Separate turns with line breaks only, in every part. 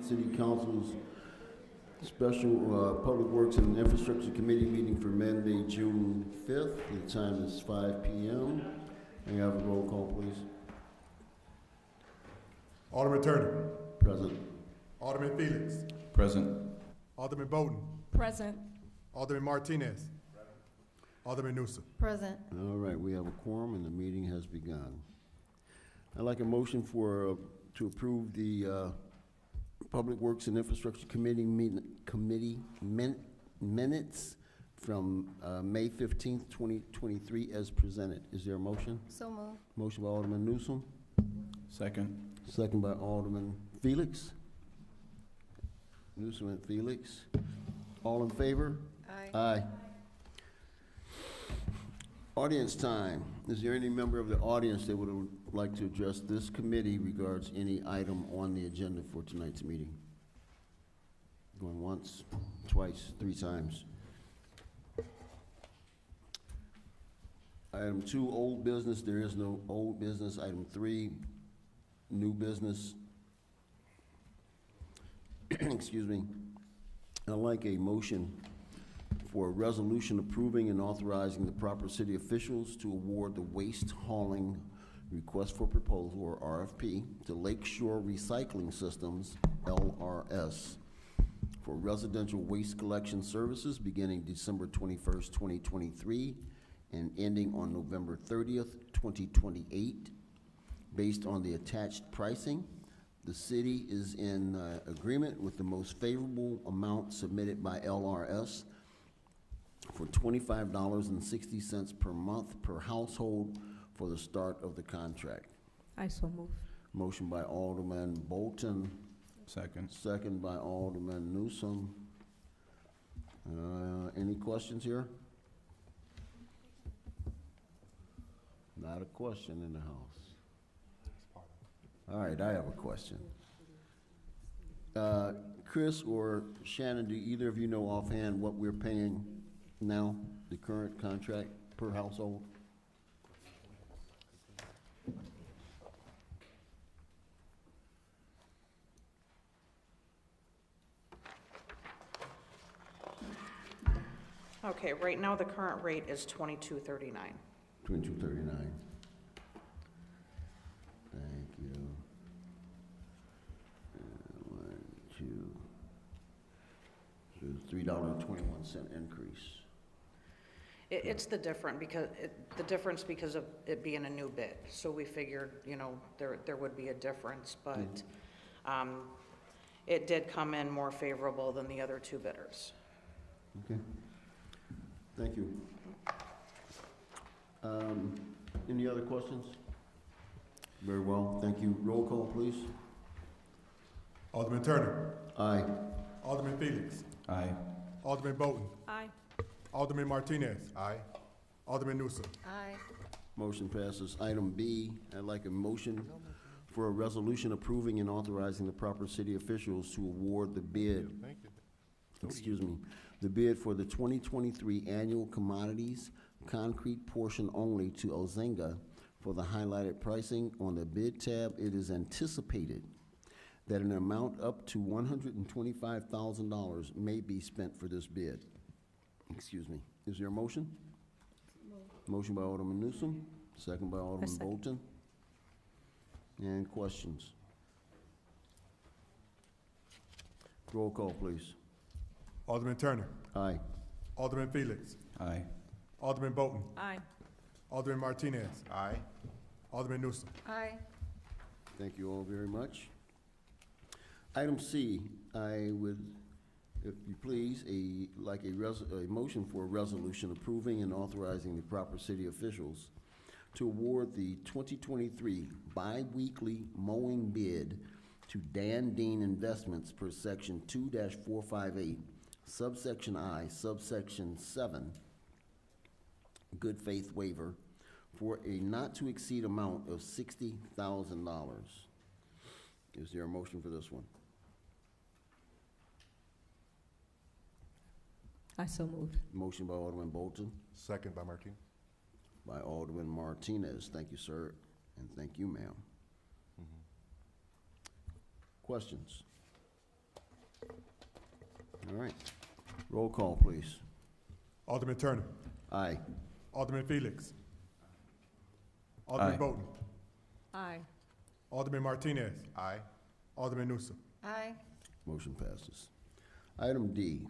City Council's special Public Works and Infrastructure Committee meeting for Monday, June 5th. The time is 5 p.m. May I have a roll call, please?
Alderman Turner.
Present.
Alderman Felix.
Present.
Alderman Bowden.
Present.
Alderman Martinez. Alderman Newsom.
Present.
All right, we have a quorum and the meeting has begun. I'd like a motion for to approve the Public Works and Infrastructure Committee minutes from May 15th, 2023 as presented. Is there a motion?
So moved.
Motion by Alderman Newsom.
Second.
Second by Alderman Felix. Newsom and Felix. All in favor?
Aye.
Aye. Audience time. Is there any member of the audience that would like to address this committee regards any item on the agenda for tonight's meeting? Going once, twice, three times. Item 2, old business. There is no old business. Item 3, new business. Excuse me. I'd like a motion for a resolution approving and authorizing the proper city officials to award the waste hauling request for proposal, or RFP, to Lakeshore Recycling Systems, LRS, for residential waste collection services beginning December 21st, 2023, and ending on November 30th, 2028. Based on the attached pricing, the city is in agreement with the most favorable amount submitted by LRS for $25.60 per month per household for the start of the contract.
I so move.
Motion by Alderman Bolton.
Second.
Second by Alderman Newsom. Any questions here? Not a question in the house. All right, I have a question. Chris or Shannon, do either of you know offhand what we're paying now, the current contract per household?
Okay, right now the current rate is $22.39.
$22.39. Thank you. One, two. So $3.21 increase.
It's the difference because of it being a new bid. So we figured, you know, there would be a difference, but it did come in more favorable than the other two bidders.
Okay. Thank you. Any other questions? Very well, thank you. Roll call, please.
Alderman Turner.
Aye.
Alderman Felix.
Aye.
Alderman Bowden.
Aye.
Alderman Martinez. Aye. Alderman Newsom.
Aye.
Motion passes. Item B, I'd like a motion for a resolution approving and authorizing the proper city officials to award the bid. Excuse me. The bid for the 2023 annual commodities concrete portion only to Ozenga for the highlighted pricing. On the bid tab, it is anticipated that an amount up to $125,000 may be spent for this bid. Excuse me. Is there a motion? Motion by Alderman Newsom, second by Alderman Bolton. And questions? Roll call, please.
Alderman Turner.
Aye.
Alderman Felix.
Aye.
Alderman Bowden.
Aye.
Alderman Martinez. Aye. Alderman Newsom.
Aye.
Thank you all very much. Item C, I would, if you please, a motion for a resolution approving and authorizing the proper city officials to award the 2023 bi-weekly mowing bid to Dan Dean Investments per section 2-458, subsection I, subsection 7, good faith waiver, for a not to exceed amount of $60,000. Is there a motion for this one?
I so moved.
Motion by Alderman Bolton.
Second by Martinez.
By Alderman Martinez. Thank you, sir, and thank you, ma'am. Questions? All right. Roll call, please.
Alderman Turner.
Aye.
Alderman Felix. Alderman
Aye.
Bolton.
Aye.
Alderman Martinez. Aye. Alderman Newsom.
Aye.
Motion passes. Item D,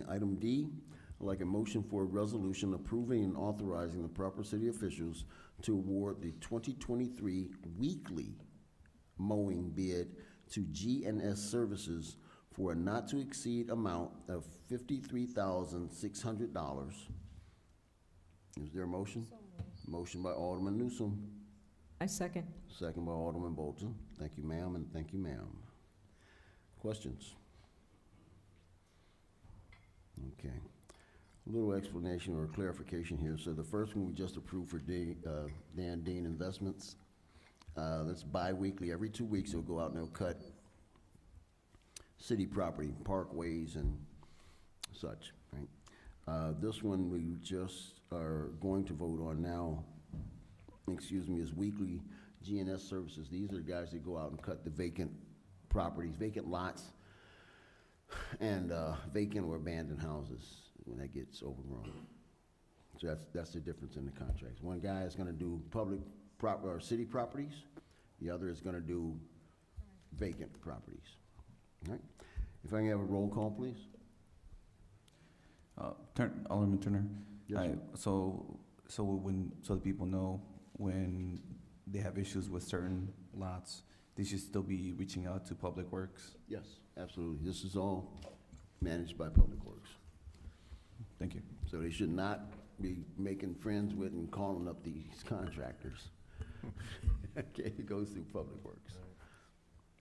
Item D, I'd like a motion for a resolution approving and authorizing the proper city officials to award the 2023 weekly mowing bid to GNS Services for a not-to-exceed amount of $53,600. Is there a motion? Motion by Alderman Newsom,
I second.
second by Alderman Bolton. Thank you, ma'am, and thank you, ma'am. Questions? Okay. A little explanation or clarification here. So the first one we just approved for Dan Dean Investments. That's bi-weekly. Every 2 weeks, they'll go out and they'll cut city property, parkways and such, right? This one we just are going to vote on now, is weekly GNS Services. These are the guys that go out and cut the vacant properties, vacant lots, and vacant or abandoned houses when that gets overgrown. So that's the difference in the contracts. One guy is gonna do public or city properties, the other is gonna do vacant properties. All right? If I can have a roll call, please?
Alderman Turner.
Yes, sir.
So the people know when they have issues with certain lots, they should still be reaching out to Public Works.
Yes, absolutely. This is all managed by Public Works.
Thank you.
So they should not be making friends with and calling up these contractors. Okay, it goes through Public Works.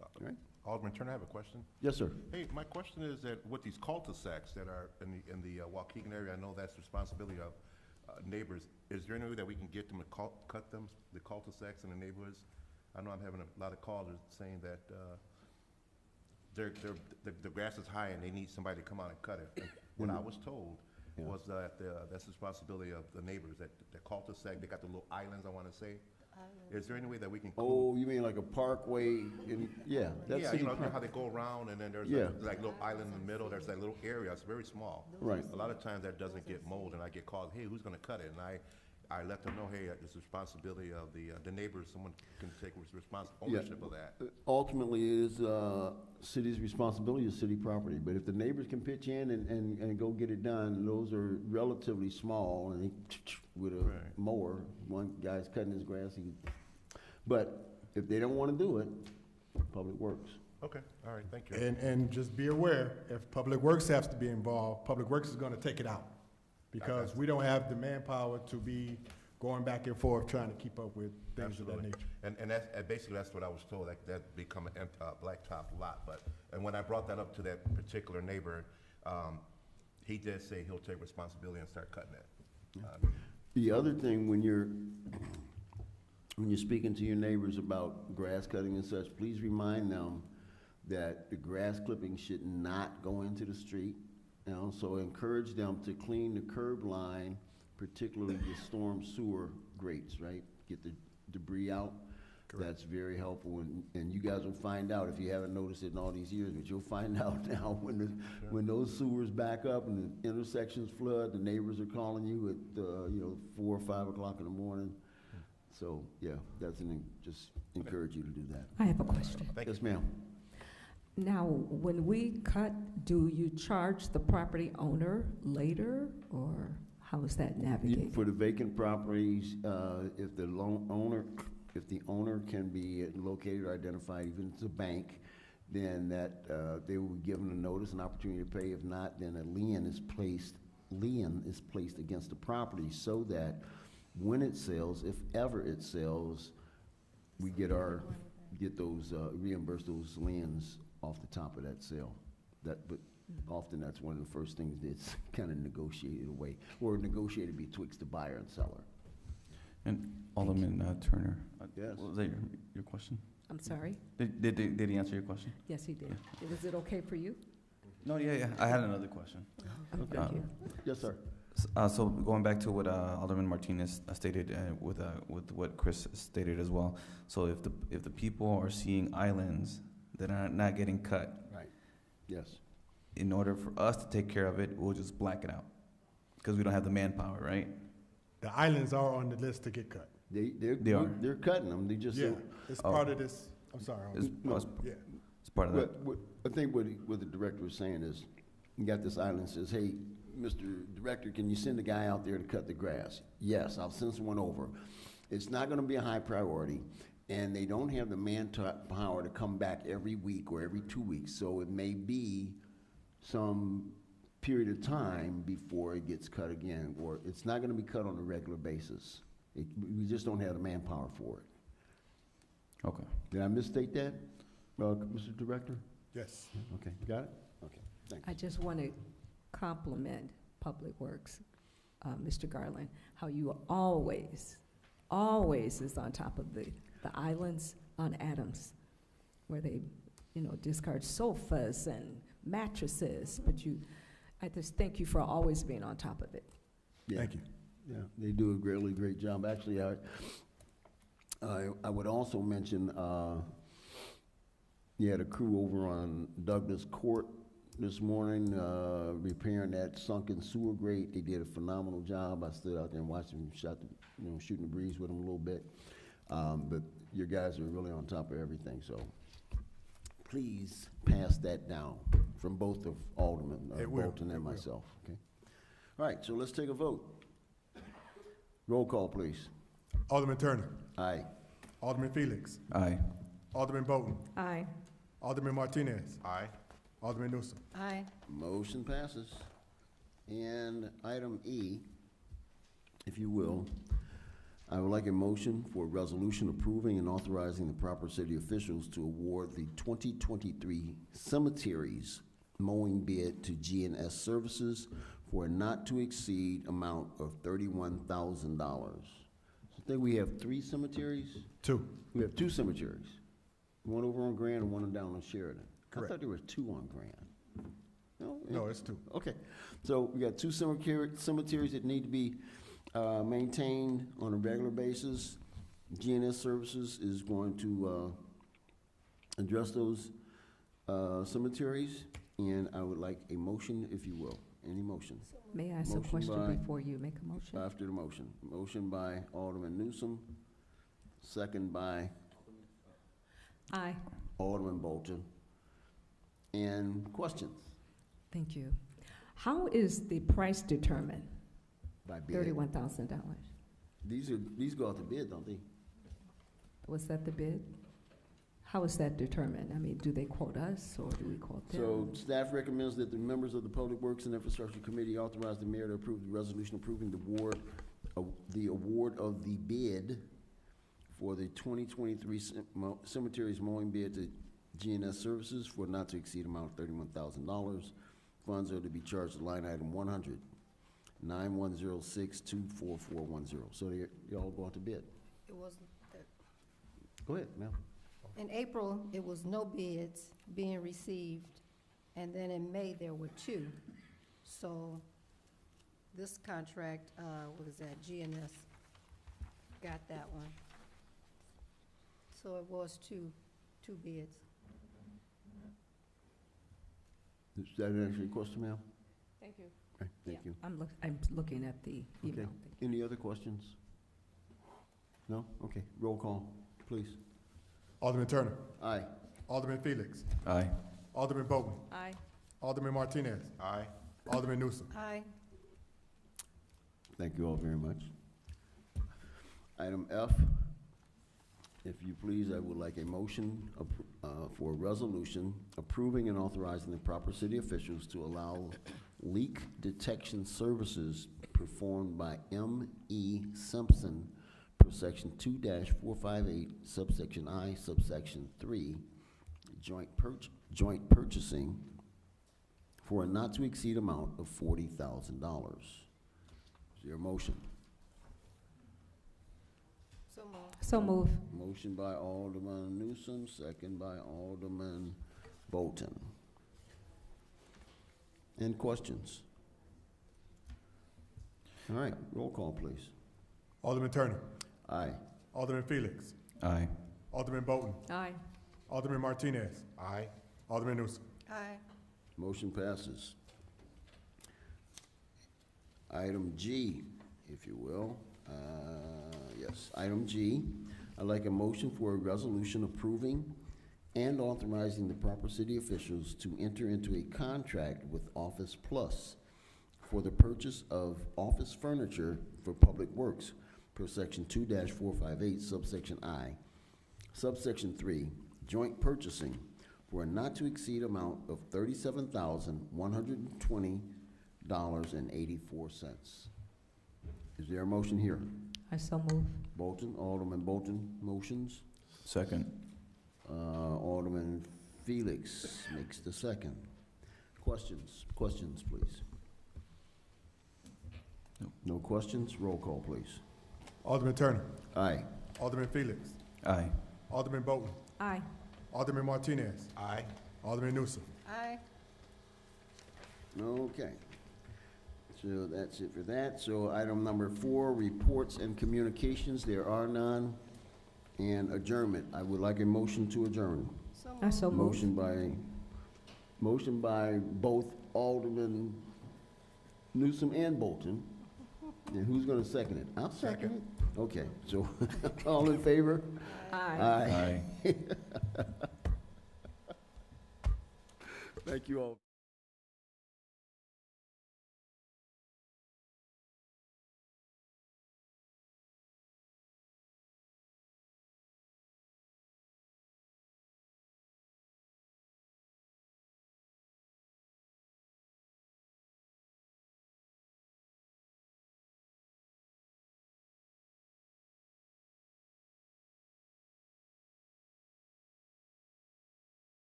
All right?
Alderman Turner, I have a question.
Yes, sir.
Hey, my question is that with these cul-de-sacs that are in the Waukegan area, I know that's the responsibility of neighbors. Is there any way that we can get them to cut them, the cul-de-sacs in the neighborhoods? I know I'm having a lot of callers saying that the grass is high and they need somebody to come out and cut it. And what I was told was that that's the responsibility of the neighbors, that the cul-de-sac, they got the little islands, I want to say. Is there any way that we can?
Oh, you mean like a parkway? Yeah, that's
Yeah,
city
you know
park.
how they go around and then there's
Yeah.
like little island in the middle, there's that little area, it's very small.
Right.
A lot of times that doesn't get mowed and I get called, hey, who's gonna cut it? And I let them know, hey, it's the responsibility of the neighbors, someone can take ownership of that.
Ultimately, it is city's responsibility, is city property. But if the neighbors can pitch in and go get it done, those are relatively small, and with a
Right.
mower, one guy's cutting his grass. But if they don't want to do it, Public Works.
Okay, all right, thank you.
And just be aware, if Public Works has to be involved, Public Works is gonna take it out. Because we don't have the manpower to be going back and forth trying to keep up with things of that
Absolutely.
nature.
And basically that's what I was told, that become a blacktop lot. And when I brought that up to that particular neighbor, he did say he'll take responsibility and start cutting it.
The other thing, when you're speaking to your neighbors about grass cutting and such, please remind them that the grass clipping should not go into the street. So encourage them to clean the curb line, particularly the storm sewer grates, right? Get the debris out.
Correct.
That's very helpful, and you guys will find out, if you haven't noticed it in all these years, but you'll find out now when those sewers back up and the intersections flood, the neighbors are calling you at 4 or 5 o'clock in the morning. So, yeah, just encourage you to do that.
I have a question.
Thank you.
Yes, ma'am.
Now, when we cut, do you charge the property owner later, or how is that navigated?
For the vacant properties, if the owner can be located or identified, even if it's a bank, then they will be given a notice, an opportunity to pay. If not, then a lien is placed against the property, so that when it sells, if ever it sells, we reimburse those liens off the top of that sale. But often that's one of the first things that's kind of negotiated away, or negotiated betwixt the buyer and seller.
And Alderman Turner.
Yes.
Was that your question?
I'm sorry?
Did he answer your question?
Yes, he did. Was it okay for you?
No, yeah. I had another question.
Okay.
Thank you.
Yes, sir.
So going back to what Alderman Martinez stated, with what Chris stated as well. So if the people are seeing islands that are not getting cut,
Right. Yes.
in order for us to take care of it, we'll just black it out, because we don't have the manpower, right?
The islands are on the list to get cut.
They are.
They're cutting them, they just.
Yeah, it's
Oh.
part of this, I'm sorry.
It's,
No.
Yeah,
it's part of that.
I think what the director was saying is, you got this island, says, hey, Mr. Director, can you send a guy out there to cut the grass? Yes, I'll send someone over. It's not gonna be a high priority, and they don't have the manpower to come back every week or every 2 weeks, so it may be some period of time before it gets cut again, or it's not gonna be cut on a regular basis. We just don't have the manpower for it.
Okay.
Did I misstate that, Mr. Director?
yes.
Okay, got it? Okay, thanks.
I just want to compliment Public Works, Mr. Garland, how you always is on top of the islands on Adams, where they, discard sofas and mattresses, but I just thank you for always being on top of it.
Yeah.
Thank you.
Yeah, they do a really great job. Actually, I would also mention, you had a crew over on Douglas Court this morning, repairing that sunken sewer grate. They did a phenomenal job. I stood out there and watched them shooting the breeze with them a little bit. But your guys are really on top of everything, so please pass that down from both of Alderman
It will,
Bolton
it
and
will.
myself, okay? All right, so let's take a vote. Roll call, please.
Alderman Turner,
Aye.
Alderman Felix,
Aye.
Alderman Bolton,
Aye.
Alderman Martinez,
Aye.
Alderman Newsom.
Aye.
Motion passes. And item E, if you will, I would like a motion for a resolution approving and authorizing the proper city officials to award the 2023 cemeteries mowing bid to GNS Services for a not-to-exceed amount of $31,000. I think we have 3 cemeteries?
2.
We have 2 cemeteries. One over on Grand and one down on Sheridan. I
Correct.
thought there were 2 on Grand. No?
No, it's 2.
Okay, so we got 2 cemeteries that need to be maintained on a regular basis. GNS Services is going to address those cemeteries, and I would like a motion, if you will. Any motion?
May I ask a
Motion
question
by-
before you make a motion?
After the motion. Motion by Alderman Newsom, second by
Aye.
Alderman Bolton. And questions
Thank you. How is the price determined?
by bid?
$31,000.
These go out to bid, don't they?
Was that the bid? How is that determined? I mean, do they quote us or do we quote them?
So staff recommends that the members of the Public Works and Infrastructure Committee authorize the mayor to approve the resolution approving the award of the bid for the 2023 cemeteries mowing bid to GNS Services for not to exceed amount of $31,000. Funds are to be charged to line item 100-9106-24410. So they all go out to bid.
It was,
Go ahead, ma'am.
in April, it was no bids being received, and then in May, there were 2. So this contract, what is that, GNS got that one. So it was two bids.
Does that answer your question, ma'am?
Thank you.
Okay, thank you.
I'm looking at the
Okay.
email.
Any other questions? No? Okay, roll call, please.
Alderman Turner,
Aye.
Alderman Felix,
Aye.
Alderman Bolton,
Aye.
Alderman Martinez,
Aye.
Alderman Newsom.
Aye.
Thank you all very much. Item F, if you please, I would like a motion for a resolution approving and authorizing the proper city officials to allow leak detection services performed by M.E. Simpson per section 2-458, subsection I, subsection 3, joint purchasing for a not-to-exceed amount of $40,000. Is there a motion?
So moved.
So move.
Motion by Alderman Newsom, second by Alderman Bolton. Any questions? All right, roll call, please.
Alderman Turner,
Aye.
Alderman Felix,
Aye.
Alderman Bolton,
Aye.
Alderman Martinez,
Aye.
Alderman Newsom.
Aye.
Motion passes. Item G, if you will. Yes, item G. I'd like a motion for a resolution approving and authorizing the proper city officials to enter into a contract with Office Plus for the purchase of office furniture for public works per section 2-458 subsection I. Subsection 3, joint purchasing for a not-to-exceed amount of $37,120.84. Is there a motion here?
I so move.
Bolton, Alderman Bolton motions.
Second.
Alderman Felix makes the second. Questions, please.
No.
No questions? Roll call, please.
Alderman Turner.
Aye.
Alderman Felix.
Aye.
Alderman Bolton.
Aye.
Alderman Martinez.
Aye.
Alderman Newsom.
Aye.
Okay. So that's it for that. So item number 4, reports and communications. There are none. And adjournment. I would like a motion to adjourn.
So
I so move.
Motion by both Alderman Newsom and Bolton. And who's gonna second it? I'll second it. Okay, so all in favor?
Aye.
Aye.
Thank you all.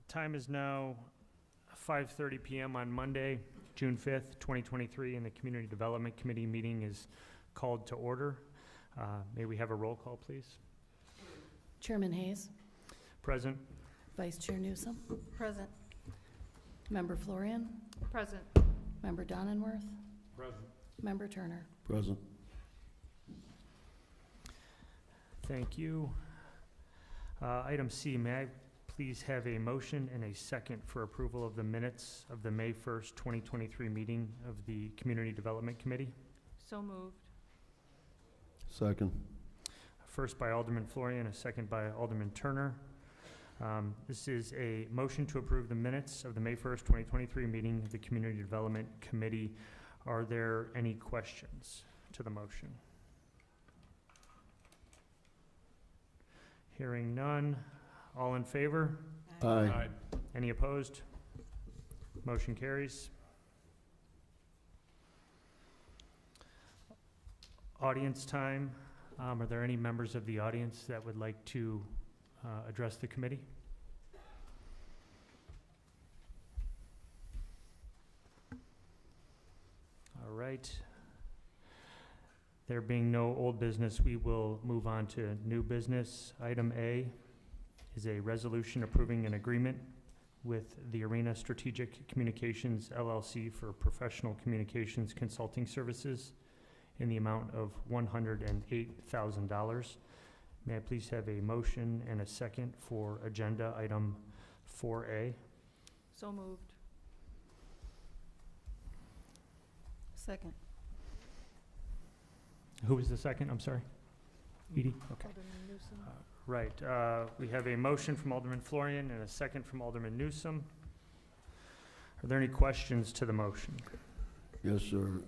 Time is now 5:30 PM on Monday, June 5th, 2023, and the Community Development Committee meeting is called to order. May we have a roll call, please?
Chairman Hayes,
Present.
Vice Chair Newsom,
Present.
Member Florian,
Present.
Member Donenworth,
Present.
Member Turner.
Present.
Thank you. Item C, may I please have a motion and a second for approval of the minutes of the May 1st, 2023 meeting of the Community Development Committee?
So moved.
Second.
First by Alderman Florian, a second by Alderman Turner. This is a motion to approve the minutes of the May 1st, 2023 meeting of the Community Development Committee. Are there any questions to the motion? Hearing none. All in favor?
Aye.
Any opposed? Motion carries. Audience time. Are there any members of the audience that would like to address the committee? All right. There being no old business, we will move on to new business. Item A is a resolution approving an agreement with the Arena Strategic Communications LLC for professional communications consulting services in the amount of $108,000. May I please have a motion and a second for agenda item 4A?
So moved.
Second.
Who was the second? I'm sorry. Edie? Okay. Right. We have a motion from Alderman Florian and a second from Alderman Newsom. Are there any questions to the motion?
Yes, sir.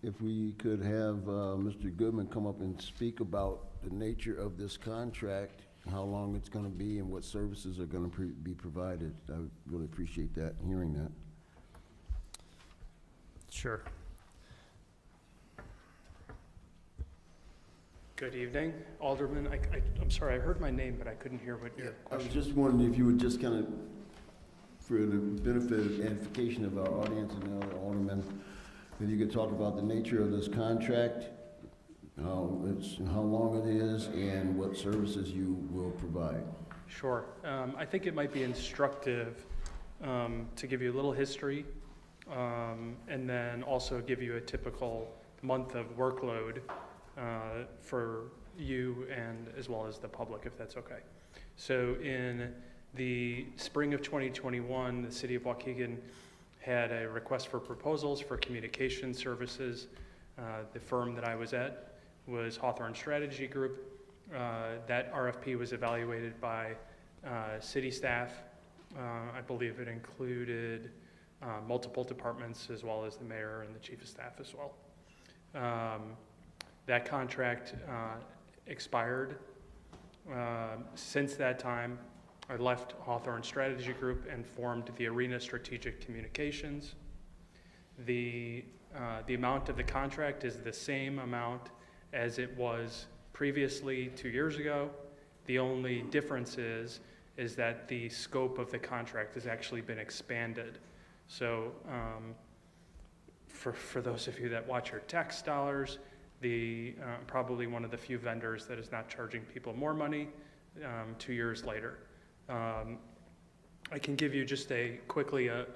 If we could have Mr. Goodman come up and speak about the nature of this contract, how long it's going to be, and what services are going to be provided. I would really appreciate that, hearing that.
Sure.
Good evening, Alderman. I'm sorry, I heard my name, but I couldn't hear what your
I was
question.
just wondering if you would just kind of, for the benefit of edification of our audience and the other aldermen, if you could talk about the nature of this contract, how long it is, and what services you will provide.
Sure. I think it might be instructive to give you a little history and then also give you a typical month of workload for you and as well as the public, if that's okay. So in the spring of 2021, the city of Waukegan had a request for proposals for communication services. The firm that I was at was Hawthorne Strategy Group. That RFP was evaluated by city staff. I believe it included multiple departments as well as the mayor and the chief of staff as well. That contract expired. Since that time, I left Hawthorne Strategy Group and formed the Arena Strategic Communications. The amount of the contract is the same amount as it was previously 2 years ago. The only difference is that the scope of the contract has actually been expanded. So for those of you that watch your tax dollars, probably one of the few vendors that is not charging people more money 2 years later. I can give you just quickly a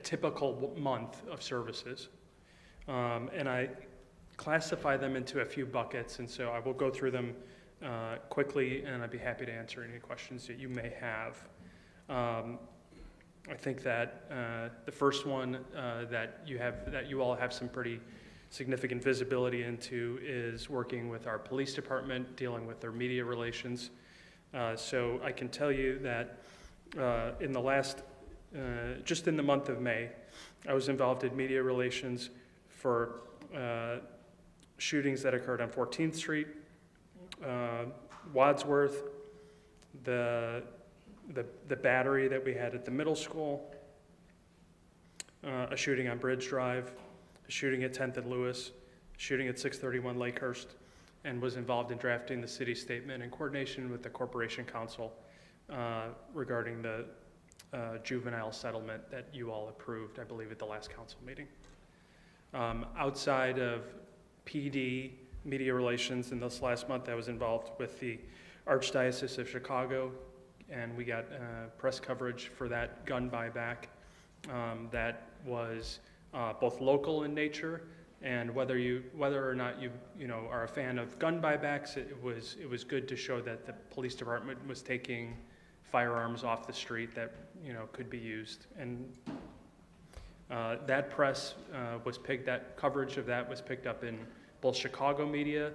typical month of services. And I classify them into a few buckets, and so I will go through them quickly, and I'd be happy to answer any questions that you may have. I think that the first one that you all have some pretty significant visibility into is working with our police department, dealing with their media relations. So I can tell you that in the last, just in the month of May, I was involved in media relations for shootings that occurred on 14th Street, Wadsworth, the battery that we had at the middle school, a shooting on Bridge Drive, a shooting at 10th and Lewis, a shooting at 631 Lakehurst, and was involved in drafting the city statement in coordination with the Corporation Council regarding the juvenile settlement that you all approved, I believe, at the last council meeting. Outside of PD, media relations, in this last month, I was involved with the Archdiocese of Chicago, and we got press coverage for that gun buyback that was both local in nature, and whether or not you are a fan of gun buybacks, it was good to show that the police department was taking firearms off the street that could be used. And that coverage of that was picked up in both Chicago media.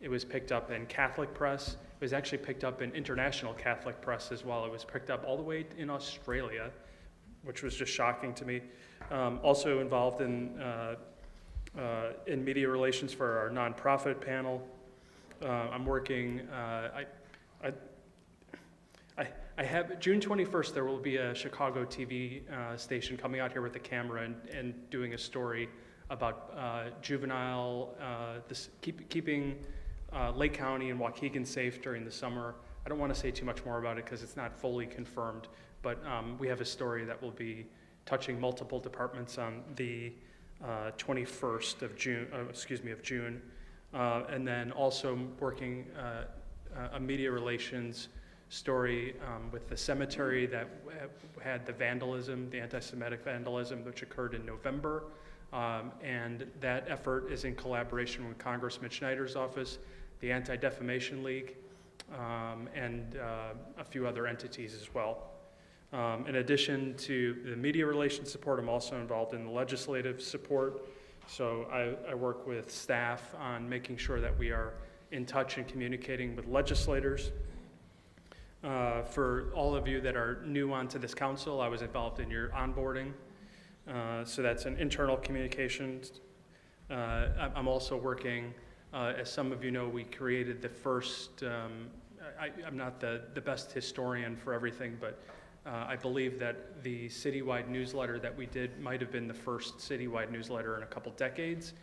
It was picked up in Catholic press. It was actually picked up in international Catholic press as well. It was picked up all the way in Australia, which was just shocking to me. Also involved in media relations for our nonprofit panel. I'm working. I have June 21st. There will be a Chicago TV station coming out here with a camera and doing a story about juvenile keeping Lake County and Waukegan safe during the summer. I don't want to say too much more about it because it's not fully confirmed, but we have a story that will be touching multiple departments on the 21st of June. Of June, and then also working a media relations story with the cemetery that had the vandalism, the anti-Semitic vandalism, which occurred in November. And that effort is in collaboration with Congressman Schneider's office, the Anti-Defamation League, and a few other entities as well. In addition to the media relations support, I'm also involved in the legislative support. So I work with staff on making sure that we are in touch and communicating with legislators. For all of you that are new onto this council, I was involved in your onboarding. So that's an internal communications. I'm also working, as some of you know, we created the first, I'm not the best historian for everything, but I believe that the citywide newsletter that we did might have been the first citywide newsletter in a couple decades.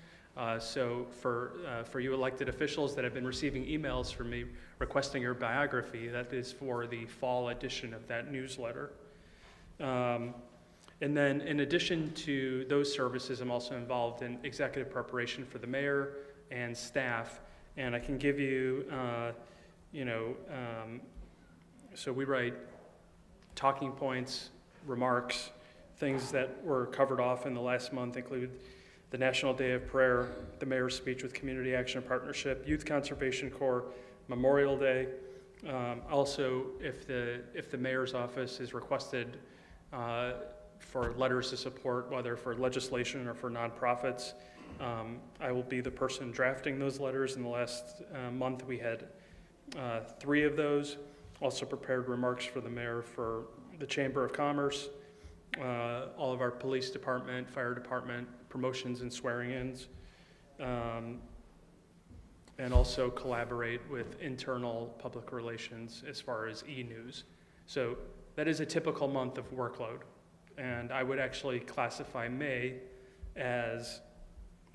So for you elected officials that have been receiving emails from me requesting your biography, that is for the fall edition of that newsletter. And then in addition to those services, I'm also involved in executive preparation for the mayor and staff. And I can give you, so we write talking points, remarks, things that were covered off in the last month include the National Day of Prayer, the mayor's speech with Community Action Partnership, Youth Conservation Corps, Memorial Day. Also, if the mayor's office is requested for letters of support, whether for legislation or for nonprofits, I will be the person drafting those letters. In the last month, we had 3 of those. Also prepared remarks for the mayor for the Chamber of Commerce, all of our police department, fire department, promotions and swearing-ins, and also collaborate with internal public relations as far as e-news. So that is a typical month of workload. And I would actually classify May as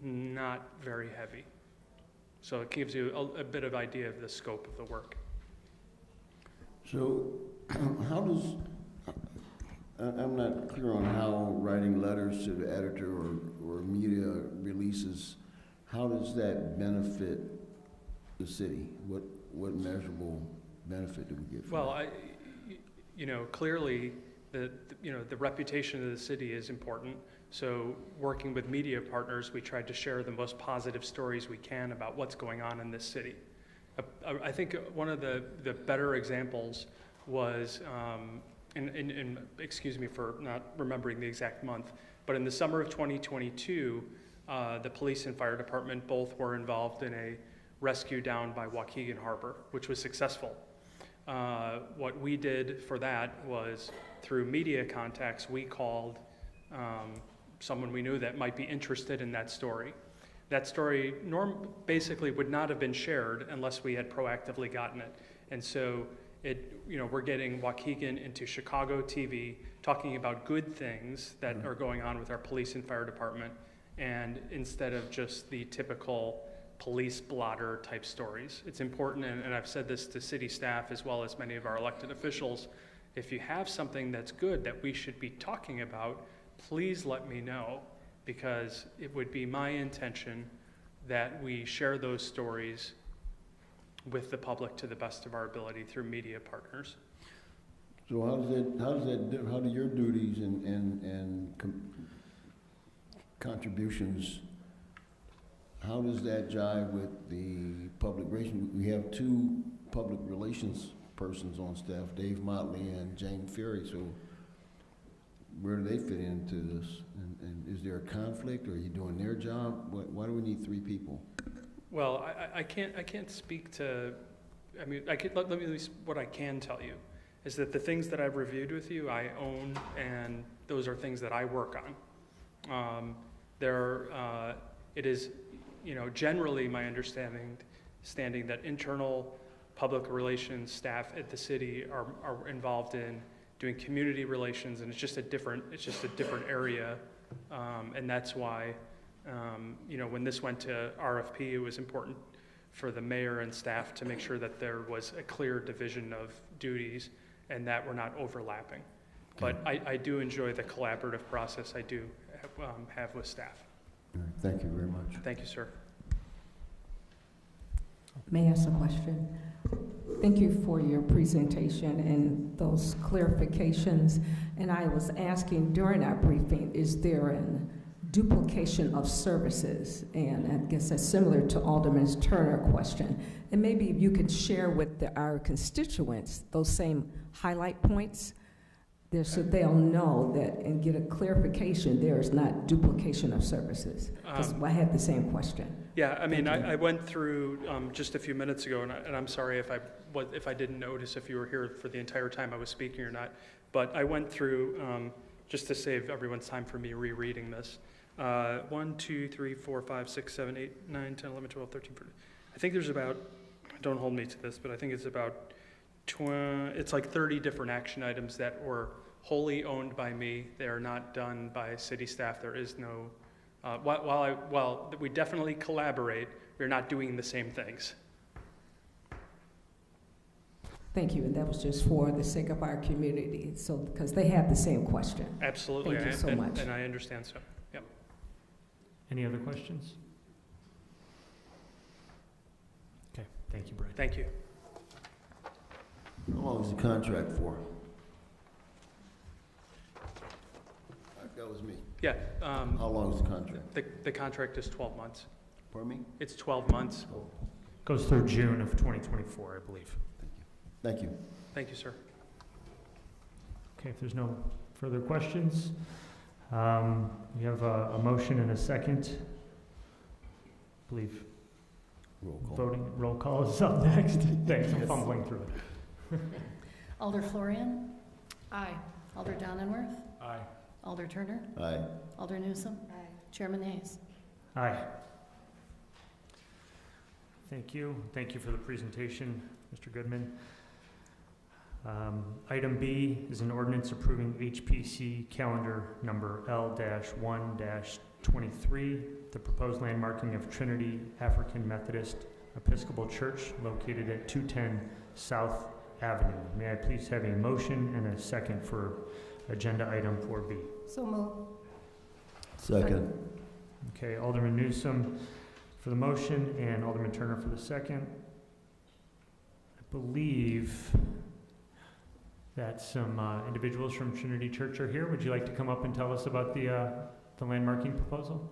not very heavy. So it gives you a bit of idea of the scope of the work.
So how does, I'm not clear on how writing letters to the editor or media releases, how does that benefit the city? What measurable benefit do we get from
Well,
that?
Clearly the reputation of the city is important. So working with media partners, we tried to share the most positive stories we can about what's going on in this city. I think one of the better examples was, and excuse me for not remembering the exact month, but in the summer of 2022, the police and fire department both were involved in a rescue down by Waukegan Harbor, which was successful. What we did for that was through media contacts, we called someone we knew that might be interested in that story. That story basically would not have been shared unless we had proactively gotten it. And so we're getting Waukegan into Chicago TV, talking about good things that are going on with our police and fire department, and instead of just the typical police blotter type stories. It's important, and I've said this to city staff as well as many of our elected officials, if you have something that's good that we should be talking about, please let me know, because it would be my intention that we share those stories with the public to the best of our ability through media partners.
So how do your duties and contributions, how does that jive with the public relations? We have two public relations persons on staff, Dave Motley and Jane Ferry, so where do they fit into this? And is there a conflict, or are you doing their job? Why do we need three people?
Well, I can't speak to, I mean, let me at least, what I can tell you is that the things that I've reviewed with you, I own, and those are things that I work on. It is, generally my understanding that internal public relations staff at the city are involved in doing community relations, and it's just a different area, and that's why, when this went to RFP, it was important for the mayor and staff to make sure that there was a clear division of duties and that we're not overlapping. But I do enjoy the collaborative process I do have with staff.
All right, thank you very much.
Thank you, sir.
May I ask a question? Thank you for your presentation and those clarifications. And I was asking during our briefing, is there an duplication of services? And I guess that's similar to Alderman Turner's question. And maybe you could share with our constituents those same highlight points there, so they'll know that and get a clarification there is not duplication of services. Because I had the same question.
Yeah, I mean, I went through just a few minutes ago, and I'm sorry if I didn't notice if you were here for the entire time I was speaking or not, but I went through, just to save everyone's time for me rereading this, 1, 2, 3, 4, 5, 6, 7, 8, 9, 10, 11, 12, 13, 14. I think there's about, don't hold me to this, but I think it's about, it's like 30 different action items that were wholly owned by me. They are not done by city staff. There is no, while we definitely collaborate, we're not doing the same things.
Thank you, and that was just for the sake of our community, so, because they have the same question.
Absolutely.
Thank you so much.
And I understand so, yep.
Any other questions? Okay, thank you, Brian.
Thank you.
How long is the contract for? That was me.
Yeah.
How long is the contract?
The contract is 12 months.
Pardon me?
It's 12 months.
Goes through June of 2024, I believe.
Thank you.
Thank you, sir.
Okay, if there's no further questions, we have a motion and a second. I believe
Roll call.
voting roll call is up next. Thanks, I'm fumbling through it.
Alder Florian,
Aye.
Alder Donenworth,
Aye.
Alder Turner,
Aye.
Alder Newsome,
Aye.
Chairman Hayes.
Aye. Thank you. Thank you for the presentation, Mr. Goodman. Item B is an ordinance approving HPC calendar number L-1-23, the proposed landmarking of Trinity African Methodist Episcopal Church located at 210 South Avenue. May I please have a motion and a second for agenda item 4B?
So move.
Second.
Okay, Alderman Newsome for the motion and Alderman Turner for the second. I believe that some individuals from Trinity Church are here. Would you like to come up and tell us about the landmarking proposal?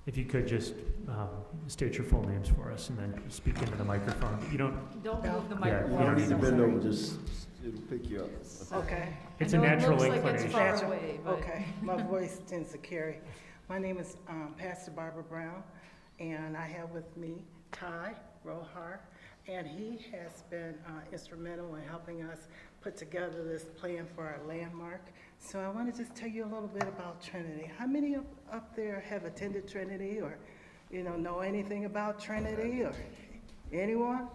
If you could just state your full names for us and then speak into the microphone. You don't
Don't move the
Yeah,
You
you
don't
don't
need to
need
bend over, just, it'll pick you up.
Okay,
It's a natural inclination.
okay. My voice tends to carry. My name is Pastor Barbara Brown, and I have with me Ty Rohar, and he has been instrumental in helping us put together this plan for our landmark. So I want to just tell you a little bit about Trinity. How many up there have attended Trinity or, know anything about Trinity or anyone?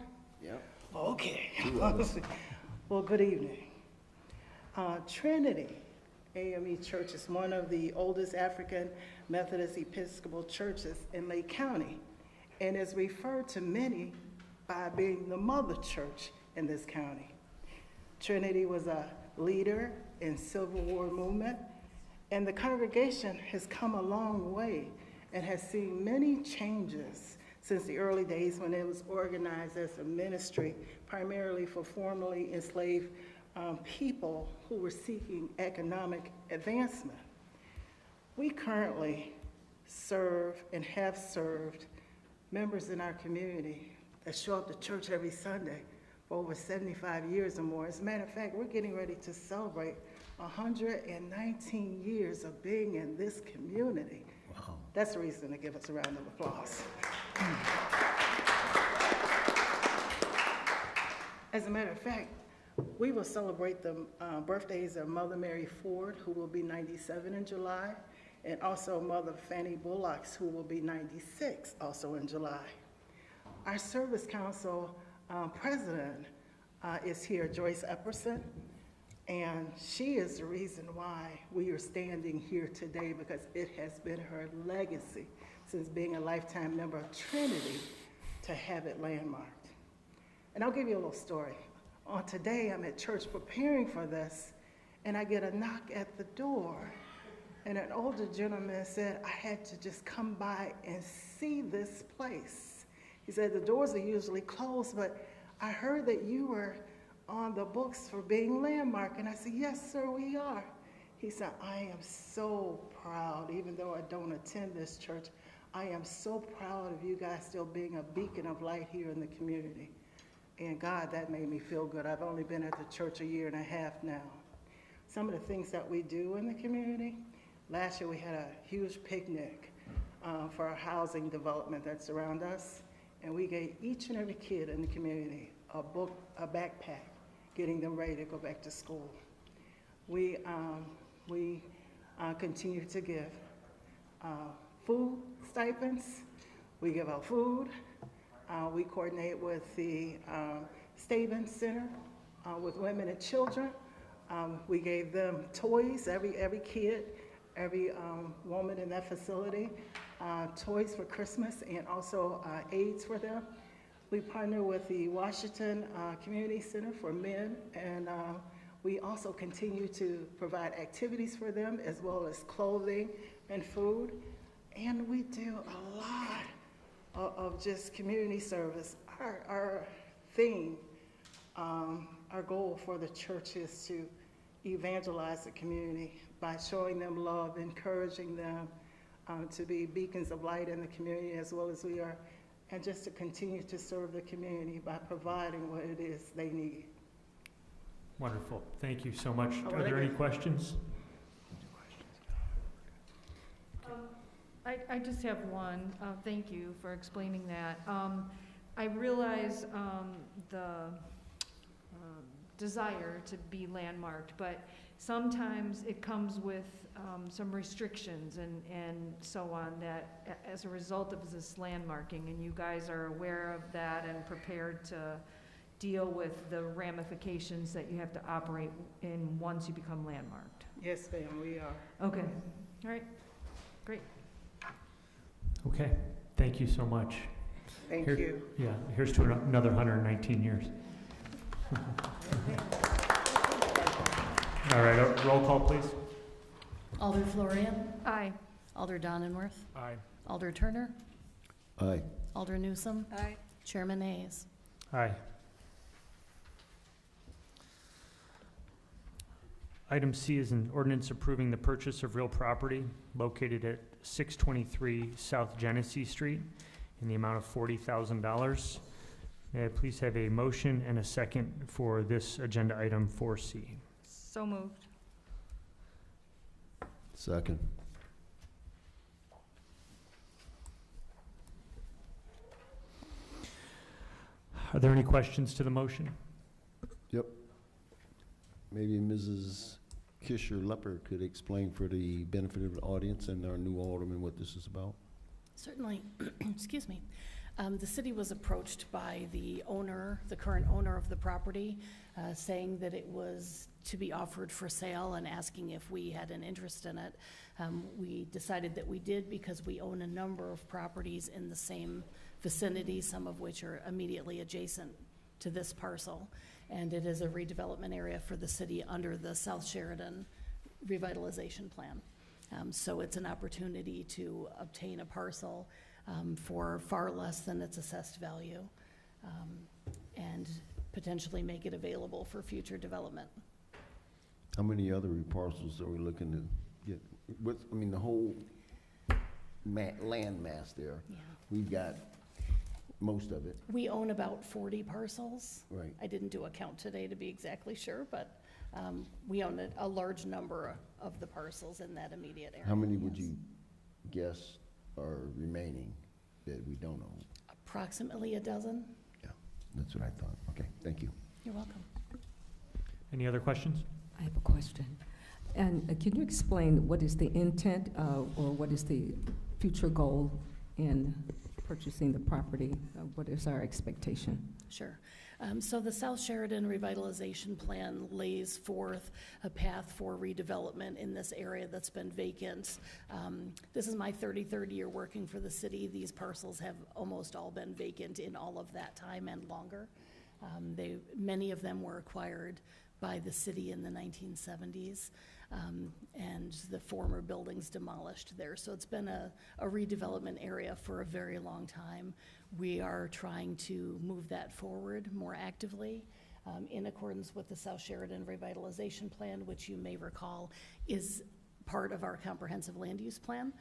Yep.
Okay.
2 hours.
Well, good evening. Trinity AME Church is one of the oldest African Methodist Episcopal churches in Lake County and is referred to many by being the mother church in this county. Trinity was a leader in Civil War movement, and the congregation has come a long way and has seen many changes since the early days when it was organized as a ministry, primarily for formerly enslaved people who were seeking economic advancement. We currently serve and have served members in our community that show up to church every Sunday for over 75 years or more. As a matter of fact, we're getting ready to celebrate 119 years of being in this community.
Wow.
That's a reason to give us a round of applause. As a matter of fact, we will celebrate the birthdays of Mother Mary Ford, who will be 97 in July, and also Mother Fanny Bullocks, who will be 96, also in July. Our Service Council president is here, Joyce Epperson, and she is the reason why we are standing here today, because it has been her legacy since being a lifetime member of Trinity to have it landmarked. And I'll give you a little story. On today, I'm at church preparing for this, and I get a knock at the door, and an older gentleman said, I had to just come by and see this place. He said, the doors are usually closed, but I heard that you were on the books for being landmark. And I said, yes, sir, we are. He said, I am so proud, even though I don't attend this church, I am so proud of you guys still being a beacon of light here in the community. And God, that made me feel good. I've only been at the church a year and a half now. Some of the things that we do in the community, last year we had a huge picnic for our housing development that surround us. And we gave each and every kid in the community a book, a backpack, getting them ready to go back to school. We continue to give food stipends. We give out food. We coordinate with the Stavin Center with women and children. We gave them toys, every kid, every woman in that facility, toys for Christmas and also aids for them. We partner with the Washington Community Center for Men, and we also continue to provide activities for them as well as clothing and food. And we do a lot of just community service. Our theme, our goal for the church is to evangelize the community by showing them love, encouraging them to be beacons of light in the community as well as we are, and just to continue to serve the community by providing what it is they need.
Wonderful. Thank you so much.
Oh,
Are there any questions?
I just have one. Thank you for explaining that. I realize the desire to be landmarked, but sometimes it comes with some restrictions and so on that as a result of this landmarking, and you guys are aware of that and prepared to deal with the ramifications that you have to operate in once you become landmarked.
Yes, ma'am, we are.
Okay. All right. Great.
Okay. Thank you so much.
Thank you.
Yeah, here's to another 119 years. All right, roll call, please.
Alder Florian,
Aye.
Alder Donenworth,
Aye.
Alder Turner,
Aye.
Alder Newsome,
Aye.
Chairman Hayes.
Aye. Item C is an ordinance approving the purchase of real property located at 623 South Genesee Street in the amount of $40,000. May I please have a motion and a second for this agenda item 4C?
So moved.
Second.
Are there any questions to the motion?
Yep. Maybe Mrs. Kisher-Lepper could explain for the benefit of the audience and our new alderman what this is about.
Certainly. Excuse me. The city was approached by the owner, the current owner of the property, saying that it was to be offered for sale and asking if we had an interest in it. We decided that we did because we own a number of properties in the same vicinity, some of which are immediately adjacent to this parcel. And it is a redevelopment area for the city under the South Sheridan revitalization plan. So it's an opportunity to obtain a parcel for far less than its assessed value, and potentially make it available for future development.
How many other parcels are we looking to get? I mean, the whole land mass there,
Yeah.
we've got most of it,
We own about 40 parcels.
right?
I didn't do a count today to be exactly sure, but we own a large number of the parcels in that immediate area.
How many would
yes.
you guess are remaining that we don't own?
Approximately a dozen.
Yeah, that's what I thought. Okay, thank you.
You're welcome.
Any other questions?
I have a question. And can you explain what is the intent or what is the future goal in purchasing the property? What is our expectation?
Sure. So the South Sheridan Revitalization Plan lays forth a path for redevelopment in this area that's been vacant. This is my 33rd year working for the city. These parcels have almost all been vacant in all of that time and longer. Many of them were acquired by the city in the 1970s, and the former buildings demolished there. So it's been a redevelopment area for a very long time. We are trying to move that forward more actively in accordance with the South Sheridan Revitalization Plan, which you may recall is part of our comprehensive land use plan.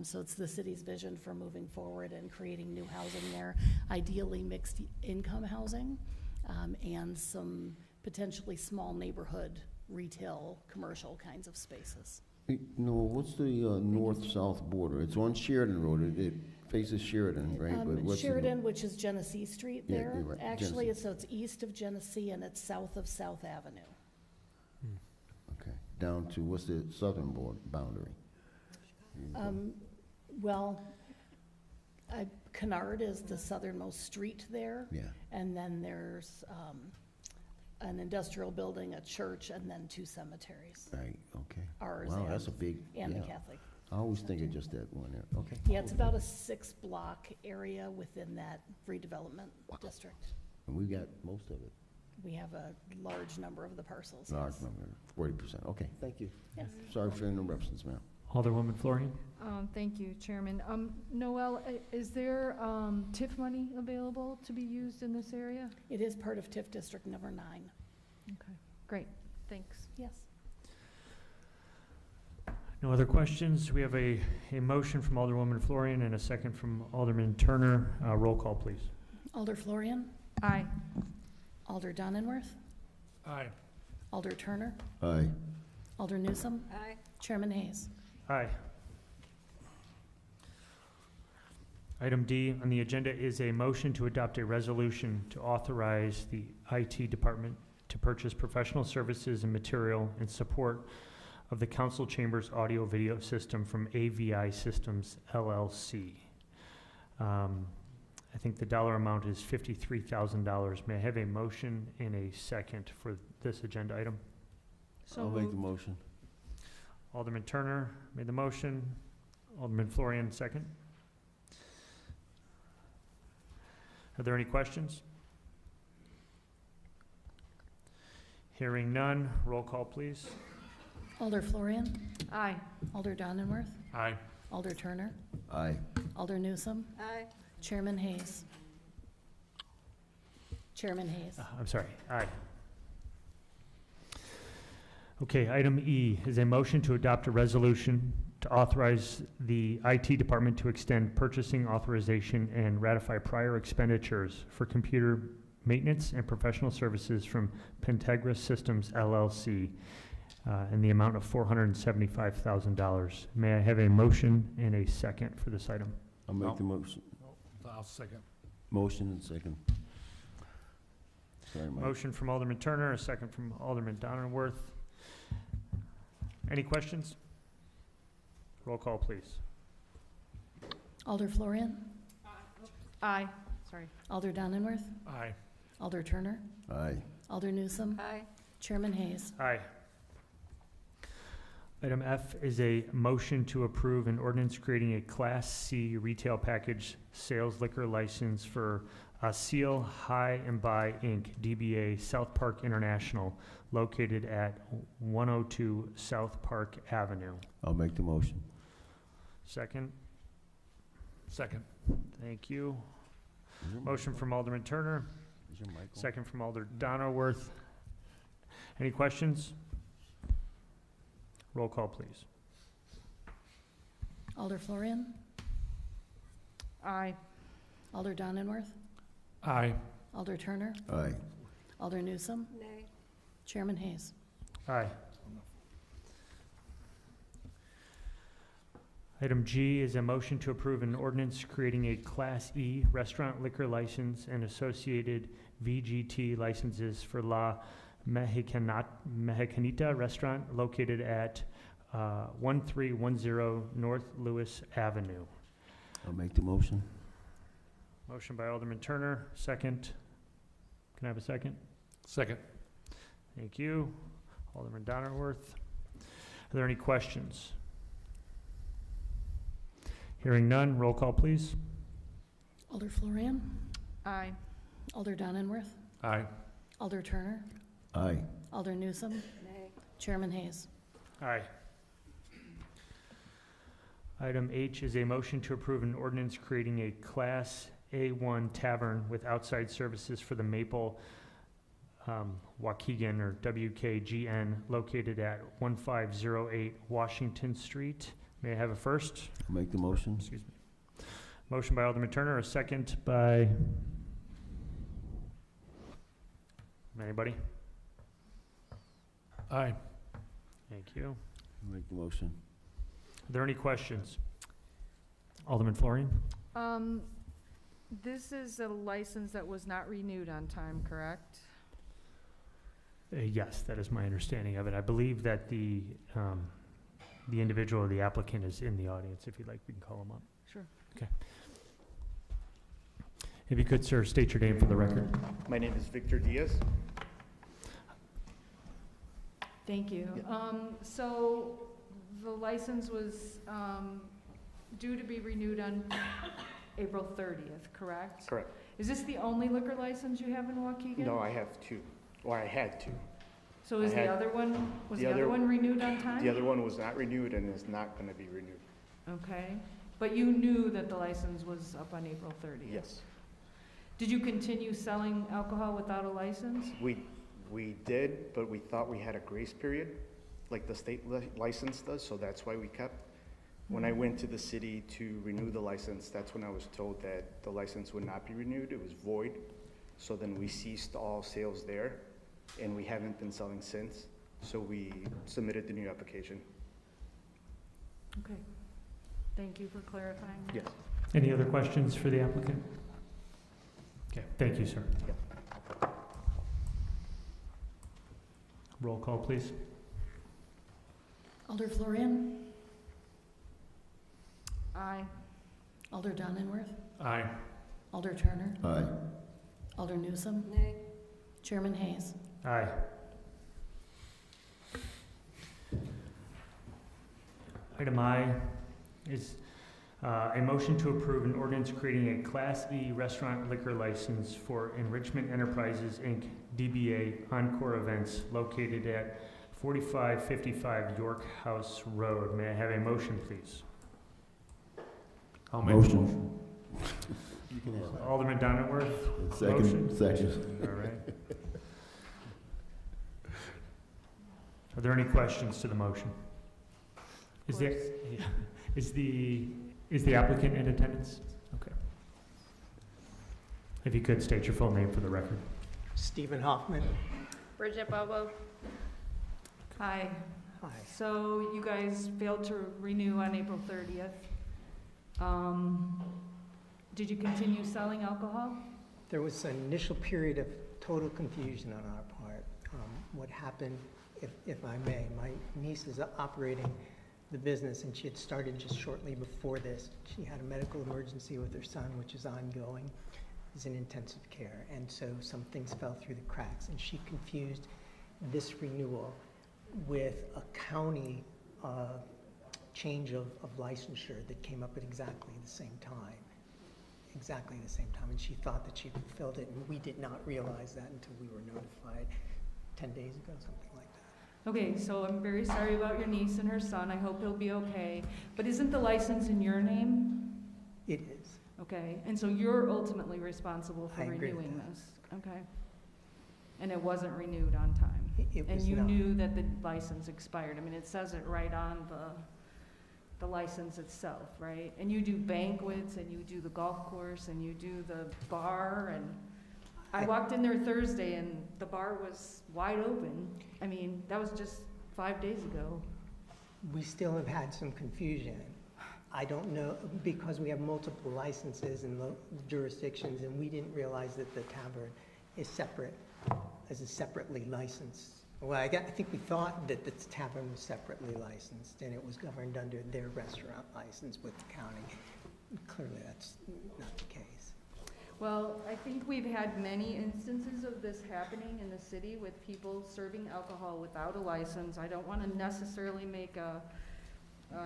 So it's the city's vision for moving forward and creating new housing there, ideally mixed income housing, and some potentially small neighborhood, retail, commercial kinds of spaces.
Hey, no, what's the north-south border? It's on Sheridan Road. It faces Sheridan, right? But what's the
Sheridan, which is Genesee Street
Yeah,
there.
you're right,
Actually,
Genesee.
so it's east of Genesee and it's south of South Avenue.
Okay, down to, what's the southern boundary?
Well, Kennard is the southernmost street there.
Yeah,
And then there's an industrial building, a church, and then 2 cemeteries.
right, okay.
Ours
Wow,
and,
that's a big,
and the
yeah.
Catholic.
I always think of just that one there, okay.
Yeah, it's about a 6-block area within that redevelopment district.
And we got most of it,
We have a large number of the parcels.
large
yes.
number, 40%. Okay, thank you.
Yes.
Sorry for the interruptions, ma'am.
Alderwoman Florian?
Thank you, Chairman. Noel, is there TIF money available to be used in this area?
It is part of TIF District Number 9.
Okay, great, thanks.
Yes.
No other questions? We have a motion from Alderwoman Florian and a second from Alderman Turner. Roll call, please.
Alder Florian?
Aye.
Alder Donenworth?
Aye.
Alder Turner?
Aye.
Alder Newsome?
Aye.
Chairman Hayes?
Aye. Item D on the agenda is a motion to adopt a resolution to authorize the IT department to purchase professional services and material in support of the council chamber's audio-video system from AVI Systems LLC. I think the dollar amount is $53,000. May I have a motion and a second for this agenda item?
So
I'll make the
moved.
motion.
Alderman Turner made the motion. Alderman Florian, second. Are there any questions? Hearing none, roll call, please.
Alder Florian?
Aye.
Alder Donenworth?
Aye.
Alder Turner?
Aye.
Alder Newsome?
Aye.
Chairman Hayes? Chairman Hayes?
I'm sorry, aye. Okay, item E is a motion to adopt a resolution to authorize the IT department to extend purchasing authorization and ratify prior expenditures for computer maintenance and professional services from Pentegra Systems LLC in the amount of $475,000. May I have a motion and a second for this item?
I'll make the motion.
I'll second.
Motion and second. Sorry, Mike.
Motion from Alderman Turner, a second from Alderman Donenworth. Any questions? Roll call, please.
Alder Florian?
Aye, sorry.
Alder Donenworth,
Aye.
Alder Turner,
Aye.
Alder Newsome,
Aye.
Chairman Hayes.
Aye. Item F is a motion to approve an ordinance creating a Class C retail package sales liquor license for Seal High and Buy Inc., DBA South Park International, located at 102 South Park Avenue.
I'll make the motion.
Second?
Second.
Thank you.
Is your
Motion
mic
from Alderman Turner,
on? Is your mic on?
second from Alder Donnerworth. Any questions? Roll call, please.
Alder Florian,
Aye.
Alder Donenworth,
Aye.
Alder Turner,
Aye.
Alder Newsome,
Nay.
Chairman Hayes.
Aye. Item G is a motion to approve an ordinance creating a Class E restaurant liquor license and associated VGT licenses for La Mexicanita Restaurant located at 1310 North Lewis Avenue.
I'll make the motion.
Motion by Alderman Turner, second. Can I have a second?
Second.
Thank you. Alderman Donnerworth. Are there any questions? Hearing none, roll call, please.
Alder Florian,
Aye.
Alder Donenworth,
Aye.
Alder Turner,
Aye.
Alder Newsome,
Nay.
Chairman Hayes.
Aye. Item H is a motion to approve an ordinance creating a Class A1 tavern with outside services for the Maple Waukegan, or WKGN, located at 1508 Washington Street. May I have a first?
I'll make the motion.
Excuse me. Motion by Alderman Turner, a second by anybody?
Aye.
Thank you.
I'll make the motion.
Are there any questions? Alderman Florian?
This is a license that was not renewed on time, correct?
Yes, that is my understanding of it. I believe that the individual or the applicant is in the audience. If you'd like, we can call him up.
Sure.
Okay. If you could, sir, state your name for the record.
My name is Victor Diaz.
Thank you. So the license was due to be renewed on April 30th, correct?
Correct.
Is this the only liquor license you have in Waukegan?
No, I have two, or I had two.
So is
I
the
had-
other one, was
the
the other
other-
one renewed on time?
The other one was not renewed and is not going to be renewed.
Okay, but you knew that the license was up on April 30th?
Yes.
Did you continue selling alcohol without a license?
We did, but we thought we had a grace period, like the state license does, so that's why we kept. When I went to the city to renew the license, that's when I was told that the license would not be renewed, it was void. So then we ceased all sales there, and we haven't been selling since. So we submitted the new application.
Okay, thank you for clarifying that.
Yes.
Any other questions for the applicant? Okay, thank you, sir. Roll call, please.
Alder Florian,
Aye.
Alder Donenworth,
Aye.
Alder Turner,
Aye.
Alder Newsome,
Nay.
Chairman Hayes.
Aye. Item I is a motion to approve an ordinance creating a Class E restaurant liquor license for Enrichment Enterprises, Inc., DBA Encore Events, located at 4555 York House Road. May I have a motion, please?
I'll make the
Motion.
motion.
You can have that.
Alderman Donnerworth?
Second,
Motion.
second.
All right. Are there any questions to the motion? Is there, yeah. is the applicant in attendance? Okay. If you could state your full name for the record.
Stephen Hoffman.
Bridget Bobo. Hi.
Hi.
So you guys failed to renew on April 30th. Did you continue selling alcohol?
There was an initial period of total confusion on our part. What happened, if I may, my niece is operating the business, and she had started just shortly before this. She had a medical emergency with her son, which is ongoing. He's in intensive care, and so some things fell through the cracks, and she confused this renewal with a county change of licensure that came up at exactly the same time. Exactly the same time, and she thought that she fulfilled it, and we did not realize that until we were notified 10 days ago, something like that.
Okay, so I'm very sorry about your niece and her son. I hope he'll be okay. But isn't the license in your name?
It is.
Okay, and so you're ultimately responsible for
I agree with
renewing
that.
this? Okay. And it wasn't renewed on time?
It
And
was
you
not.
knew that the license expired? I mean, it says it right on the license itself, right? And you do banquets, and you do the golf course, and you do the bar, and I walked in there Thursday, and the bar was wide open. I mean, that was just 5 days ago.
We still have had some confusion. I don't know, because we have multiple licenses in the jurisdictions, and we didn't realize that the tavern is separate, is a separately licensed. Well, I think we thought that the tavern was separately licensed, and it was governed under their restaurant license with the county. Clearly, that's not the case.
Well, I think we've had many instances of this happening in the city with people serving alcohol without a license. I don't want to necessarily make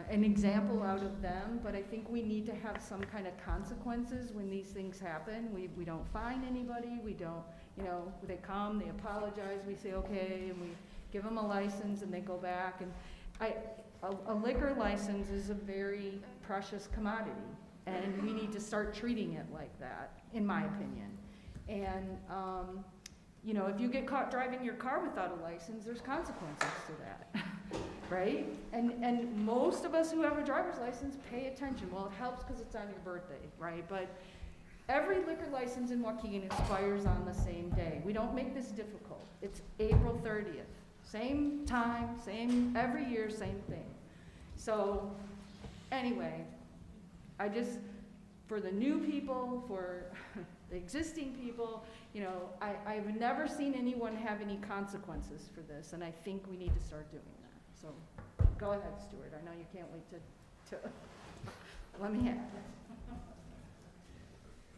an example out of them, but I think we need to have some kind of consequences when these things happen. We don't fine anybody, we don't, you know, they come, they apologize, we say okay, and we give them a license and they go back. And a liquor license is a very precious commodity, and we need to start treating it like that, in my opinion. And, you know, if you get caught driving your car without a license, there's consequences to that, right? And most of us who have a driver's license pay attention. Well, it helps because it's on your birthday, right? But every liquor license in Waukegan expires on the same day. We don't make this difficult. It's April 30th. Same time, same, every year, same thing. So, anyway, I just, for the new people, for the existing people, you know, I've never seen anyone have any consequences for this, and I think we need to start doing that. So, go ahead, Stuart. I know you can't wait to let me have it.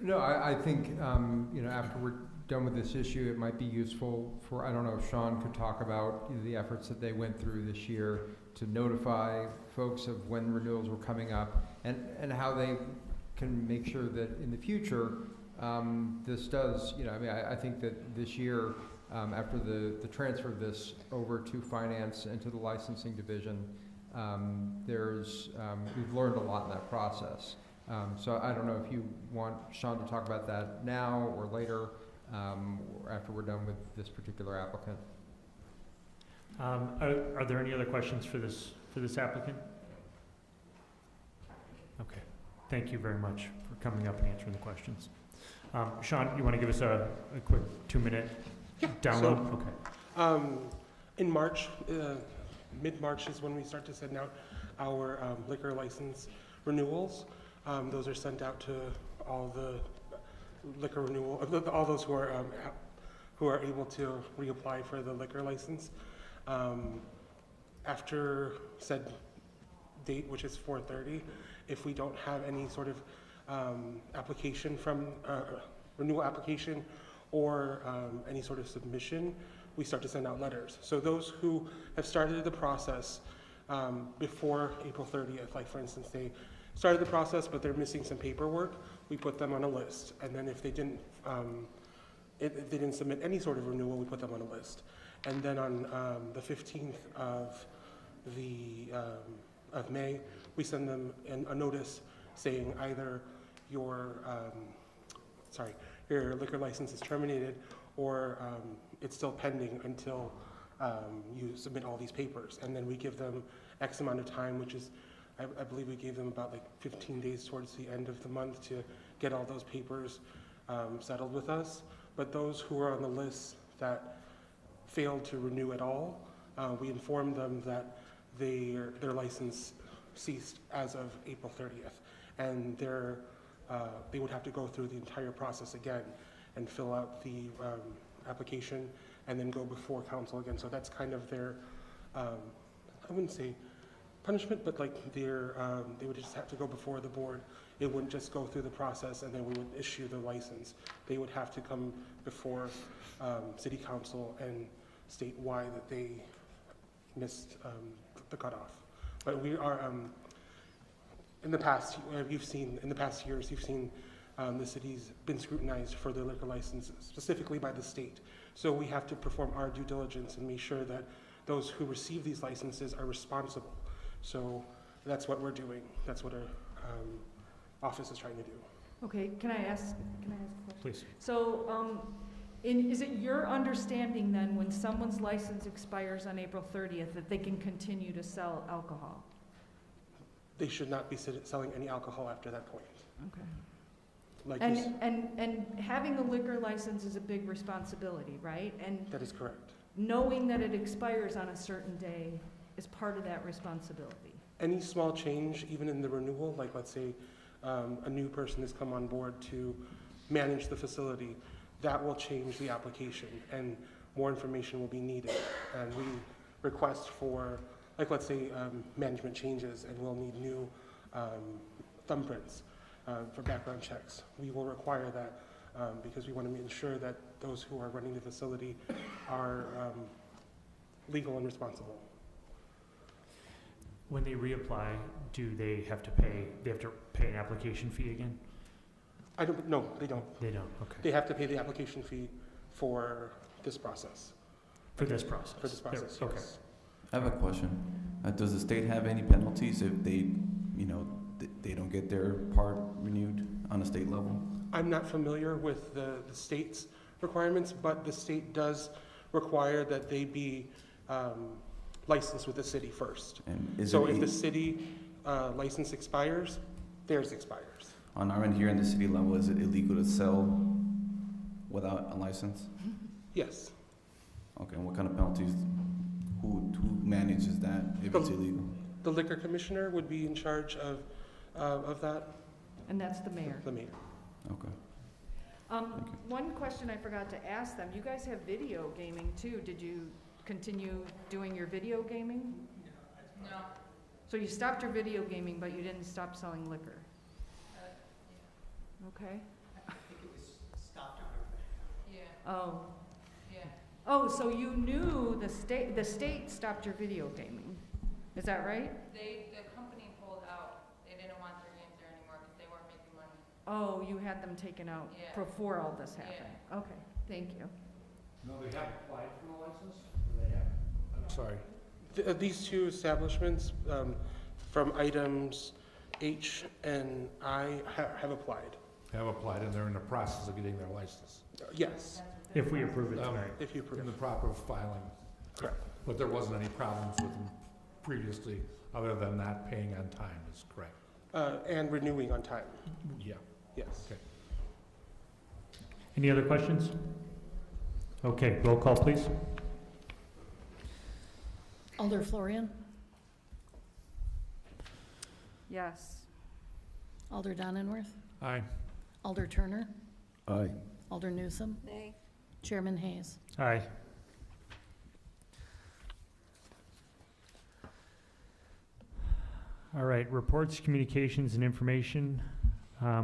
No, I think, you know, after we're done with this issue, it might be useful for, I don't know if Sean could talk about the efforts that they went through this year to notify folks of when renewals were coming up, and how they can make sure that in the future, this does, you know, I mean, I think that this year, after the transfer of this over to finance and to the licensing division, we've learned a lot in that process. So I don't know if you want Sean to talk about that now or later, or after we're done with this particular applicant.
Are there any other questions for this applicant? Okay, thank you very much for coming up and answering the questions. Sean, you want to give us a quick 2-minute download?
So,
okay.
In March, mid-March is when we start to send out our liquor license renewals. Those are sent out to all the liquor renewal, all those who are able to reapply for the liquor license. After said date, which is 4/30, if we don't have any sort of application from renewal application or any sort of submission, we start to send out letters. So those who have started the process before April 30th, like for instance, they started the process but they're missing some paperwork, we put them on a list. And then if they didn't submit any sort of renewal, we put them on a list. And then on the 15th of May, we send them a notice saying either your liquor license is terminated or it's still pending until you submit all these papers. And then we give them X amount of time, which is, I believe we gave them about like 15 days towards the end of the month to get all those papers settled with us. But those who are on the list that failed to renew at all, we informed them that their license ceased as of April 30th. And they would have to go through the entire process again and fill out the application and then go before council again. So that's kind of their, I wouldn't say punishment, but like they would just have to go before the board. It wouldn't just go through the process and then we would issue the license. They would have to come before city council and state why that they missed the cutoff. But we are, in the past years, you've seen the city's been scrutinized for their liquor licenses, specifically by the state. So we have to perform our due diligence and make sure that those who receive these licenses are responsible. So that's what we're doing. That's what our office is trying to do.
Okay, can I ask a question?
Please.
So, is it your understanding then, when someone's license expires on April 30th, that they can continue to sell alcohol?
They should not be selling any alcohol after that point.
Okay.
Like
And having a liquor license is a big responsibility, right? And
that is correct.
knowing that it expires on a certain day is part of that responsibility.
Any small change, even in the renewal, like let's say a new person has come on board to manage the facility, that will change the application and more information will be needed. And we request for, like let's say management changes and we'll need new thumbprints for background checks. We will require that because we want to ensure that those who are running the facility are legal and responsible.
When they reapply, do they have to pay? They have to pay an application fee again?
No, they don't.
They don't. Okay.
They have to pay the application fee for this process.
For this process.
For this process.
Okay.
Yes.
I have a question. Does the state have any penalties if they, they don't get their part renewed on a state level?
I'm not familiar with the state's requirements, but the state does require that they be licensed with the city first.
And
so if the city license expires, theirs expires.
On our end here in the city level, is it illegal to sell without a license?
Yes.
Okay, and what kind of penalties, who manages that if it's illegal?
The liquor commissioner would be in charge of that.
And that's the mayor.
The mayor.
Okay.
One question I forgot to ask them, you guys have video gaming too. Did you continue doing your video gaming?
No.
So you stopped your video gaming, but you didn't stop selling liquor? Okay.
I think it was stopped on our back. Yeah.
Oh.
Yeah.
Oh, so you knew the state stopped your video gaming. Is that right?
The company pulled out. They didn't want their games there anymore because they weren't making money.
Oh, you had them taken out before all this happened.
Yeah.
Okay, thank you.
No, they haven't applied for the license, or they haven't? I'm sorry.
These two establishments from items H and I have applied.
Have applied, and they're in the process of getting their license.
Yes.
If we approve it tonight.
If you approve.
In the proper filing.
Correct.
But there wasn't any problems with them previously, other than not paying on time, is correct?
And renewing on time.
Yeah.
Yes.
Okay.
Any other questions? Okay, roll call, please.
Alder Florian,
Yes.
Alder Donenworth,
Aye.
Alder Turner,
Aye.
Alder Newsome,
Nay.
Chairman Hayes.
Aye. All right, reports, communications, and information.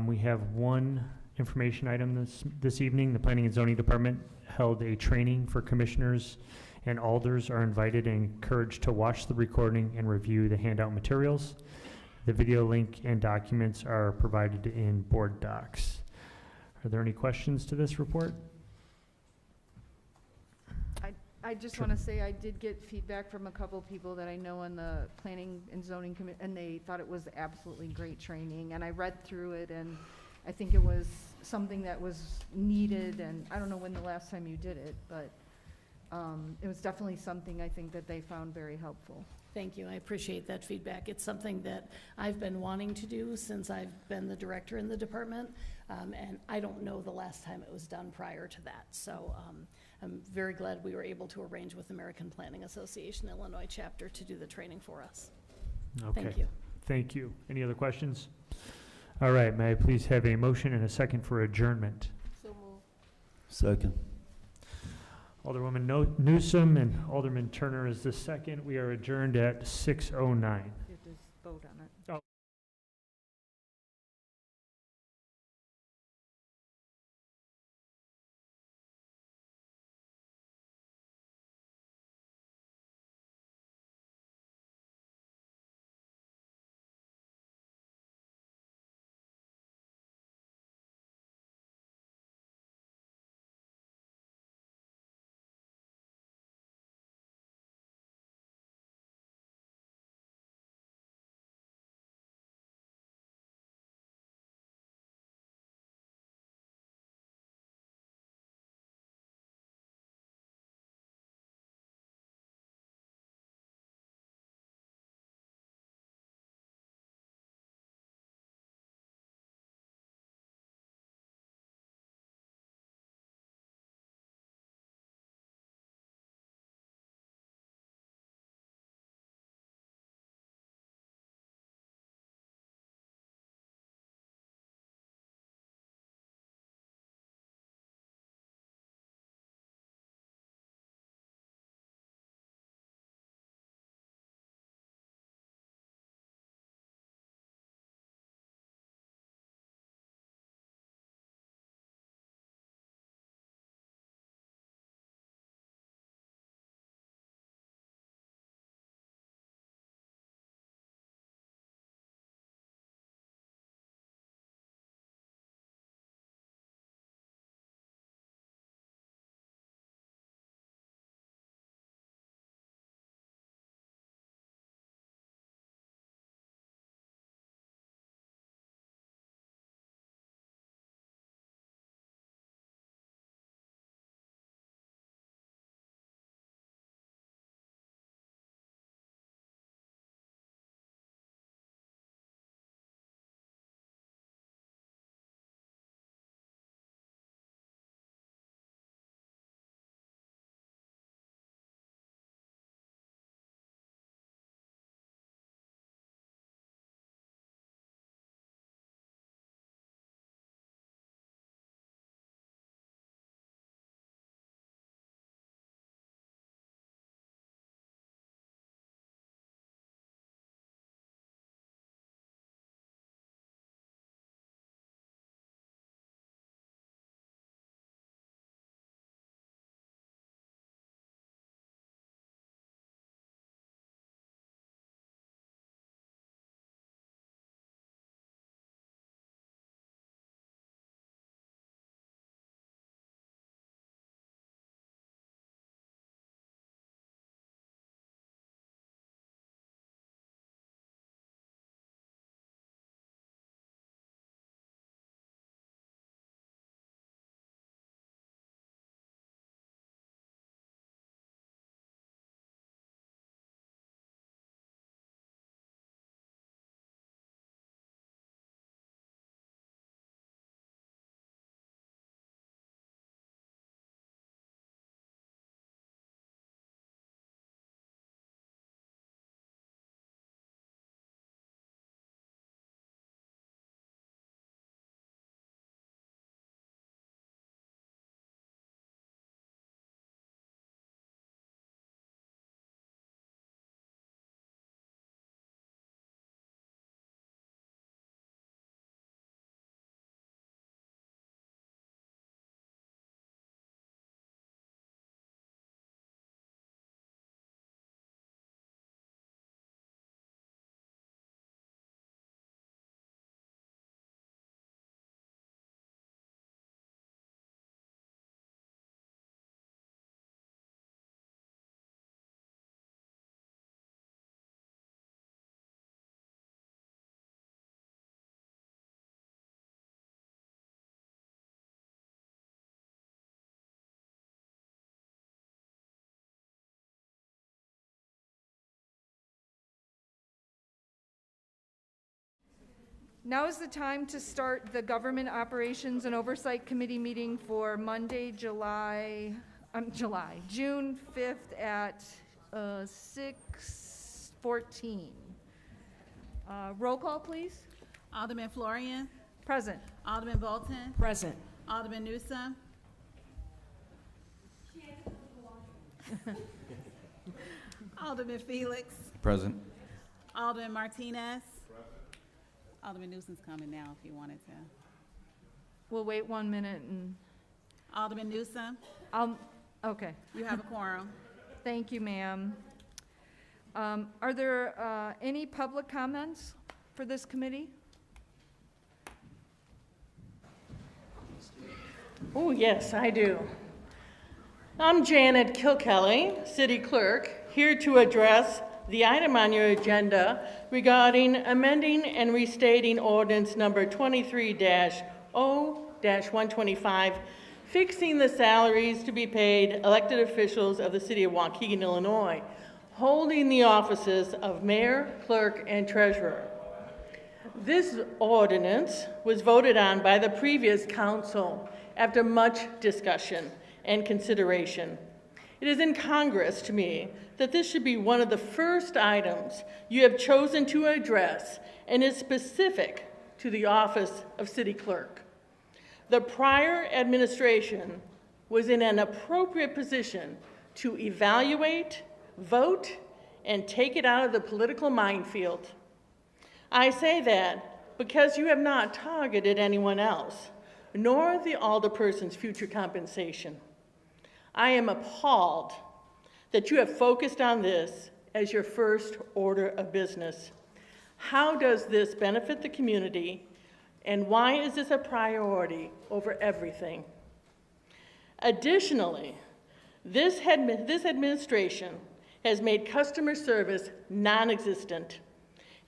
We have one information item this evening. The Planning and Zoning Department held a training for commissioners, and alders are invited and encouraged to watch the recording and review the handout materials. The video link and documents are provided in board docs. Are there any questions to this report?
I just want to say I did get feedback from a couple people that I know on the Planning and Zoning Committee, and they thought it was absolutely great training. And I read through it, and I think it was something that was needed. And I don't know when the last time you did it, but it was definitely something I think that they found very helpful.
Thank you. I appreciate that feedback. It's something that I've been wanting to do since I've been the director in the department, and I don't know the last time it was done prior to that. So I'm very glad we were able to arrange with American Planning Association Illinois chapter to do the training for us.
Okay.
Thank you.
Thank you. Any other questions? All right, may I please have a motion and a second for adjournment?
So moved.
Second.
Alderwoman Newsome and Alderman Turner is the second. We are adjourned at 6:09.
vote on it.
Oh.
Now is the time to start the Government Operations and Oversight Committee meeting for Monday, June 5th at 6:14. Roll call, please.
Alderman Florian.
Present.
Alderman Bolton.
Present.
Alderman Newsome. Alderman Felix.
Present.
Alderman Martinez. Alderman Newsom's coming now if you wanted to.
We'll wait 1 minute and,
Alderman Newsom,
okay.
you have a quorum.
Thank you, ma'am. Are there any public comments for this committee?
Oh, yes, I do. I'm Janet Kilkelly, City Clerk, here to address the item on your agenda regarding amending and restating ordinance number 23-0-125, fixing the salaries to be paid elected officials of the City of Waukegan, Illinois, holding the offices of Mayor, Clerk, and Treasurer. This ordinance was voted on by the previous council after much discussion and consideration. It is incongruous to me that this should be one of the first items you have chosen to address and is specific to the office of City Clerk. The prior administration was in an appropriate position to evaluate, vote, and take it out of the political minefield. I say that because you have not targeted anyone else, nor the alderperson's future compensation. I am appalled that you have focused on this as your first order of business. How does this benefit the community, and why is this a priority over everything? Additionally, this administration has made customer service non-existent.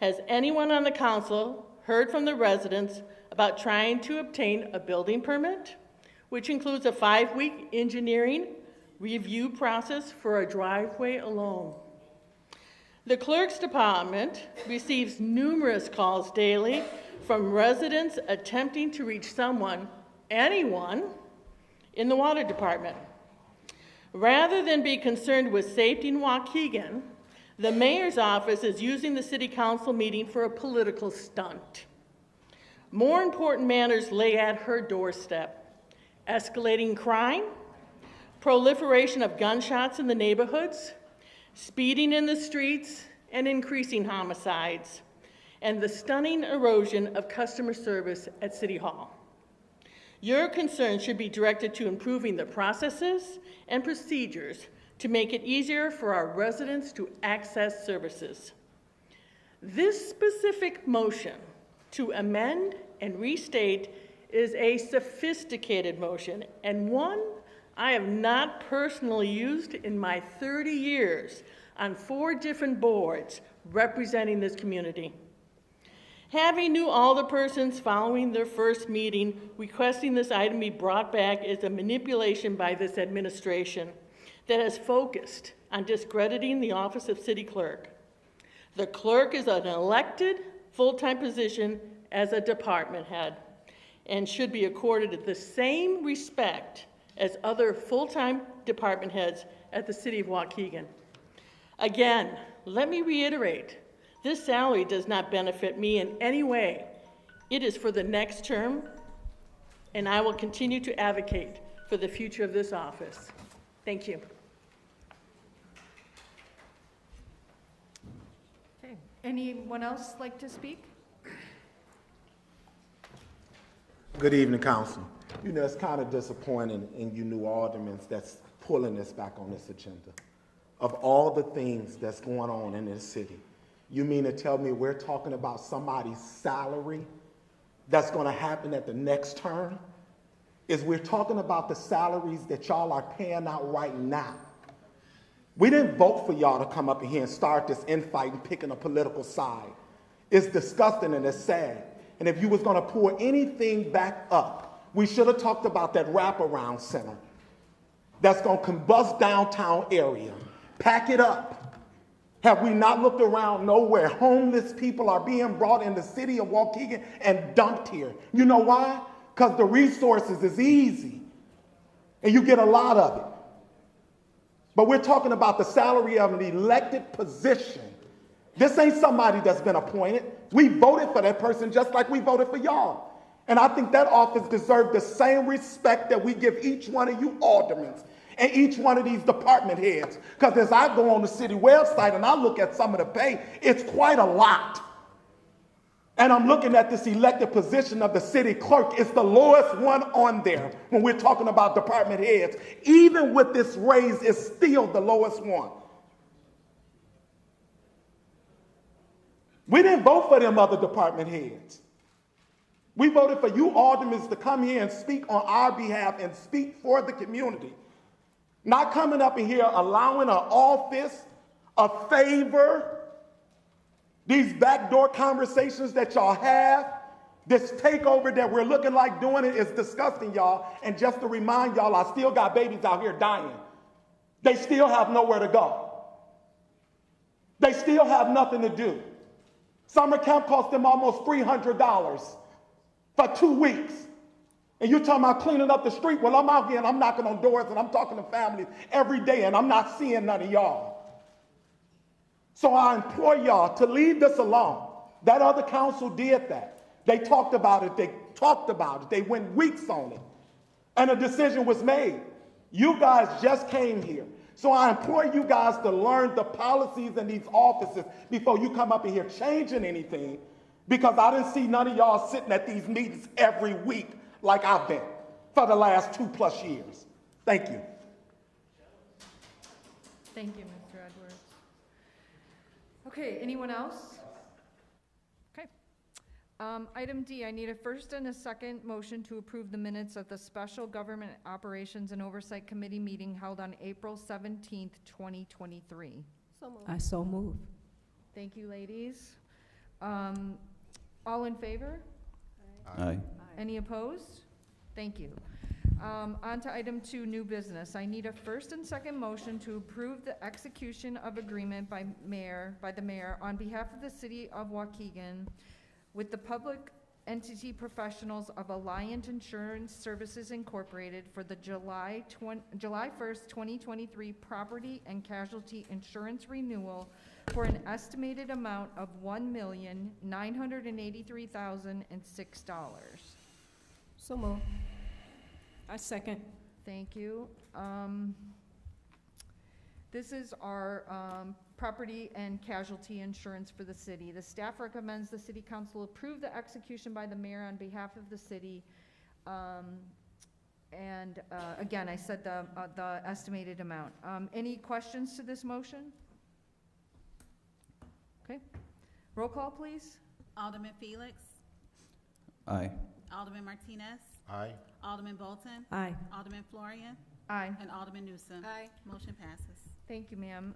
Has anyone on the council heard from the residents about trying to obtain a building permit, which includes a 5-week engineering review process for a driveway alone? The clerk's department receives numerous calls daily from residents attempting to reach someone, anyone, in the water department. Rather than be concerned with safety in Waukegan, the mayor's office is using the city council meeting for a political stunt. More important matters lay at her doorstep: escalating crime, proliferation of gunshots in the neighborhoods, speeding in the streets, and increasing homicides, and the stunning erosion of customer service at City Hall. Your concerns should be directed to improving the processes and procedures to make it easier for our residents to access services. This specific motion to amend and restate is a sophisticated motion, and one I have not personally used in my 30 years on 4 different boards representing this community. Having new alderpersons following their first meeting requesting this item be brought back is a manipulation by this administration that has focused on discrediting the office of City Clerk. The clerk is an elected full-time position as a department head and should be accorded the same respect as other full-time department heads at the City of Waukegan. Again, let me reiterate, this salary does not benefit me in any way. It is for the next term, and I will continue to advocate for the future of this office. Thank you.
Okay. Anyone else like to speak?
Good evening, Council. You know, it's kind of disappointing in you new aldermen that's pulling this back on this agenda. Of all the things that's going on in this city, you mean to tell me we're talking about somebody's salary that's going to happen at the next term? Is we're talking about the salaries that y'all are paying out right now. We didn't vote for y'all to come up in here and start this infight and picking a political side. It's disgusting and it's sad. And if you was going to pull anything back up, we should have talked about that wraparound center that's going to combust downtown area. Pack it up. Have we not looked around nowhere? Homeless people are being brought in the city of Waukegan and dumped here. You know why? Because the resources is easy and you get a lot of it. But we're talking about the salary of an elected position. This ain't somebody that's been appointed. We voted for that person just like we voted for y'all. And I think that office deserves the same respect that we give each one of you aldermen. and each one of these department heads. Because as I go on the city website and I look at some of the pay, it's quite a lot. And I'm looking at this elected position of the city clerk. It's the lowest one on there when we're talking about department heads. Even with this raise, it's still the lowest one. We didn't vote for them other department heads. We voted for you aldermen to come here and speak on our behalf and speak for the community. Not coming up in here allowing an office, a favor, these backdoor conversations that y'all have, this takeover that we're looking like doing it is disgusting, y'all. And just to remind y'all, I still got babies out here dying. They still have nowhere to go. They still have nothing to do. Summer camp cost them almost $300 for 2 weeks. And you're talking about cleaning up the street. Well, I'm out here and I'm knocking on doors and I'm talking to families every day and I'm not seeing none of y'all. So I implore y'all to leave this alone. That other council did that. They talked about it. They went weeks on it. And a decision was made. You guys just came here. So I implore you guys to learn the policies in these offices before you come up in here changing anything, because I didn't see none of y'all sitting at these meetings every week like I've been for the last 2+ years. Thank you.
Thank you, Mr. Edwards. Okay, anyone else? Okay. Item D, I need a first and a second motion to approve the minutes of the Special Government Operations and Oversight Committee meeting held on April 17th, 2023.
I so move.
Thank you, ladies. All in favor?
Aye.
Any opposed? Thank you. On to item 2, new business. I need a first and second motion to approve the execution of agreement by the mayor on behalf of the city of Waukegan with the public entity professionals of Alliant Insurance Services Incorporated for the July 1st, 2023 property and casualty insurance renewal for an estimated amount of $1,983,006.
So moved.
I second.
Thank you. This is our property and casualty insurance for the city. The staff recommends the city council approve the execution by the mayor on behalf of the city. Again, I said the estimated amount. Any questions to this motion? Okay. Roll call, please.
Alderman Felix.
Aye.
Alderman Martinez.
Aye.
Alderman Bolton.
Aye.
Alderman Florian.
Aye.
And Alderman Newsom.
Aye.
Motion passes.
Thank you, ma'am.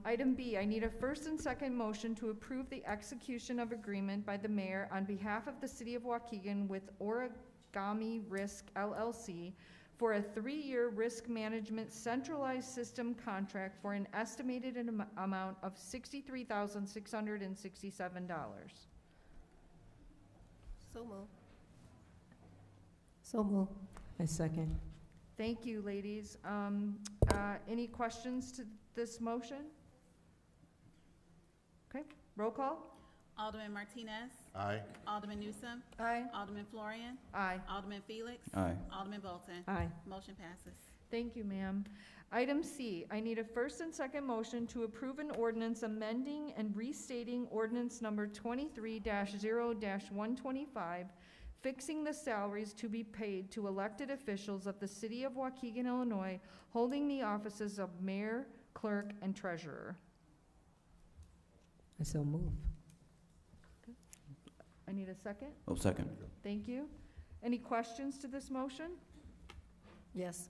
Item B, I need a first and second motion to approve the execution of agreement by the mayor on behalf of the city of Waukegan with Origami Risk LLC for a 3-year risk management centralized system contract for an estimated amount of $63,667.
So moved. So moved.
I second.
Thank you, ladies. Any questions to this motion? Okay, roll call.
Alderman Martinez.
Aye.
Alderman Newsom.
Aye.
Alderman Florian.
Aye.
Alderman Felix.
Aye.
Alderman Bolton.
Aye.
Motion passes.
Thank you, ma'am. Item C, I need a first and second motion to approve an ordinance amending and restating ordinance number 23-0-125, fixing the salaries to be paid to elected officials of the city of Waukegan, Illinois, holding the offices of mayor, clerk, and treasurer.
I so move.
I need a second.
Oh, second.
Thank you. Any questions to this motion?
Yes.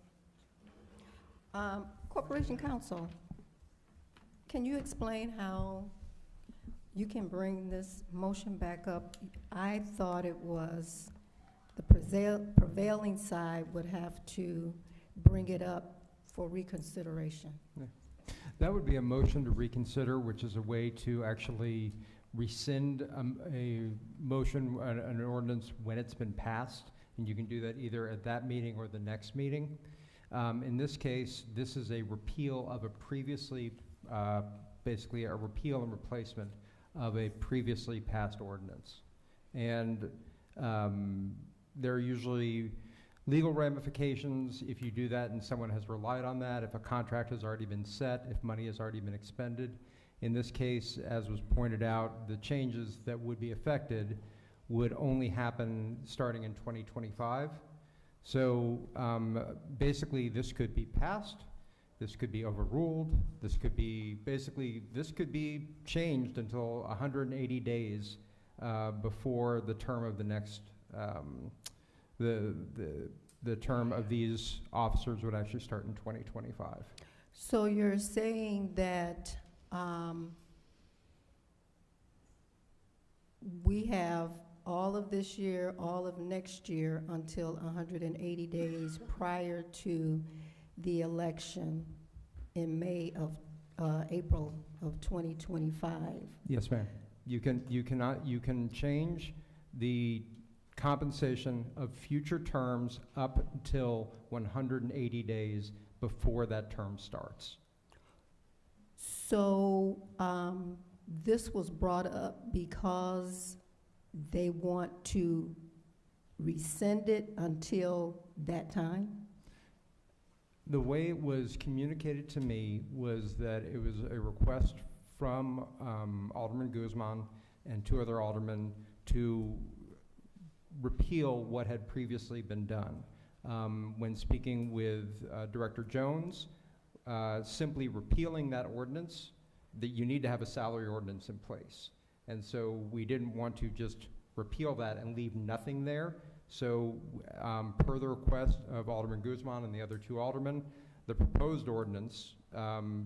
Corporation Counsel, can you explain how you can bring this motion back up? I thought it was the prevailing side would have to bring it up for reconsideration.
That would be a motion to reconsider, which is a way to actually rescind a motion, an ordinance when it's been passed, and you can do that either at that meeting or the next meeting. In this case, this is a repeal of a previously, basically a repeal and replacement of a previously passed ordinance. And they're usually legal ramifications if you do that and someone has relied on that, if a contract has already been set, if money has already been expended. In this case, as was pointed out, the changes that would be affected would only happen starting in 2025. So basically this could be passed, this could be overruled, this could be changed until 180 days before the term of the next, the term of these officers would actually start in 2025.
So you're saying that we have all of this year, all of next year, until 180 days prior to the election in April of 2025.
Yes, ma'am. You can change the compensation of future terms up until 180 days before that term starts.
So this was brought up because they want to rescind it until that time?
The way it was communicated to me was that it was a request from Alderman Guzman and 2 other aldermen to repeal what had previously been done. When speaking with Director Jones, simply repealing that ordinance, that you need to have a salary ordinance in place. And so we didn't want to just repeal that and leave nothing there. So per the request of Alderman Guzman and the other 2 aldermen, the proposed ordinance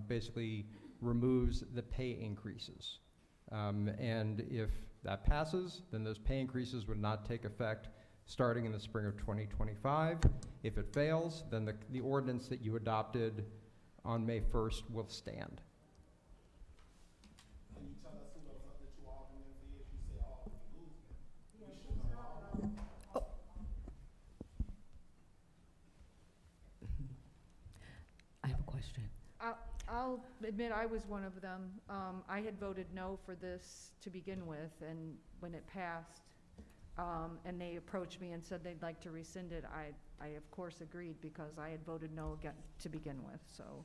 basically removes the pay increases. And if that passes, then those pay increases would not take effect starting in the spring of 2025. If it fails, then the ordinance that you adopted on May 1st will stand.
Can you tell us who those other 2 aldermen is? If you say Alderman Guzman, we should know all of them.
I have a question.
I'll admit I was one of them. I had voted no for this to begin with, and when it passed, and they approached me and said they'd like to rescind it, I of course agreed because I had voted no again to begin with, so.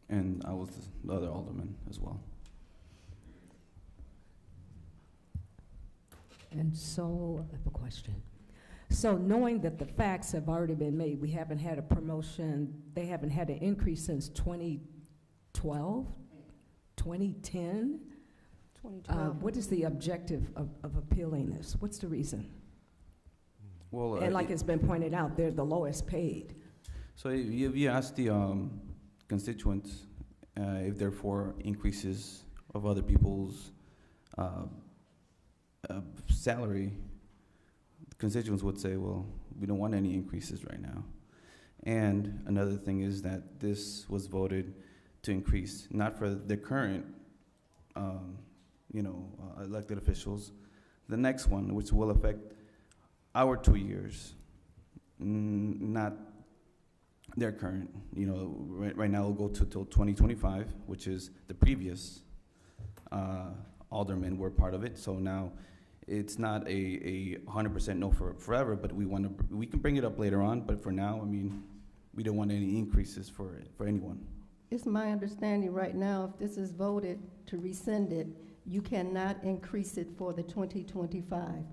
And I was the other alderman as well.
And so, I have a question. So knowing that the facts have already been made, we haven't had a promotion, they haven't had an increase since 2012, 2010?
2012.
What is the objective of appealing this? What's the reason?
Well,
And like it's been pointed out, they're the lowest paid.
So if you ask the constituents if they're for increases of other people's salary, constituents would say, well, we don't want any increases right now. And another thing is that this was voted to increase, not for the current, elected officials. The next one, which will affect our 2 years, not their current. Right now it'll go to till 2025, which is the previous aldermen were part of it. So now it's not a 100% no for forever, but we can bring it up later on. But for now, I mean, we don't want any increases for anyone.
It's my understanding right now, if this is voted to rescind it, you cannot increase it for the 2025.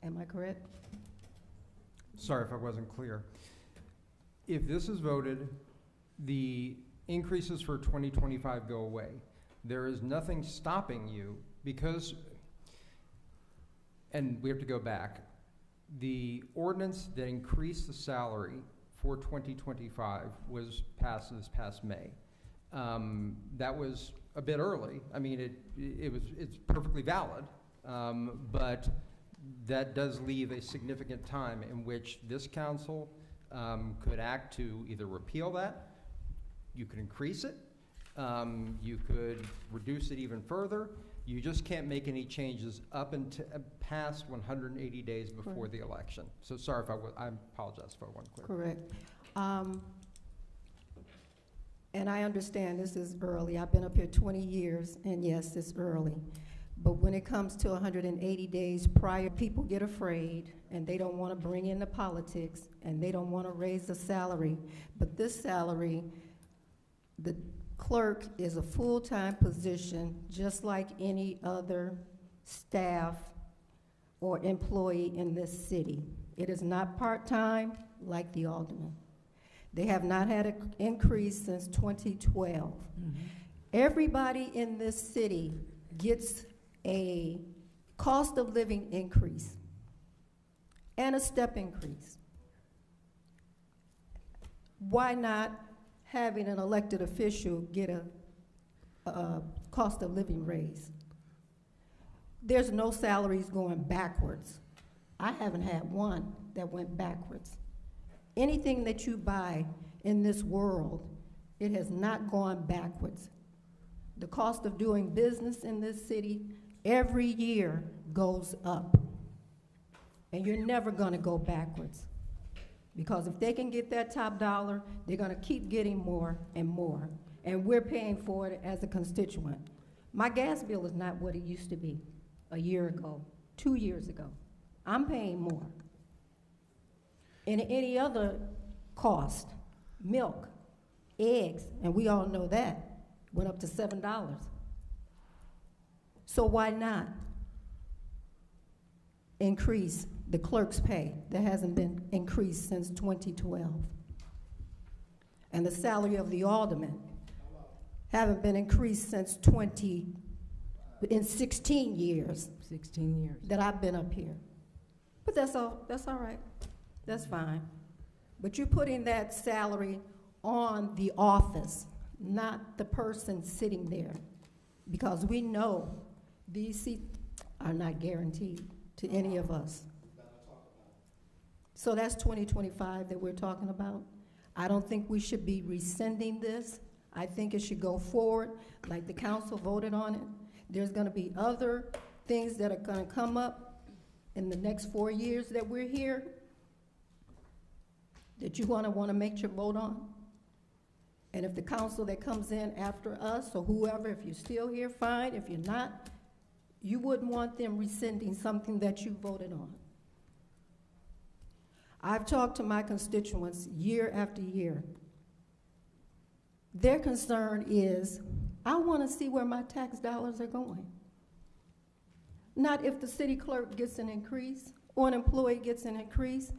Am I correct?
Sorry if I wasn't clear. If this is voted, the increases for 2025 go away. There is nothing stopping you because, and we have to go back, the ordinance that increased the salary for 2025 was passed this past May. That was a bit early. I mean, it's perfectly valid, but that does leave a significant time in which this council could act to either repeal that, you could increase it, you could reduce it even further. You just can't make any changes up until past 180 days before the election. So sorry if I apologize if I wasn't clear.
Correct. And I understand this is early. I've been up here 20 years, and yes, it's early. But when it comes to 180 days prior, people get afraid, and they don't want to bring in the politics, and they don't want to raise the salary. But this salary, the clerk is a full-time position, just like any other staff or employee in this city. It is not part-time like the alderman. They have not had an increase since 2012. Everybody in this city gets a cost of living increase and a step increase. Why not having an elected official get a cost of living raise? There's no salaries going backwards. I haven't had one that went backwards. Anything that you buy in this world, it has not gone backwards. The cost of doing business in this city every year goes up. And you're never gonna go backwards. Because if they can get that top dollar, they're gonna keep getting more and more. And we're paying for it as a constituent. My gas bill is not what it used to be a year ago, 2 years ago. I'm paying more. And any other cost, milk, eggs, and we all know that, went up to $7. So why not increase the clerk's pay that hasn't been increased since 2012? And the salary of the alderman haven't been increased since 16 years.
16 years.
That I've been up here. But that's all right. That's fine. But you're putting that salary on the office, not the person sitting there. Because we know these seats are not guaranteed to any of us. So that's 2025 that we're talking about. I don't think we should be rescinding this. I think it should go forward like the council voted on it. There's gonna be other things that are gonna come up in the next 4 years that we're here that you wanna make your vote on. And if the council that comes in after us or whoever, if you're still here, fine. If you're not, you wouldn't want them rescinding something that you voted on. I've talked to my constituents year after year. Their concern is, I want to see where my tax dollars are going. Not if the city clerk gets an increase or an employee gets an increase.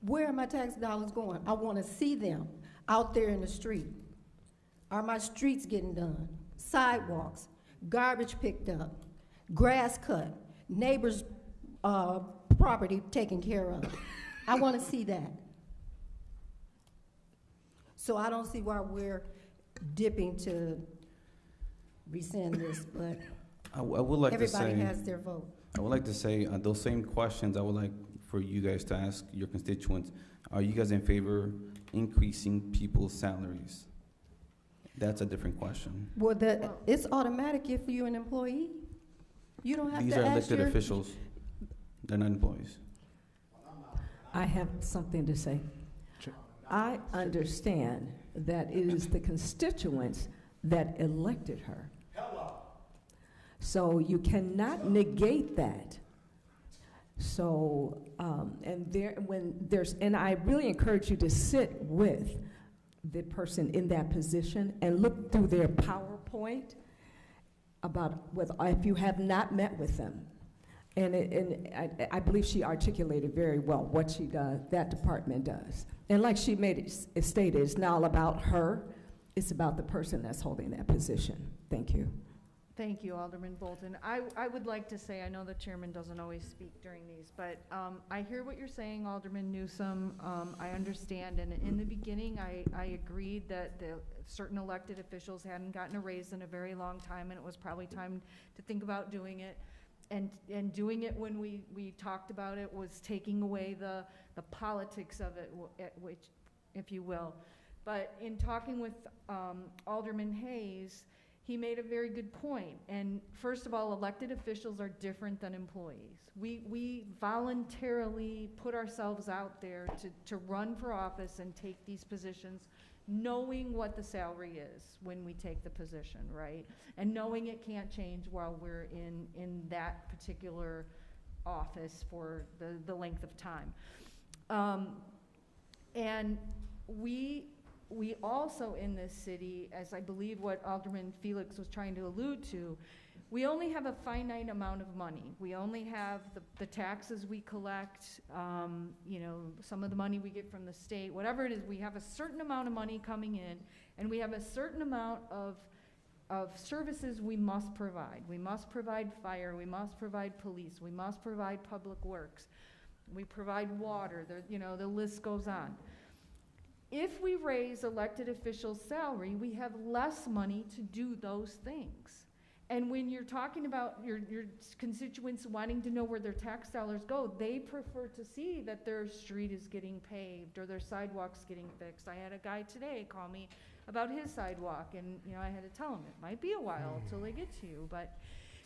Where are my tax dollars going? I want to see them out there in the street. Are my streets getting done? Sidewalks, garbage picked up, grass cut, neighbors' property taken care of. I want to see that. So I don't see why we're dipping to rescind this, but
I would like to say,
everybody has their vote.
I would like to say those same questions I would like for you guys to ask your constituents. Are you guys in favor increasing people's salaries? That's a different question.
Well, it's automatic if you're an employee. You don't have
These
to
are
ask
elected
your
officials. They're not employees.
I have something to say. I understand that it is the constituents that elected her. So you cannot negate that. So, and I really encourage you to sit with the person in that position and look through their PowerPoint about if you have not met with them. And I believe she articulated very well what she does, that department does. And like she stated, it's not all about her, it's about the person that's holding that position. Thank you.
Thank you, Alderman Bolton. I would like to say, I know the chairman doesn't always speak during these, but I hear what you're saying, Alderman Newsome. I understand, and in the beginning, I agreed that the certain elected officials hadn't gotten a raise in a very long time, and it was probably time to think about doing it. And doing it when we talked about it was taking away the politics of it, which, if you will. But in talking with Alderman Hayes, he made a very good point. And first of all, elected officials are different than employees. We voluntarily put ourselves out there to run for office and take these positions knowing what the salary is when we take the position, right? And knowing it can't change while we're in that particular office for the length of time. And we also in this city, as I believe what Alderman Felix was trying to allude to, we only have a finite amount of money. We only have the taxes we collect, you know, some of the money we get from the state, whatever it is, we have a certain amount of money coming in, and we have a certain amount of services we must provide. We must provide fire, we must provide police, we must provide public works, we provide water, you know, the list goes on. If we raise elected officials' salary, we have less money to do those things. And when you're talking about your constituents wanting to know where their tax dollars go, they prefer to see that their street is getting paved or their sidewalk's getting fixed. I had a guy today call me about his sidewalk, and you know, I had to tell him it might be a while till they get to you. But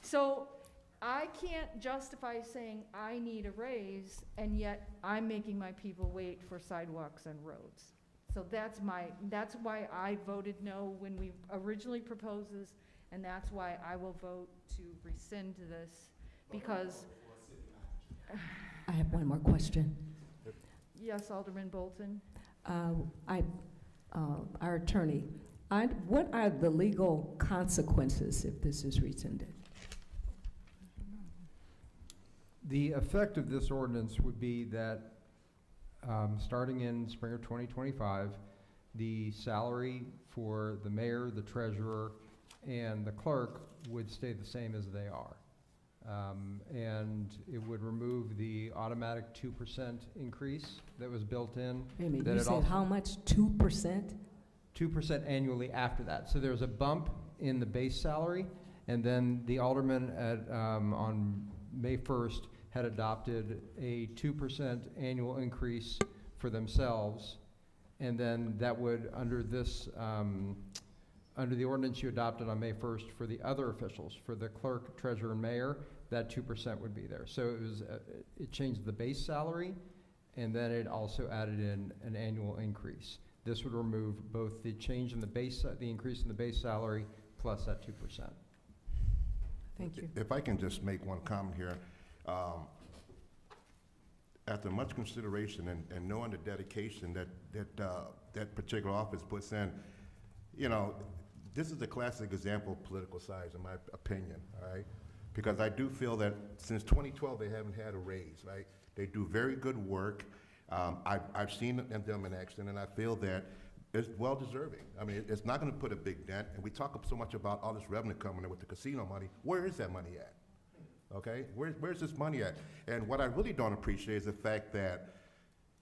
so I can't justify saying I need a raise, and yet I'm making my people wait for sidewalks and roads. So that's why I voted no when we originally proposed this, and that's why I will vote to rescind this, because.
I have one more question.
Yes, Alderman Bolton.
Our attorney, what are the legal consequences if this is rescinded?
The effect of this ordinance would be that starting in spring of 2025, the salary for the mayor, the treasurer, and the clerk would stay the same as they are. And it would remove the automatic 2% increase that was built in.
Wait a minute, you said how much, 2%?
2% annually after that. So there's a bump in the base salary, and then the alderman on May 1st had adopted a 2% annual increase for themselves, and then that would, under this, under the ordinance you adopted on May 1st for the other officials, for the clerk, treasurer, and mayor, that 2% would be there. So it was, it changed the base salary, and then it also added in an annual increase. This would remove both the change in the base, the increase in the base salary, plus that 2%.
Thank you.
If I can just make one comment here. After much consideration and knowing the dedication that particular office puts in, you know, this is a classic example of political science, in my opinion, all right? Because I do feel that since 2012, they haven't had a raise, right? They do very good work. I've seen them in action, and I feel that it's well deserving. I mean, it's not going to put a big dent. And we talk so much about all this revenue coming in with the casino money. Where is that money at? Okay, where's this money at? And what I really don't appreciate is the fact that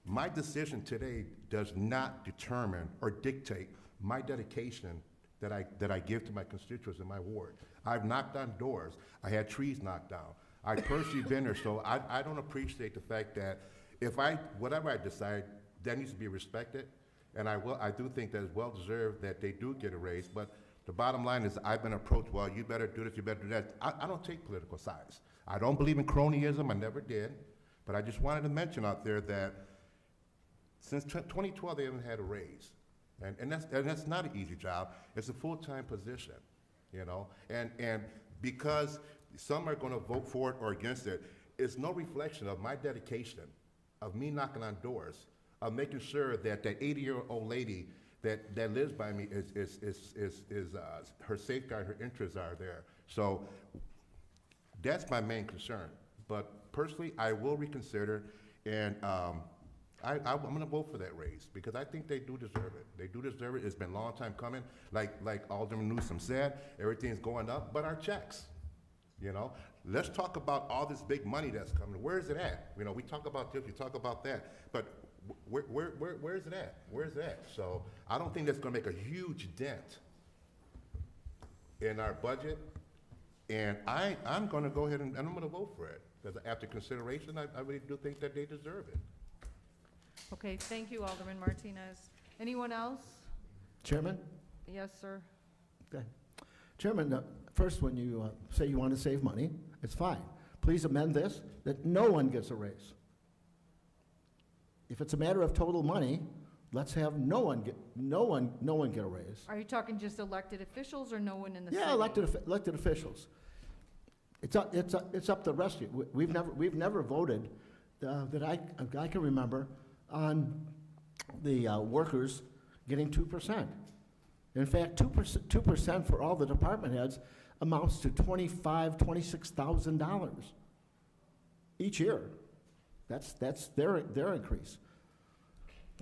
my decision today does not determine or dictate my dedication that I give to my constituents in my ward. I've knocked on doors. I had trees knocked down. I personally been there, so I don't appreciate the fact that whatever I decide, that needs to be respected, and I do think that it's well deserved that they do get a raise, but the bottom line is I've been approached, well, you better do this, you better do that. I don't take political sides. I don't believe in cronyism, I never did, but I just wanted to mention out there that since 2012, they haven't had a raise. And that's not an easy job. It's a full-time position, you know? And because some are gonna vote for it or against it, it's no reflection of my dedication, of me knocking on doors, of making sure that that 80-year-old lady that lives by me is her safeguard, her interests are there. So that's my main concern. But personally, I will reconsider, and I'm going to vote for that raise because I think they do deserve it. They do deserve it. It's been a long time coming. Like Alderman Newsom said, everything's going up, but our checks, you know. Let's talk about all this big money that's coming. Where is it at? You know, we talk about this, we talk about that, but where is it at? Where is it at? So I don't think that's going to make a huge dent in our budget, and I'm going to go ahead and I'm going to vote for it because after consideration, I really do think that they deserve it.
Okay, thank you, Alderman Martinez. Anyone else?
Chairman?
Yes, sir.
Go ahead. Chairman, first, when you say you want to save money, it's fine. Please amend this that no one gets a raise. If it's a matter of total money, Let's have no one get a raise.
Are you talking just elected officials or no one in the city?
Yeah, elected officials. It's up to the rest of you. We've never voted that I can remember on the workers getting 2%. In fact, 2% for all the department heads amounts to $26,000 each year. That's their increase.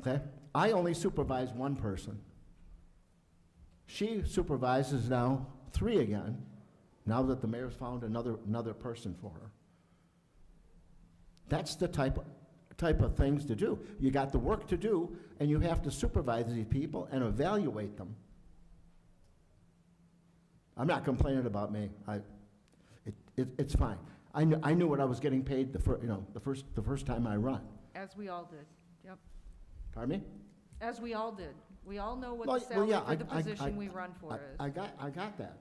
Okay, I only supervise one person. She supervises now 3 again, now that the mayor's found another person for her. That's the type of things to do. You got the work to do, and you have to supervise these people and evaluate them. I'm not complaining about me. It's fine. I knew what I was getting paid the first time I run.
As we all did, yep.
Pardon me?
As we all did. We all know what
Well,
the salary
yeah,
for the position we run for is.
I got that.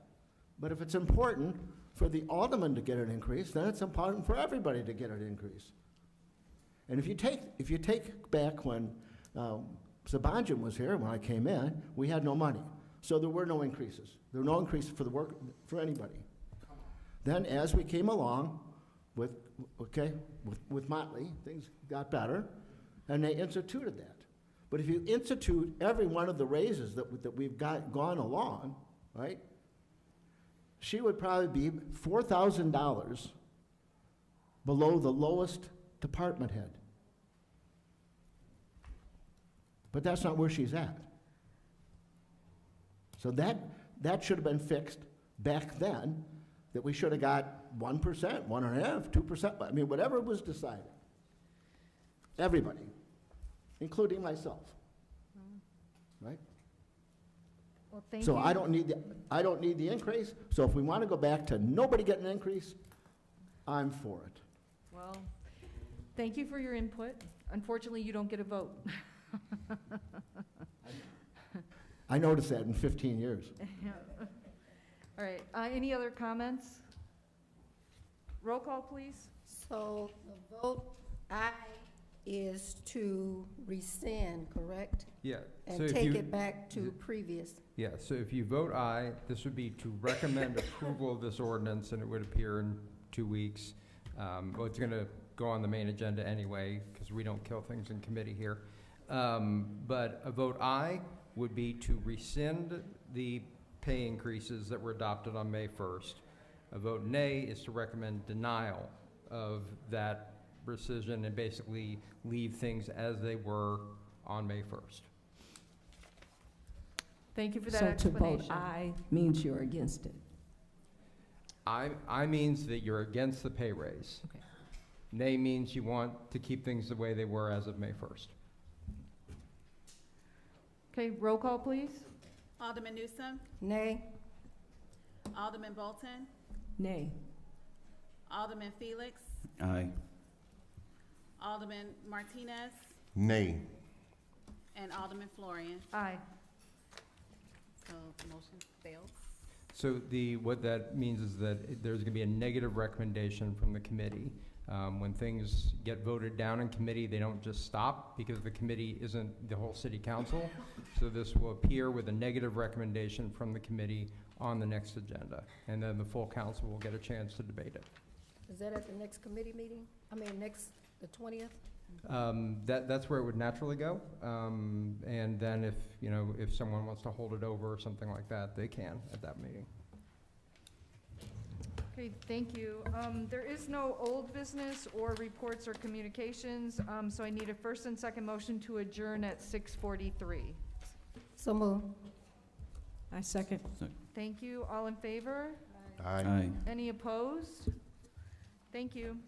But if it's important for the alderman to get an increase, then it's important for everybody to get an increase. And if you take back when Sabanjan was here, when I came in, we had no money. So there were no increases. There were no increases for anybody. Then as we came along with Motley, things got better, and they instituted that. But if you institute every one of the raises that we've gone along, right, she would probably be $4,000 below the lowest department head. But that's not where she's at. So that should have been fixed back then, that we should have got 1%, 1.5%, 2%, I mean, whatever was decided. Everybody, including myself, right?
Well, thank
So
you.
I don't need the increase, so if we want to go back to nobody getting an increase, I'm for it.
Well, thank you for your input. Unfortunately, you don't get a vote.
I noticed that in 15 years.
All right, any other comments? Roll call, please.
So the vote aye is to rescind, correct?
Yeah.
And
so if
take
you-
it back to previous.
Yeah, so if you vote aye, this would be to recommend approval of this ordinance, and it would appear in 2 weeks. Well, it's gonna go on the main agenda anyway, because we don't kill things in committee here. But a vote aye would be to rescind the pay increases that were adopted on May 1st. A vote nay is to recommend denial of that rescission and basically leave things as they were on May 1st.
Thank you for that
So to
explanation.
vote aye means you're against it.
I means that you're against the pay raise.
Okay.
Nay means you want to keep things the way they were as of May 1st.
Okay, roll call, please.
Alderman Newsome,
Nay?
Alderman Bolton,
Nay.
Alderman Felix,
Aye.
Alderman Martinez,
Nay.
and Alderman Florian.
Aye.
So the motion fails.
So what that means is that there's going to be a negative recommendation from the committee. When things get voted down in committee, they don't just stop because the committee isn't the whole city council. So this will appear with a negative recommendation from the committee on the next agenda. And then the full council will get a chance to debate it.
Is that at the next committee meeting? I mean, the 20th?
That's where it would naturally go. And then if someone wants to hold it over or something like that, they can at that meeting.
Okay, thank you. There is no old business or reports or communications, so I need a first and second motion to adjourn at 6:43.
So move.
I second.
Thank you. All in favor?
Aye.
Any opposed? Thank you.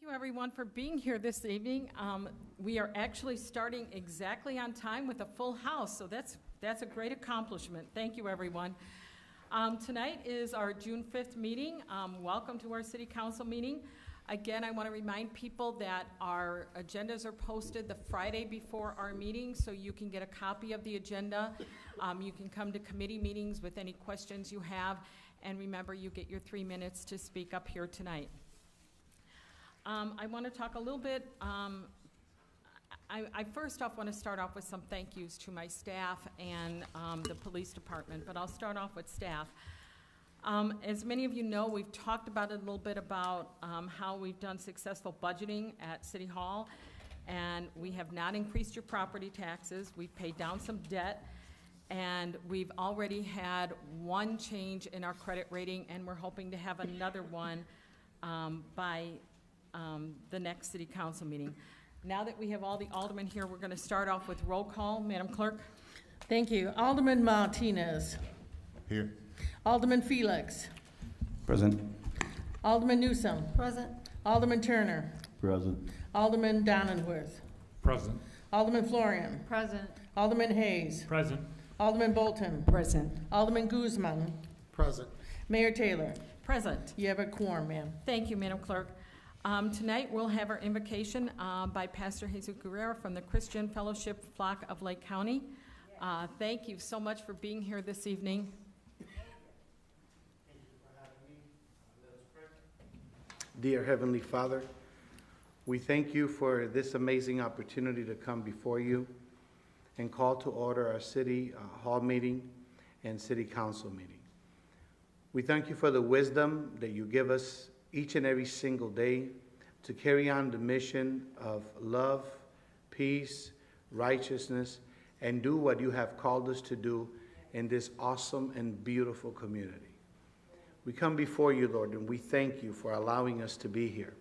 Thank you, everyone, for being here this evening. We are actually starting exactly on time with a full house, so that's a great accomplishment. Thank you, everyone. Tonight is our June 5th meeting. Welcome to our City Council meeting. Again, I want to remind people that our agendas are posted the Friday before our meeting, so you can get a copy of the agenda. You can come to committee meetings with any questions you have, and remember, you get your 3 minutes to speak up here tonight. I want to talk a little bit, I first off want to start off with some thank yous to my staff and the police department, but I'll start off with staff. As many of you know, we've talked about it a little bit about how we've done successful budgeting at City Hall, and we have not increased your property taxes. We've paid down some debt, and we've already had one change in our credit rating, and we're hoping to have another one by the next City Council meeting. Now that we have all the aldermen here, we're going to start off with roll call. Madam Clerk.
Thank you. Alderman Martinez.
Here.
Alderman Felix.
Present.
Alderman Newsom.
Present.
Alderman Turner.
Present.
Alderman Donenworth.
Present.
Alderman Florian.
Present.
Alderman Hayes.
Present.
Alderman Bolton.
Present.
Alderman Guzman.
Present.
Mayor Taylor.
Present.
You have a quorum, ma'am.
Thank you, Madam Clerk. Tonight, we'll have our invocation by Pastor Jesus Guerrero from the Christian Fellowship Flock of Lake County. Thank you so much for being here this evening.
Dear Heavenly Father, we thank you for this amazing opportunity to come before you and call to order our City Hall meeting and City Council meeting. We thank you for the wisdom that you give us each and every single day to carry on the mission of love, peace, righteousness, and do what you have called us to do in this awesome and beautiful community. We come before you, Lord, and we thank you for allowing us to be here.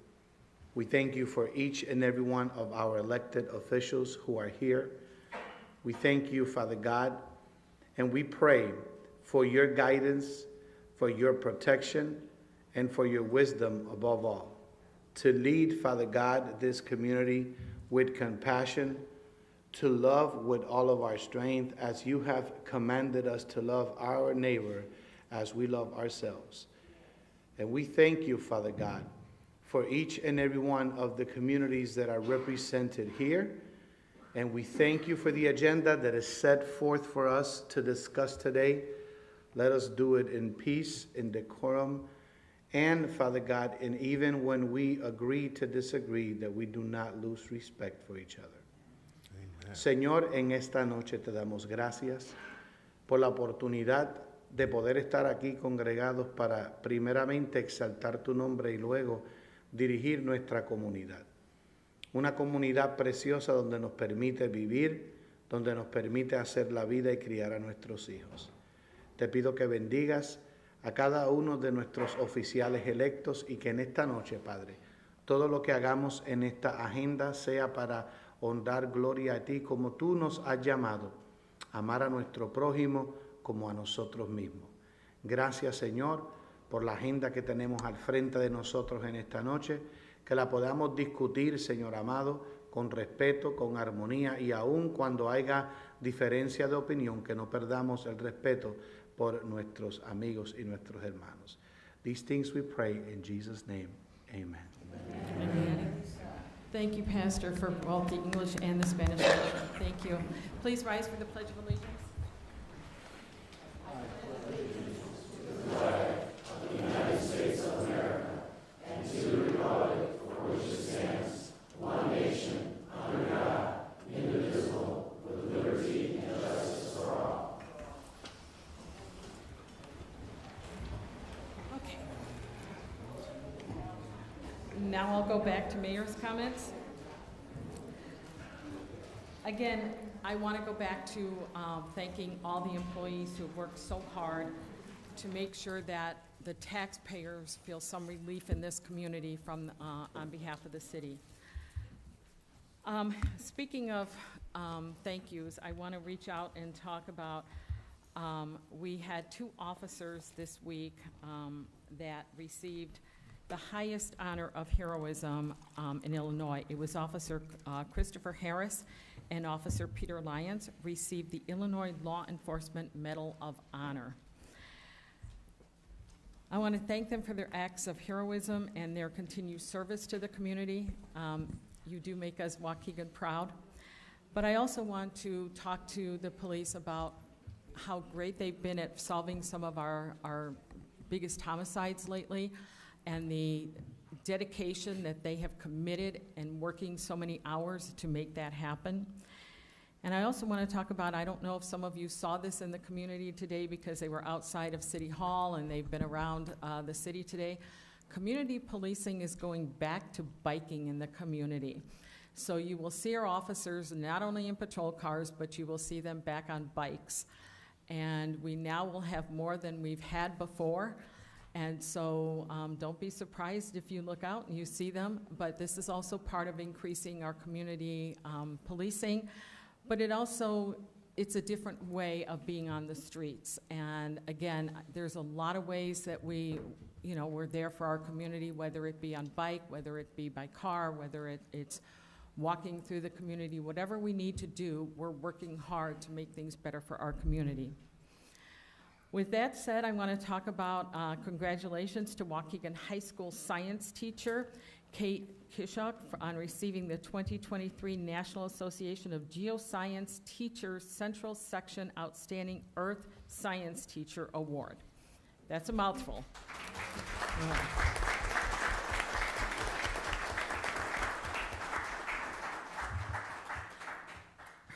We thank you for each and every one of our elected officials who are here. We thank you, Father God, and we pray for your guidance, for your protection, and for your wisdom above all, to lead, Father God, this community with compassion, to love with all of our strength, as you have commanded us to love our neighbor as we love ourselves. And we thank you, Father God, for each and every one of the communities that are represented here. And we thank you for the agenda that is set forth for us to discuss today. Let us do it in peace, in decorum, and, Father God, and even when we agree to disagree, that we do not lose respect for each other. Amen. Señor, en esta noche te damos gracias por la oportunidad de poder estar aquí congregados para primeramente exaltar tu nombre y luego dirigir nuestra comunidad. Una comunidad preciosa donde nos permite vivir, donde nos permite hacer la vida y criar a nuestros hijos. Te pido que bendigas a cada uno de nuestros oficiales electos y que en esta noche, Padre, todo lo que hagamos en esta agenda sea para honrar gloria a ti como tú nos has llamado, amar a nuestro prójimo como a nosotros mismos. Gracias, Señor, por la agenda que tenemos al frente de nosotros en esta noche, que la podamos discutir, Señor amado, con respeto, con armonía y aun cuando haya diferencia de opinión, que no perdamos el respeto por nuestros amigos y nuestros hermanos. These things we pray in Jesus' name. Amen.
Amen. Thank you, Pastor, for both the English and the Spanish version. Thank you. Please rise for the Pledge of Allegiance. Now I'll go back to Mayor's comments. Again, I want to go back to thanking all the employees who have worked so hard to make sure that the taxpayers feel some relief in this community from on behalf of the city. Speaking of thank yous, I want to reach out and talk about, we had 2 officers this week that received the highest honor of heroism in Illinois. It was Officer Christopher Harris and Officer Peter Lyons received the Illinois Law Enforcement Medal of Honor. I want to thank them for their acts of heroism and their continued service to the community. You do make us Waukegan proud. But I also want to talk to the police about how great they've been at solving some of our biggest homicides lately, and the dedication that they have committed and working so many hours to make that happen. And I also want to talk about, I don't know if some of you saw this in the community today because they were outside of City Hall and they've been around the city today. Community policing is going back to biking in the community. So you will see our officers not only in patrol cars, but you will see them back on bikes. And we now will have more than we've had before. And so don't be surprised if you look out and you see them, but this is also part of increasing our community policing. But it's a different way of being on the streets. And again, there's a lot of ways that we're there for our community, whether it be on bike, whether it be by car, whether it's walking through the community, whatever we need to do, we're working hard to make things better for our community. With that said, I want to talk about congratulations to Waukegan High School science teacher Kate Kishok on receiving the 2023 National Association of Geoscience Teachers Central Section Outstanding Earth Science Teacher Award. That's a mouthful.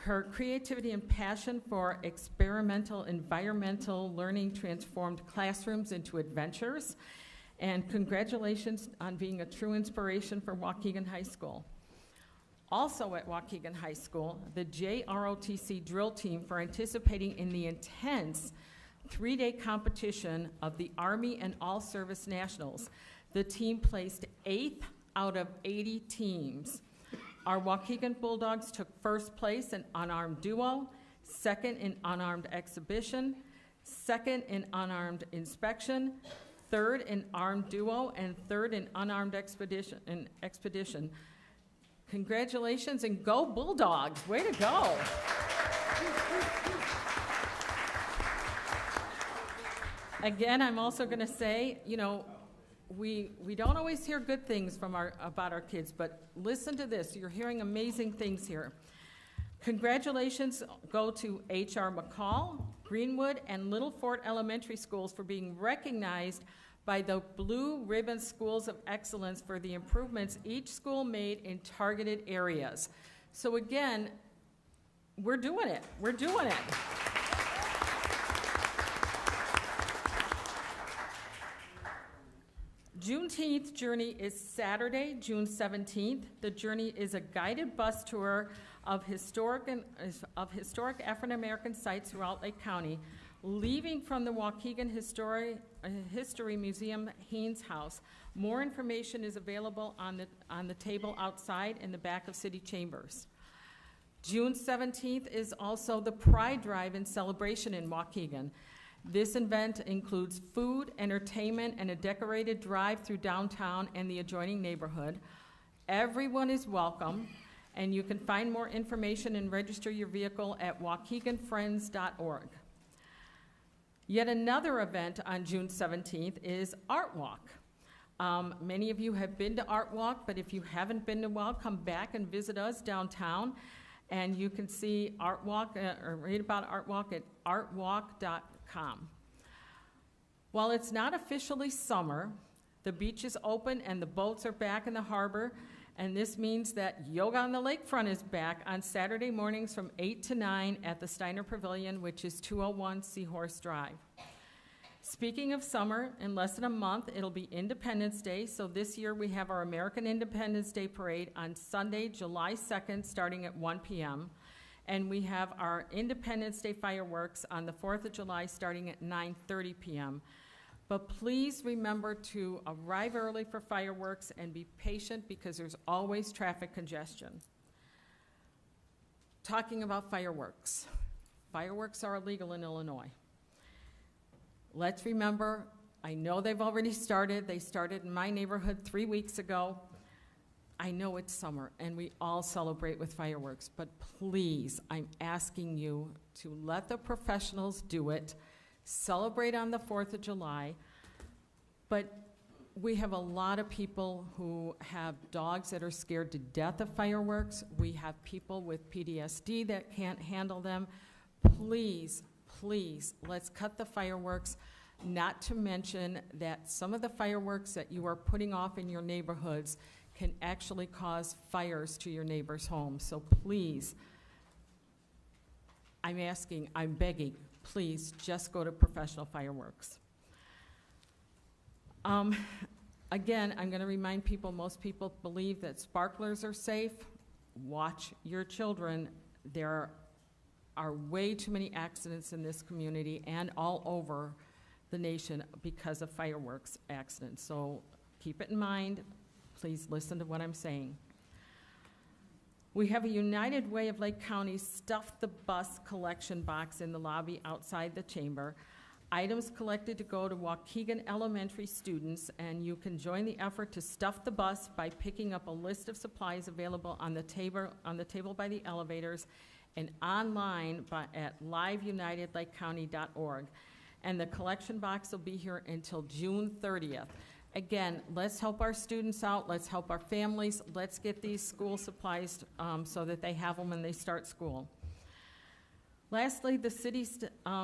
Her creativity and passion for experimental environmental learning transformed classrooms into adventures. And congratulations on being a true inspiration for Waukegan High School. Also at Waukegan High School, the JROTC drill team for anticipating in the intense 3-day competition of the Army and All-Service Nationals. The team placed 8th out of 80 teams. Our Waukegan Bulldogs took first place in unarmed duo, second in unarmed exhibition, second in unarmed inspection, third in armed duo, and third in unarmed expedition. Congratulations and go Bulldogs, way to go. Again, I'm also gonna say, we don't always hear good things from about our kids, but listen to this. You're hearing amazing things here. Congratulations go to H.R. McCall, Greenwood, and Little Fort Elementary Schools for being recognized by the Blue Ribbon Schools of Excellence for the improvements each school made in targeted areas. So again, we're doing it. We're doing it. Juneteenth Journey is Saturday, June 17th. The journey is a guided bus tour of historic African-American sites throughout Lake County, leaving from the Waukegan History Museum Haynes House. More information is available on the table outside in the back of City Chambers. June 17th is also the Pride Drive and celebration in Waukegan. This event includes food, entertainment, and a decorated drive through downtown and the adjoining neighborhood. Everyone is welcome, and you can find more information and register your vehicle at waukeganfriends.org. Yet another event on June 17th is Art Walk. Many of you have been to Art Walk, but if you haven't been to Walk, come back and visit us downtown, and you can see Art Walk or read about Art Walk at artwalk.com. While it's not officially summer, the beach is open and the boats are back in the harbor, and this means that Yoga on the Lakefront is back on Saturday mornings from 8 to 9 at the Steiner Pavilion, which is 201 Seahorse Drive. Speaking of summer, in less than a month, it'll be Independence Day, so this year we have our American Independence Day Parade on Sunday, July 2nd, starting at 1 p.m., and we have our Independence Day fireworks on the 4th of July starting at 9:30 p.m. But please remember to arrive early for fireworks and be patient because there's always traffic congestion. Talking about fireworks. Fireworks are illegal in Illinois. Let's remember, I know they've already started. They started in my neighborhood 3 weeks ago. I know it's summer, and we all celebrate with fireworks, but please, I'm asking you to let the professionals do it. Celebrate on the 4th of July, but we have a lot of people who have dogs that are scared to death of fireworks. We have people with PTSD that can't handle them. Please, please, let's cut the fireworks, not to mention that some of the fireworks that you are putting off in your neighborhoods can actually cause fires to your neighbors' homes. So please, I'm asking, I'm begging, please just go to professional fireworks. Again, I'm going to remind people, most people believe that sparklers are safe. Watch your children. There are way too many accidents in this community and all over the nation because of fireworks accidents. So keep it in mind. Please listen to what I'm saying. We have a United Way of Lake County Stuff the Bus collection box in the lobby outside the chamber. Items collected to go to Waukegan elementary students, and you can join the effort to stuff the bus by picking up a list of supplies available on the table by the elevators and online at liveunitedlakecounty.org. And the collection box will be here until June 30th. Again, let's help our students out, let's help our families, let's get these school supplies so that they have them when they start school. Lastly, the city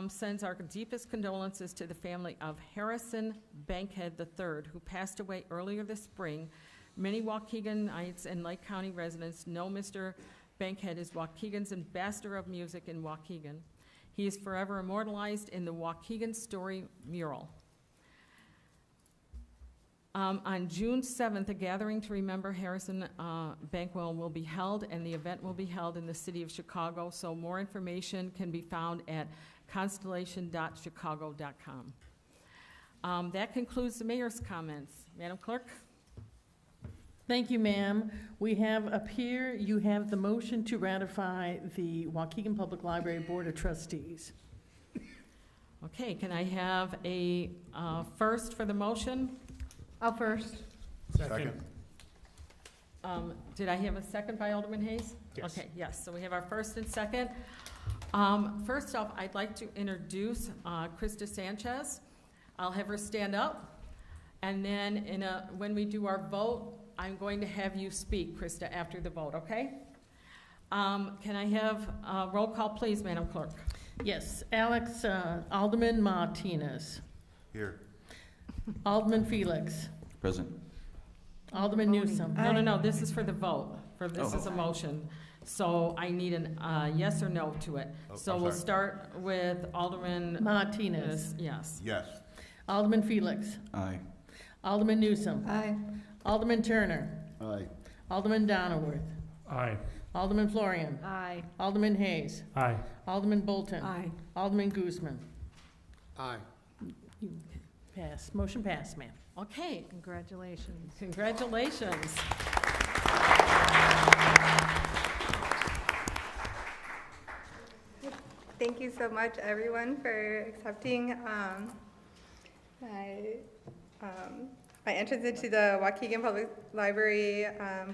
sends our deepest condolences to the family of Harrison Bankhead III, who passed away earlier this spring. Many Waukeganites and Lake County residents know Mr. Bankhead is Waukegan's ambassador of music in Waukegan. He is forever immortalized in the Waukegan Story mural. On June 7th, a gathering to remember Harrison Bankwell will be held, and the event will be held in the city of Chicago. So more information can be found at constellation.chicago.com. That concludes the mayor's comments. Madam Clerk?
Thank you, ma'am. We have up here, you have the motion to ratify the Waukegan Public Library Board of Trustees.
Okay, can I have a first for the motion?
I'll first.
Second.
Did I have a second by Alderman Hayes?
Yes.
Okay, yes, so we have our first and second. First off, I'd like to introduce Krista Sanchez. I'll have her stand up, and then when we do our vote, I'm going to have you speak, Krista, after the vote, okay? Can I have a roll call, please, Madam Clerk?
Yes, Alex, Alderman Martinez.
Here.
Alderman Felix.
Present.
Alderman Newsom.
No, this is for the vote. This is a motion. So I need a yes or no to it. So we'll start with Alderman
Martinez.
Yes.
Yes.
Alderman Felix.
Aye.
Alderman Newsom.
Aye.
Alderman Turner.
Aye.
Alderman Donilworth.
Aye.
Alderman Florian.
Aye.
Alderman Hayes.
Aye.
Alderman Bolton.
Aye.
Alderman Guzman.
Aye.
Pass. Motion passed, ma'am.
Okay.
Congratulations.
Congratulations.
Thank you so much, everyone, for accepting my entrance into the Waukegan Public Library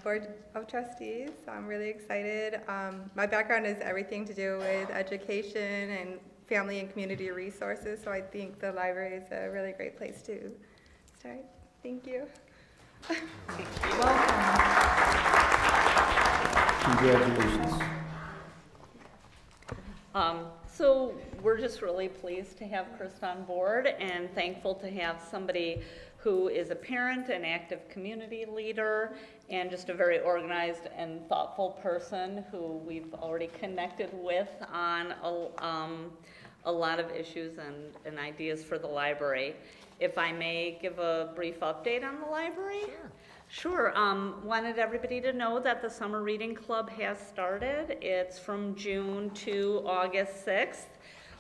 Board of Trustees. So I'm really excited. My background is everything to do with education and family and community resources, so I think the library is a really great place to start. Thank you.
Congratulations.
So we're just really pleased to have Krista on board and thankful to have somebody who is a parent, an active community leader, and just a very organized and thoughtful person who we've already connected with on a lot of issues and ideas for the library. If I may give a brief update on the library? Sure. Wanted everybody to know that the Summer Reading Club has started. It's from June to August 6th.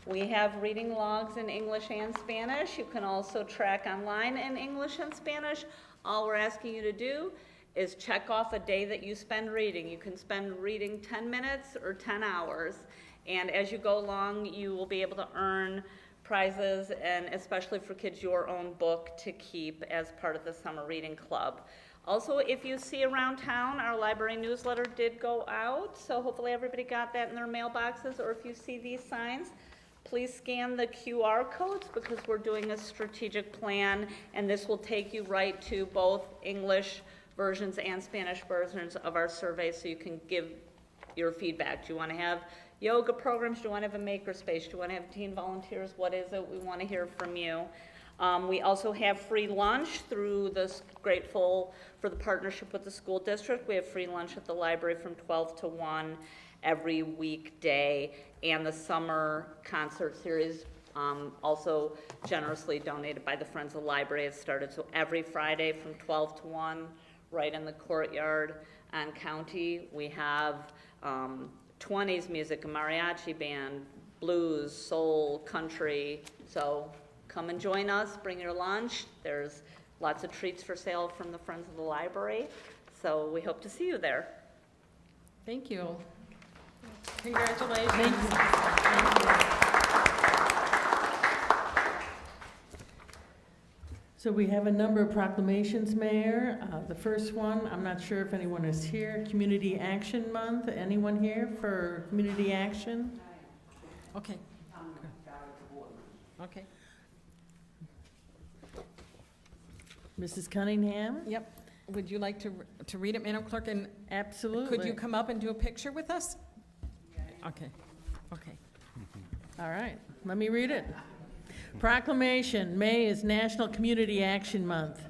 We have reading logs in English and Spanish. You can also track online in English and Spanish. All we're asking you to do is check off a day that you spend reading. You can spend reading 10 minutes or 10 hours. And as you go along, you will be able to earn prizes, and especially for kids, your own book to keep as part of the summer reading club. Also, if you see around town, our library newsletter did go out, so hopefully everybody got that in their mailboxes, or if you see these signs, please scan the QR codes because we're doing a strategic plan, and this will take you right to both English versions and Spanish versions of our survey so you can give your feedback. Do you want to have yoga programs? Do you want to have a makerspace? Do you want to have teen volunteers? What is it? We want to hear from you. We also have free lunch through this, grateful for the partnership with the school district. We have free lunch at the library from 12 to 1 every weekday, and the summer concert series also generously donated by the Friends of the Library has started. So every Friday from 12 to 1, right in the courtyard on County, we have 20s music, a mariachi band, blues, soul, country. So come and join us, bring your lunch. There's lots of treats for sale from the Friends of the Library. So we hope to see you there.
Thank you. Congratulations.
Thank you. So we have a number of proclamations, Mayor. The first one, I'm not sure if anyone is here, Community Action Month. Anyone here for Community Action?
Okay. Okay.
Mrs. Cunningham?
Yep. Would you like to read it, Madam Clerk? And
absolutely.
Could you come up and do a picture with us? Okay. Okay.
All right. Let me read it. Proclamation, May is National Community Action Month.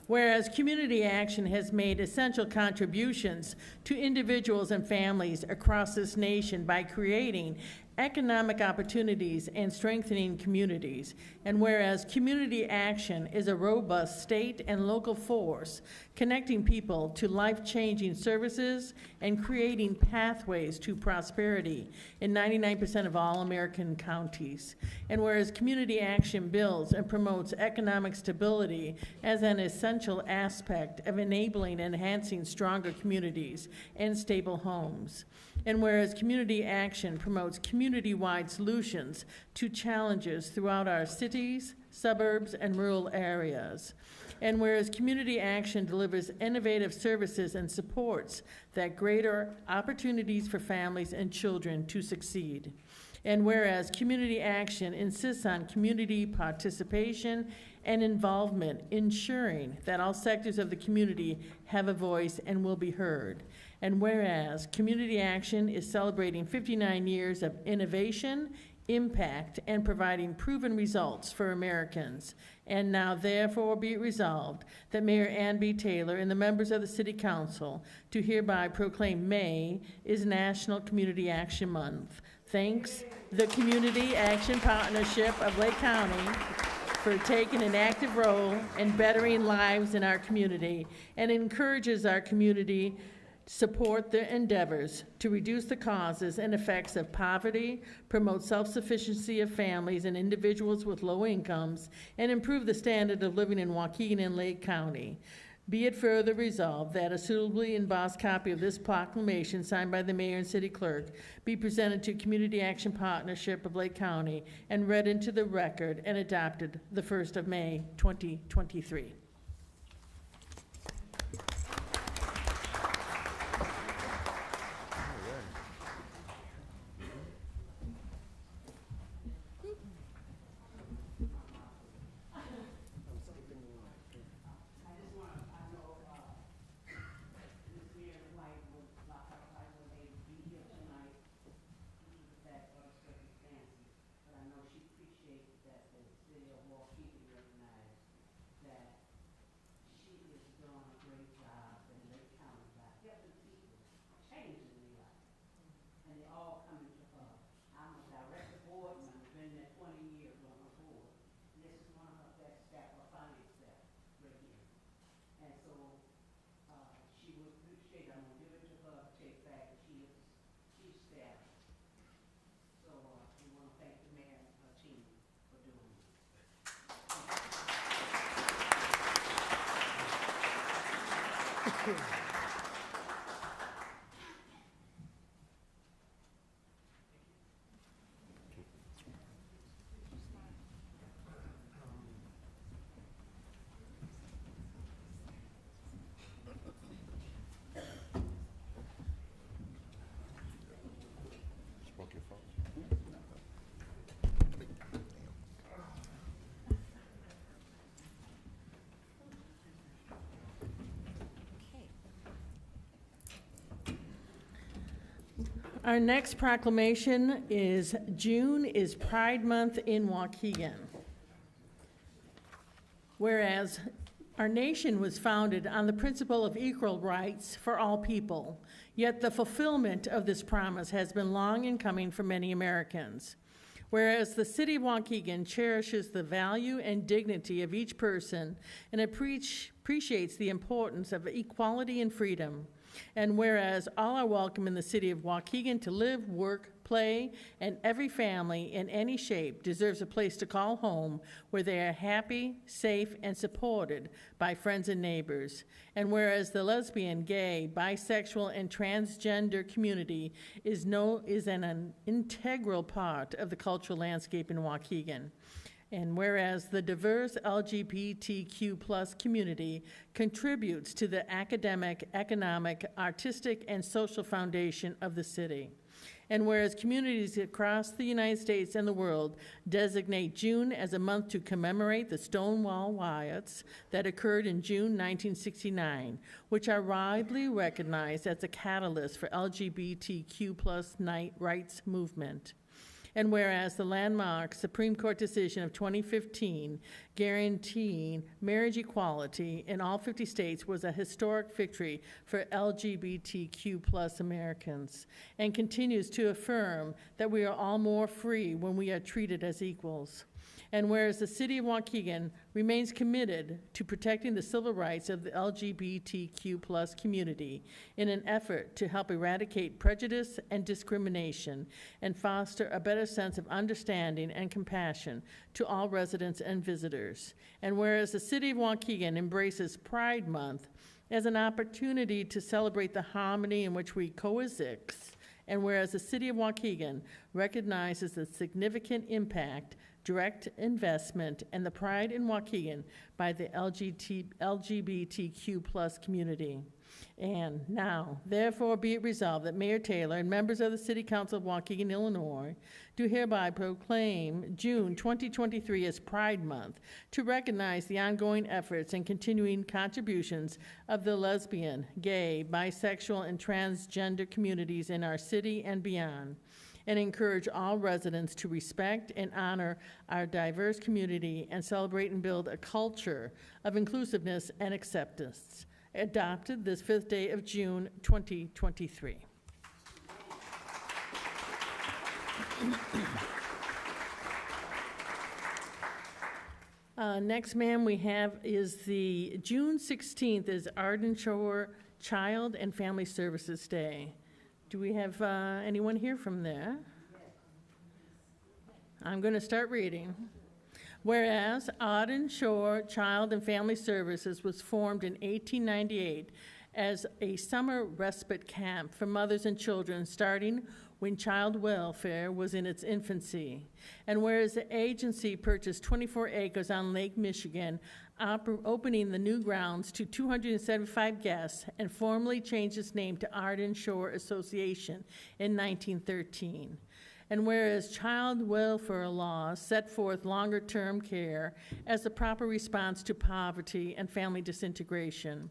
Whereas community action has made essential contributions to individuals and families across this nation by creating economic opportunities and strengthening communities, and whereas community action is a robust state and local force connecting people to life-changing services and creating pathways to prosperity in 99% of all American counties, and whereas community action builds and promotes economic stability as an essential aspect of enabling and enhancing stronger communities and stable homes, and whereas community action promotes community-wide solutions to challenges throughout our cities, suburbs, and rural areas, and whereas community action delivers innovative services and supports that greater opportunities for families and children to succeed, and whereas community action insists on community participation and involvement, ensuring that all sectors of the community have a voice and will be heard. And whereas community action is celebrating 59 years of innovation, impact, and providing proven results for Americans. And now therefore be it resolved that Mayor Ann B. Taylor and the members of the City Council do hereby proclaim May is National Community Action Month. Thanks the Community Action Partnership of Lake County for taking an active role in bettering lives in our community, and encourages our community support their endeavors to reduce the causes and effects of poverty, promote self-sufficiency of families and individuals with low incomes, and improve the standard of living in Waukegan and Lake County. Be it further resolved that a suitably embossed copy of this proclamation signed by the mayor and city clerk be presented to Community Action Partnership of Lake County and read into the record and adopted the 1st of May, 2023. Our next proclamation is June is Pride Month in Waukegan. Whereas our nation was founded on the principle of equal rights for all people, yet the fulfillment of this promise has been long in coming for many Americans. Whereas the city of Waukegan cherishes the value and dignity of each person and appreciates the importance of equality and freedom. And whereas all are welcome in the city of Waukegan to live, work, play, and every family in any shape deserves a place to call home where they are happy, safe, and supported by friends and neighbors. And whereas the lesbian, gay, bisexual, and transgender community is an integral part of the cultural landscape in Waukegan. And whereas the diverse LGBTQ+ community contributes to the academic, economic, artistic, and social foundation of the city. And whereas communities across the United States and the world designate June as a month to commemorate the Stonewall riots that occurred in June 1969, which are widely recognized as a catalyst for LGBTQ+ rights movement. And whereas the landmark Supreme Court decision of 2015 guaranteeing marriage equality in all 50 states was a historic victory for LGBTQ+ Americans and continues to affirm that we are all more free when we are treated as equals. And whereas the city of Waukegan remains committed to protecting the civil rights of the LGBTQ+ community in an effort to help eradicate prejudice and discrimination and foster a better sense of understanding and compassion to all residents and visitors. And whereas the city of Waukegan embraces Pride Month as an opportunity to celebrate the harmony in which we coexist, and whereas the city of Waukegan recognizes the significant impact, direct investment, and the pride in Waukegan by the LGBTQ+ community. And now, therefore, be it resolved that Mayor Taylor and members of the City Council of Waukegan, Illinois, do hereby proclaim June 2023 as Pride Month to recognize the ongoing efforts and continuing contributions of the lesbian, gay, bisexual, and transgender communities in our city and beyond, and encourage all residents to respect and honor our diverse community and celebrate and build a culture of inclusiveness and acceptance. Adopted this 5th day of June, 2023. Next, ma'am, we have is the June 16th is Arden Shore Child and Family Services Day. Do we have anyone here from there? I'm going to start reading. Whereas Arden Shore Child and Family Services was formed in 1898 as a summer respite camp for mothers and children starting when child welfare was in its infancy. And whereas the agency purchased 24 acres on Lake Michigan, opening the new grounds to 275 guests, and formally changed its name to Arden Shore Association in 1913. And whereas child welfare laws set forth longer-term care as the proper response to poverty and family disintegration,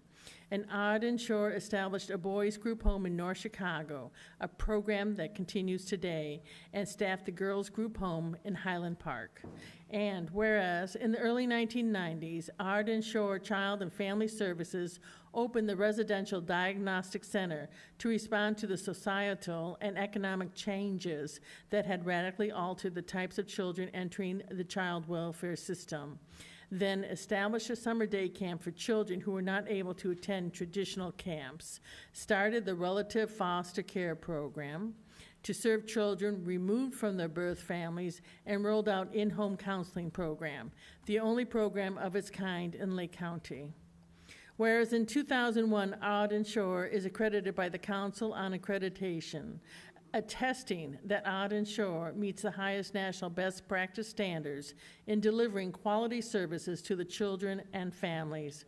and Arden Shore established a boys' group home in North Chicago, a program that continues today, and staffed the girls' group home in Highland Park. And whereas in the early 1990s, Arden Shore Child and Family Services opened the Residential Diagnostic Center to respond to the societal and economic changes that had radically altered the types of children entering the child welfare system. Then established a summer day camp for children who were not able to attend traditional camps, started the Relative Foster Care Program to serve children removed from their birth families, and rolled out in-home counseling program, the only program of its kind in Lake County. Whereas in 2001, Arden Shore is accredited by the Council on Accreditation, attesting that Arden Shore meets the highest national best practice standards in delivering quality services to the children and families.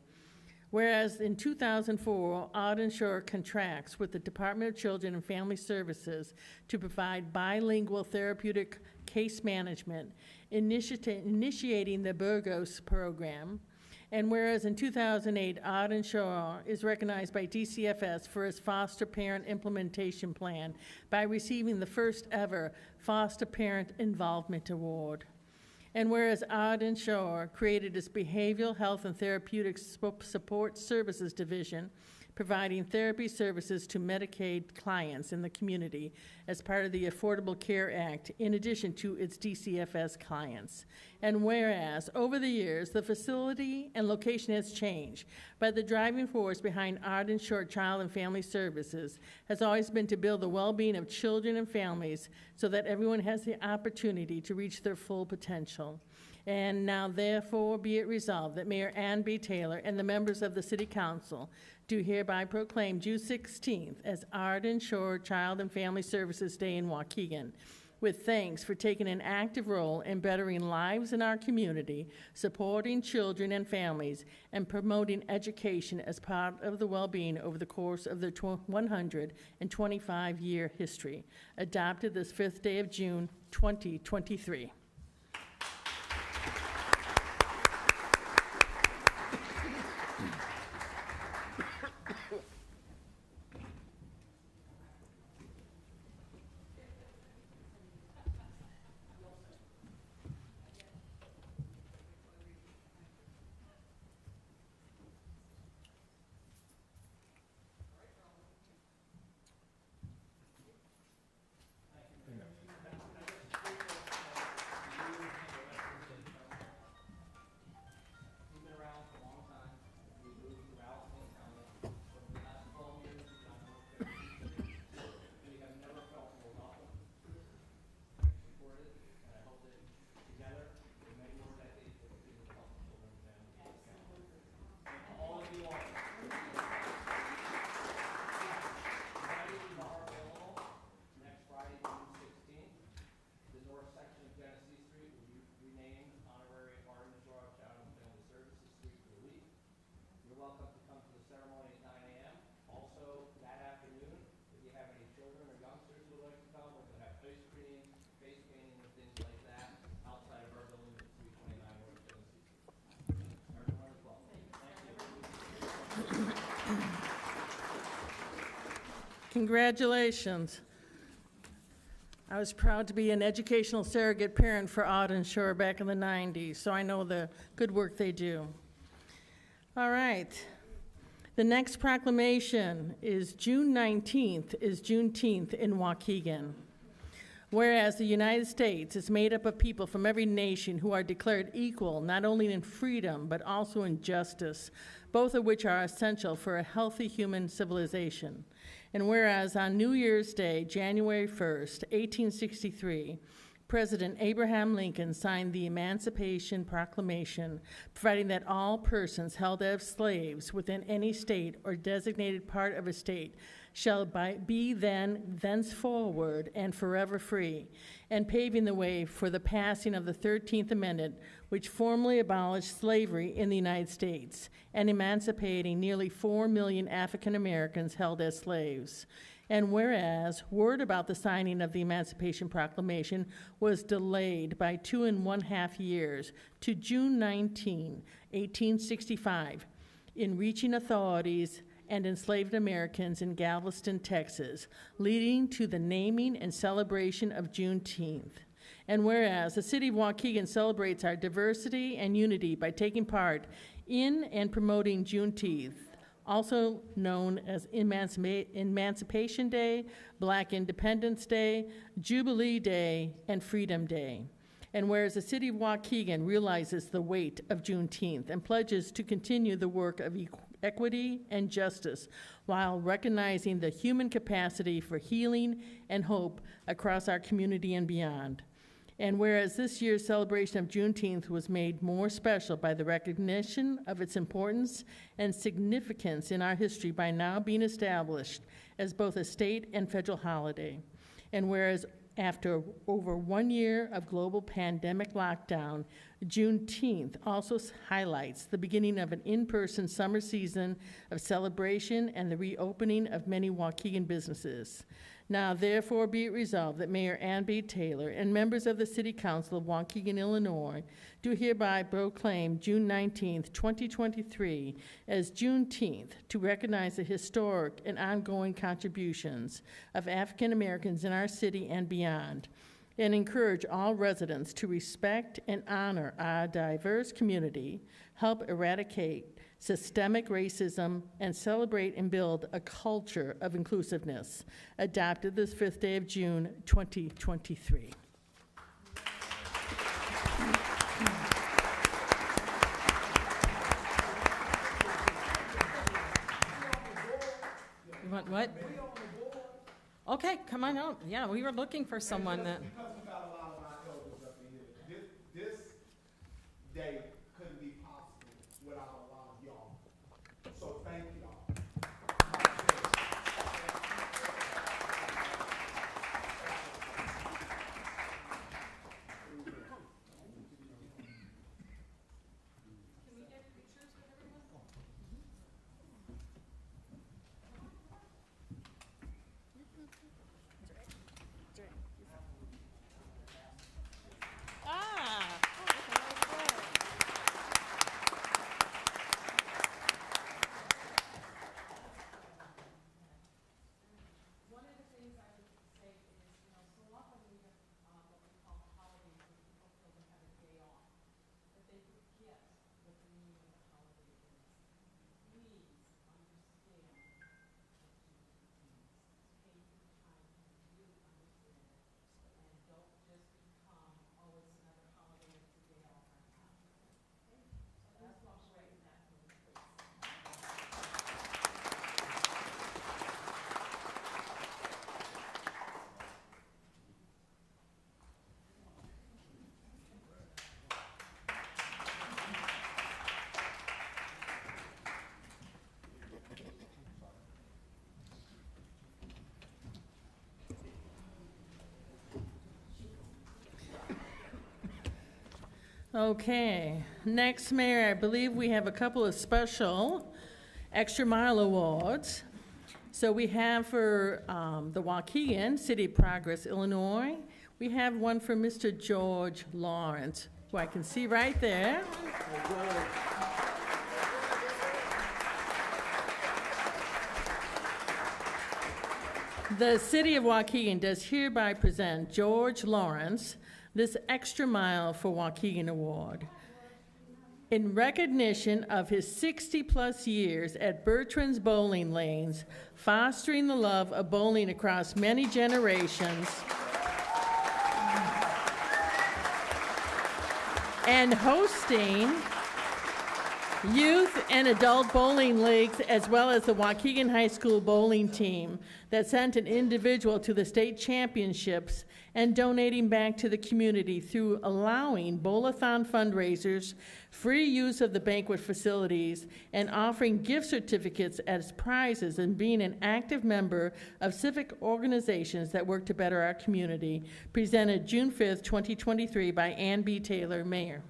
Whereas in 2004, Arden Shore contracts with the Department of Children and Family Services to provide bilingual therapeutic case management, initiating the Burgos program, And whereas in 2008, Arden Shore is recognized by DCFS for his foster parent implementation plan by receiving the first ever Foster Parent Involvement Award. And whereas Arden Shore created its Behavioral Health and Therapeutic Support Services Division, providing therapy services to Medicaid clients in the community as part of the Affordable Care Act, in addition to its DCFS clients. And whereas, over the years, the facility and location has changed, but the driving force behind Arden Shore Child and Family Services has always been to build the well-being of children and families so that everyone has the opportunity to reach their full potential. And now therefore be it resolved that Mayor Ann B. Taylor and the members of the City Council do hereby proclaim June 16th as Arden Shore Child and Family Services Day in Waukegan, with thanks for taking an active role in bettering lives in our community, supporting children and families, and promoting education as part of the well-being over the course of their 125-year history. Adopted this 5th day of June, 2023. Congratulations. I was proud to be an educational surrogate parent for Arden Shore back in the 90s, so I know the good work they do. All right. The next proclamation is June 19th is Juneteenth in Waukegan. Whereas the United States is made up of people from every nation who are declared equal, not only in freedom, but also in justice, both of which are essential for a healthy human civilization. And whereas on New Year's Day, January 1st, 1863, President Abraham Lincoln signed the Emancipation Proclamation, providing that all persons held as slaves within any state or designated part of a state shall be thenceforward and forever free, and paving the way for the passing of the 13th Amendment, which formally abolished slavery in the United States and emancipating nearly 4 million African Americans held as slaves. And whereas word about the signing of the Emancipation Proclamation was delayed by 2.5 years to June 19, 1865, in reaching authorities and enslaved Americans in Galveston, Texas, leading to the naming and celebration of Juneteenth. And whereas the city of Waukegan celebrates our diversity and unity by taking part in and promoting Juneteenth, also known as Emancipation Day, Black Independence Day, Jubilee Day, and Freedom Day. And whereas the city of Waukegan realizes the weight of Juneteenth and pledges to continue the work of equity and justice while recognizing the human capacity for healing and hope across our community and beyond. And whereas this year's celebration of Juneteenth was made more special by the recognition of its importance and significance in our history by now being established as both a state and federal holiday. And whereas after over 1 year of global pandemic lockdown, Juneteenth also highlights the beginning of an in-person summer season of celebration and the reopening of many Waukegan businesses. Now therefore be it resolved that Mayor Ann B. Taylor and members of the City Council of Waukegan, Illinois, do hereby proclaim June 19th, 2023 as Juneteenth to recognize the historic and ongoing contributions of African Americans in our city and beyond, and encourage all residents to respect and honor our diverse community, help eradicate systemic racism, and celebrate and build a culture of inclusiveness, adopted this 5th day of June, 2023.
You want what? Okay, come on out. Yeah, we were looking for someone that.
Because we got a lot of our elders up in here. This day couldn't be possible without a lot of y'all. So thank y'all.
Okay, next, Mayor, I believe we have a couple of special Extra Mile Awards. So we have for the Waukegan, City of Progress, Illinois, we have one for Mr. George Lawrence, who I can see right there. The City of Waukegan does hereby present George Lawrence this Extra Mile for Waukegan Award in recognition of his 60-plus years at Bertrand's Bowling Lanes, fostering the love of bowling across many generations and hosting youth and adult bowling leagues, as well as the Waukegan High School bowling team that sent an individual to the state championships, and donating back to the community through allowing bowl-a-thon fundraisers, free use of the banquet facilities, and offering gift certificates as prizes, and being an active member of civic organizations that work to better our community. Presented June 5th, 2023 by Ann B. Taylor, Mayor.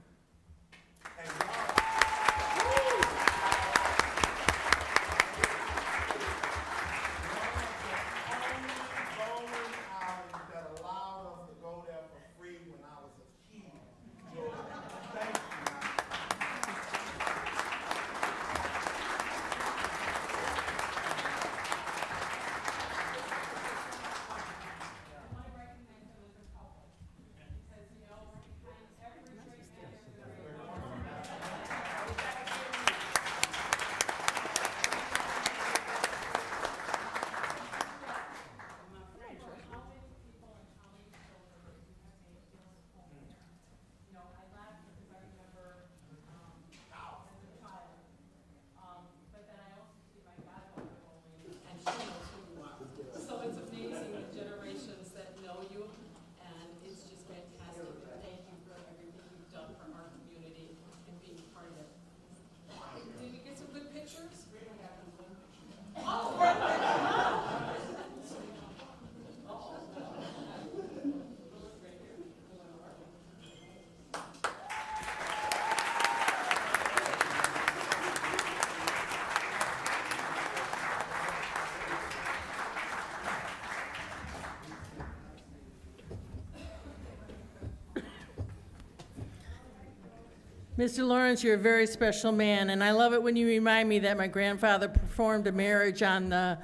Mr. Lawrence, you're a very special man, and I love it when you remind me that my grandfather performed a marriage on the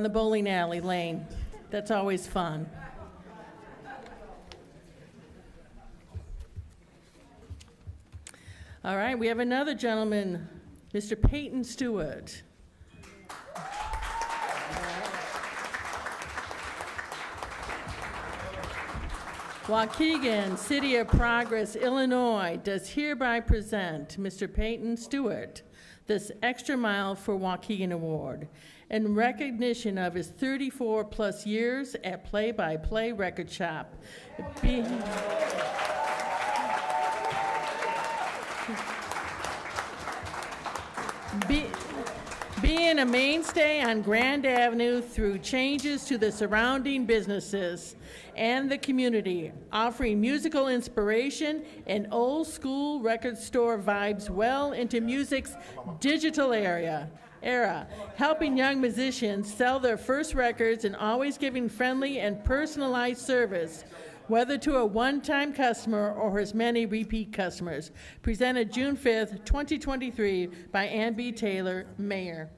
bowling alley lane. That's always fun. All right, we have another gentleman, Mr. Peyton Stewart. Waukegan, City of Progress, Illinois, does hereby present Mr. Peyton Stewart this Extra Mile for Waukegan Award in recognition of his 34-plus years at Play by Play Record Shop. Being a mainstay on Grand Avenue through changes to the surrounding businesses and the community, offering musical inspiration and old school record store vibes well into music's digital era, helping young musicians sell their first records and always giving friendly and personalized service, whether to a one-time customer or his many repeat customers. Presented June 5th, 2023 by Ann B. Taylor, Mayor.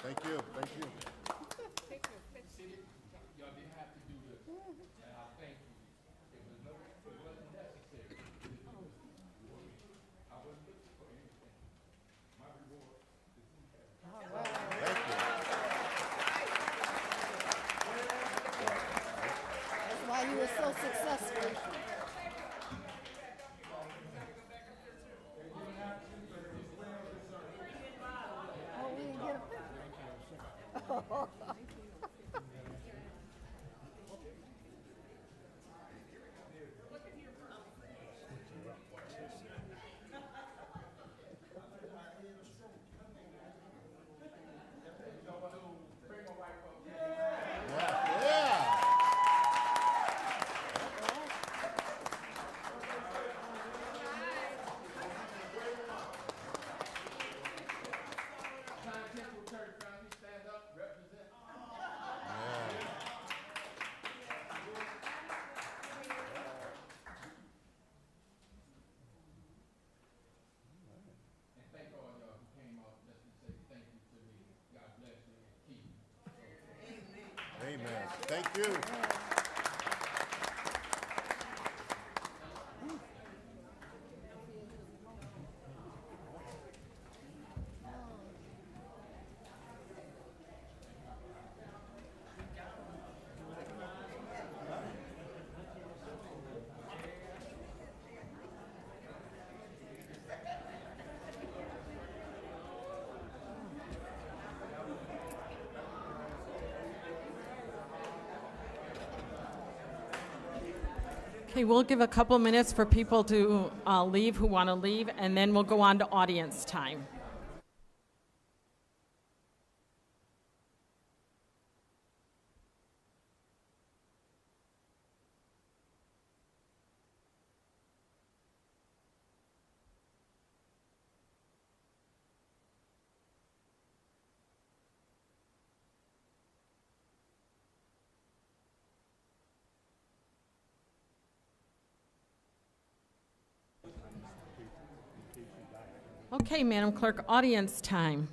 Thank you, thank you.
Y'all didn't have to do this, and I thank you. It wasn't necessary. I wasn't looking for anything. My reward is in heaven.
Thank you.
That's why you were so successful. Oh, we didn't get a picture.
Amen. Thank you.
Okay, we'll give a couple minutes for people to leave who want to leave, and then we'll go on to audience time. Okay, Madam Clerk, audience time.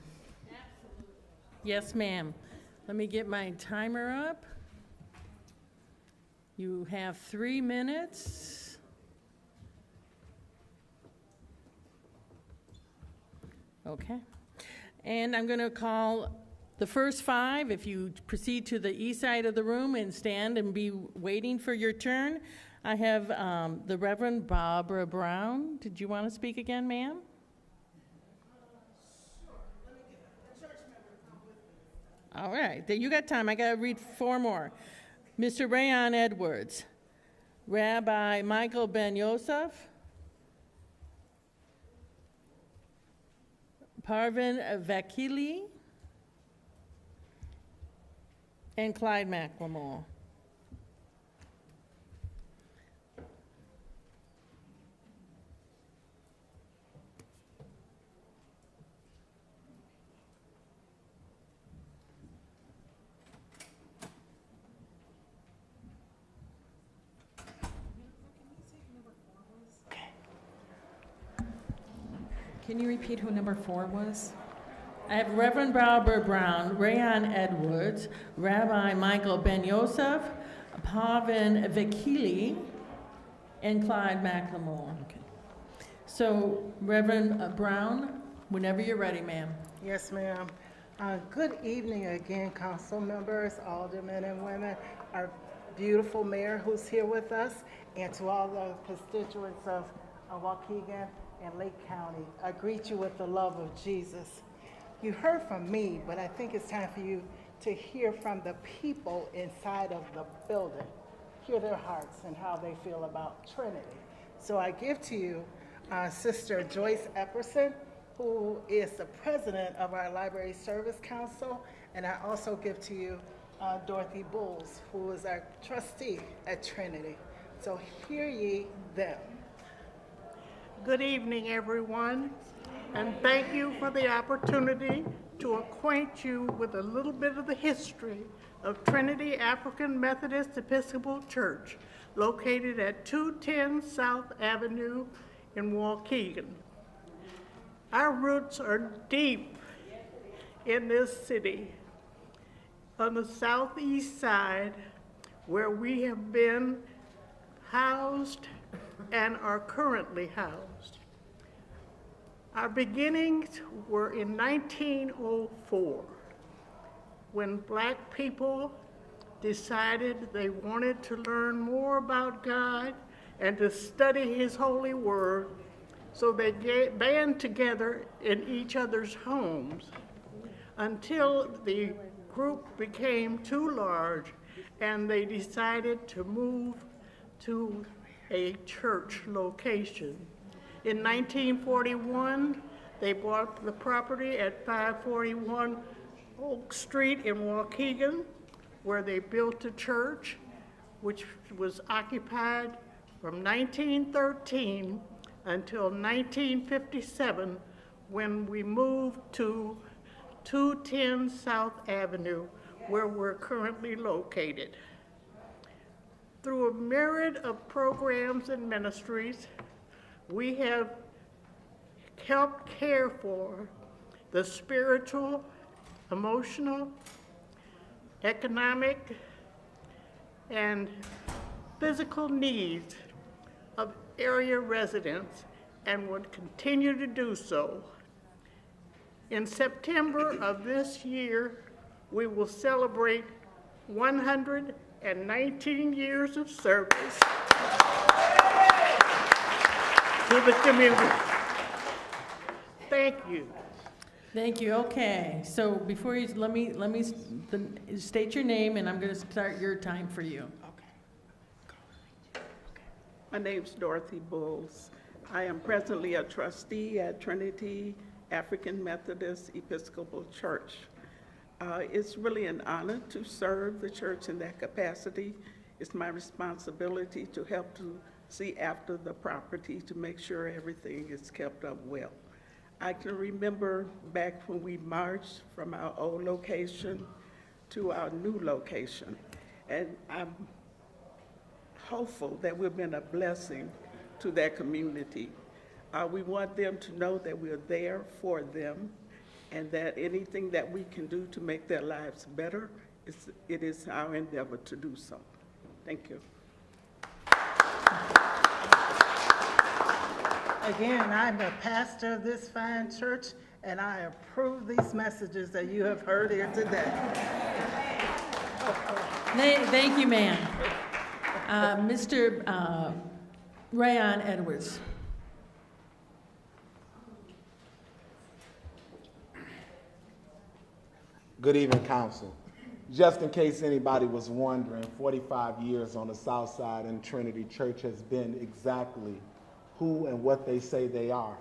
Yes, ma'am. Let me get my timer up. You have 3 minutes. Okay. And I'm going to call the first 5. If you proceed to the east side of the room and stand and be waiting for your turn. I have the Reverend Barbara Brown. Did you want to speak again, ma'am? All right, then you got time. I got to read 4 more. Mr. Rayon Edwards, Rabbi Michael Ben Yosef, Parvin Vakili, and Clyde McLemore.
Can you repeat who number 4 was?
I have Reverend Barbara Brown, Rayon Edwards, Rabbi Michael Ben Yosef, Parvin Vakili, and Clyde McLemore. Okay. So, Reverend Brown, whenever you're ready, ma'am.
Yes, ma'am. Good evening again, council members, aldermen and women, our beautiful mayor who's here with us, and to all the constituents of Waukegan and Lake County. I greet you with the love of Jesus. You heard from me, but I think it's time for you to hear from the people inside of the building, hear their hearts and how they feel about Trinity. So I give to you Sister Joyce Epperson, who is the president of our Library Service Council, and I also give to you Dorothy Bowles, who is our trustee at Trinity. So hear ye them.
Good evening, everyone, and thank you for the opportunity to acquaint you with a little bit of the history of Trinity African Methodist Episcopal Church, located at 210 South Avenue in Waukegan. Our roots are deep in this city, on the southeast side, where we have been housed and are currently housed. Our beginnings were in 1904, when Black people decided they wanted to learn more about God and to study His holy word, so they band together in each other's homes until the group became too large and they decided to move to a church location. In 1941, they bought the property at 541 Oak Street in Waukegan, where they built a church, which was occupied from 1913 until 1957, when we moved to 210 South Avenue, where we're currently located. Through a myriad of programs and ministries, we have helped care for the spiritual, emotional, economic, and physical needs of area residents, and would continue to do so. In September of this year, we will celebrate 119 years of service to the community. Thank you.
Thank you. Okay. So before you, let me state your name, and I'm going to start your time for you.
My name's Dorothy Bowles. I am presently a trustee at Trinity African Methodist Episcopal Church. It's really an honor to serve the church in that capacity. It's my responsibility to help to see after the property to make sure everything is kept up well. I can remember back when we marched from our old location to our new location, and I'm hopeful that we've been a blessing to that community. We want them to know that we're there for them and that anything that we can do to make their lives better, it is our endeavor to do so. Thank you.
Again, I'm a pastor of this fine church, and I approve these messages that you have heard here today.
Thank you, ma'am. Mr. Rayon Edwards.
Good evening, Council. Just in case anybody was wondering, 45 years on the South Side and Trinity Church has been exactly who and what they say they are.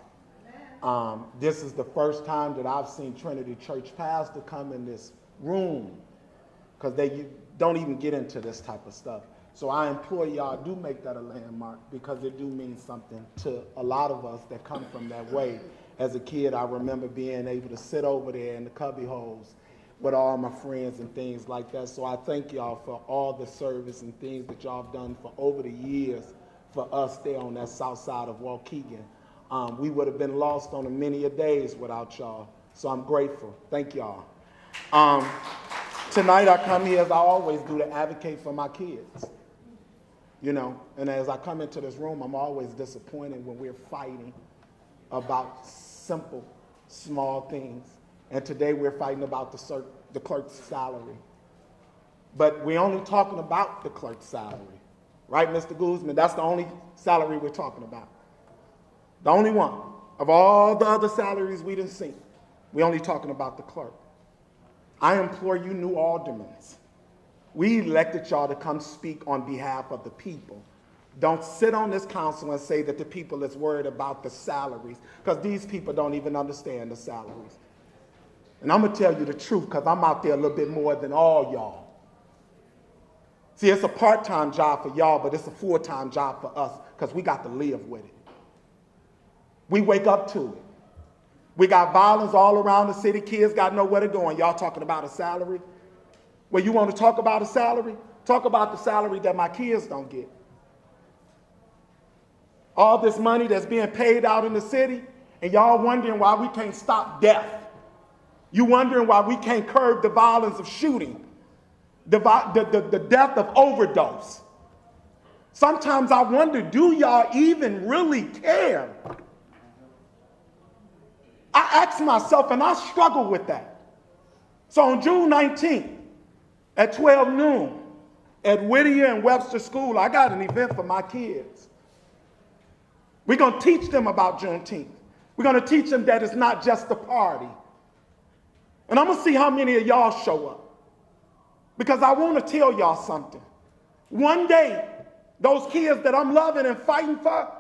This is the first time that I've seen Trinity Church pastor come in this room, because they don't even get into this type of stuff. So I implore y'all, do make that a landmark, because it do mean something to a lot of us that come from that way. As a kid, I remember being able to sit over there in the cubby holes with all my friends and things like that. So I thank y'all for all the service and things that y'all have done for over the years for us there on that south side of Waukegan. We would have been lost on a many a days without y'all. So I'm grateful. Thank y'all. Tonight I come here, as I always do, to advocate for my kids. You know, and as I come into this room, I'm always disappointed when we're fighting about simple, small things. And today we're fighting about the clerk's salary. But we're only talking about the clerk's salary. Right, Mr. Guzman? That's the only salary we're talking about. The only one. Of all the other salaries we didn't see, we're only talking about the clerk. I implore you new aldermen. We elected y'all to come speak on behalf of the people. Don't sit on this council and say that the people is worried about the salaries, because these people don't even understand the salaries. And I'm going to tell you the truth, because I'm out there a little bit more than all y'all. See, it's a part-time job for y'all, but it's a full-time job for us, because we got to live with it. We wake up to it. We got violence all around the city. Kids got nowhere to go, and y'all talking about a salary? Well, you want to talk about a salary? Talk about the salary that my kids don't get. All this money that's being paid out in the city, and y'all wondering why we can't stop death. You wondering why we can't curb the violence of shooting, the death of overdose. Sometimes I wonder, do y'all even really care? I ask myself, and I struggle with that. So on June 19th, at 12 noon, at Whittier and Webster School, I got an event for my kids. We're going to teach them about Juneteenth. We're going to teach them that it's not just a party. And I'm going to see how many of y'all show up. Because I want to tell y'all something. One day, those kids that I'm loving and fighting for,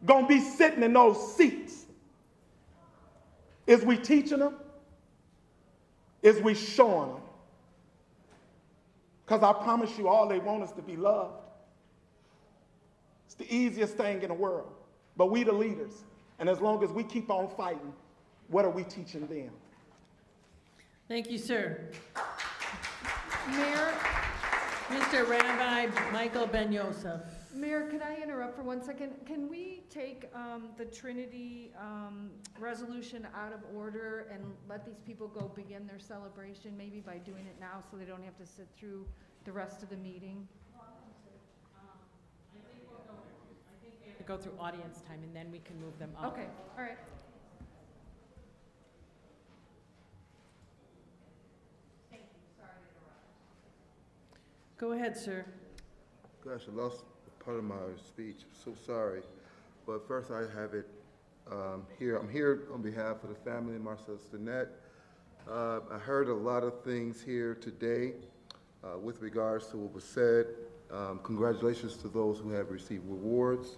going to be sitting in those seats. Is we teaching them? Is we showing them? Because I promise you, all they want is to be loved. It's the easiest thing in the world. But we the leaders. And as long as we keep on fighting, what are we teaching them?
Thank you, sir.
Mayor,
Mr. Rabbi Michael Ben Yosef.
Mayor, can I interrupt for 1 second? Can we take the Trinity resolution out of order and let these people go begin their celebration, maybe by doing it now so they don't have to sit through the rest of the meeting?
I think we have to go through audience time, and then we can move them up.
Okay, all right.
Go ahead, sir.
Gosh, I lost part of my speech. I'm so sorry. But first, I have it here. I'm here on behalf of the family of Marcel Stinnett. I heard a lot of things here today with regards to what was said. Congratulations to those who have received rewards.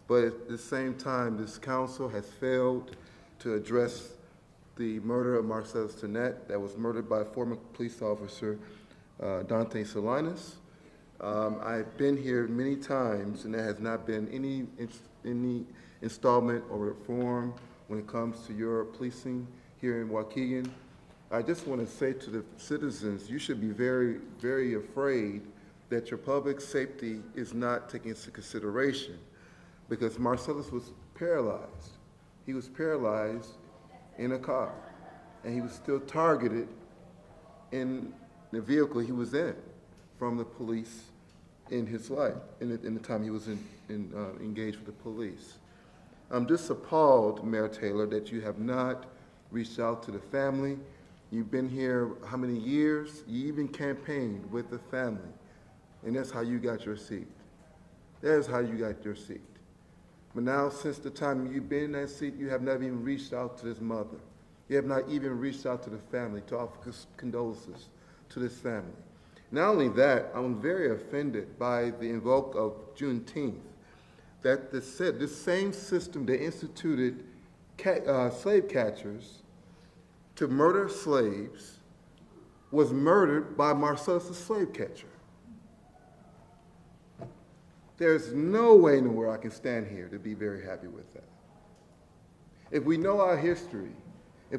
But at the same time, this council has failed to address the murder of Marcel Stinnett that was murdered by former police officer Dante Salinas. I've been here many times, and there has not been any installment or reform when it comes to your policing here in Waukegan. I just want to say to the citizens, you should be very, very afraid that your public safety is not taken into consideration, because Marcellus was paralyzed. He was paralyzed in a car, and he was still targeted in the vehicle he was in from the police in his life, in the time he was engaged with the police. I'm just appalled, Mayor Taylor, that you have not reached out to the family. You've been here how many years? You even campaigned with the family, and that's how you got your seat. That is how you got your seat. But now, since the time you've been in that seat, you have never even reached out to this mother. You have not even reached out to the family to offer condolences to this family. Not only that, I'm very offended by the invoke of Juneteenth, that this same system that instituted slave catchers to murder slaves was murdered by Marcellus the slave catcher. There's no way in the world I can stand here to be very happy with that. If we know our history, the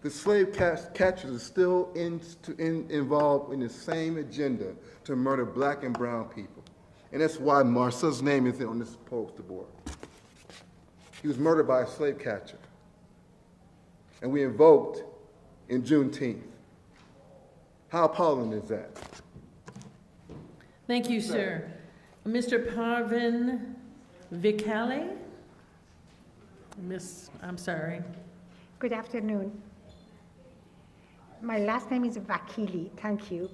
slave catchers are still involved in the same agenda to murder black and brown people. And that's why Marcellus' name isn't on this poster board. He was murdered by a slave catcher. And we invoked in Juneteenth. How appalling is that?
Thank you, sir. Mr. Parvin Vikali? I'm sorry.
Good afternoon. My last name is Vakili. Thank you.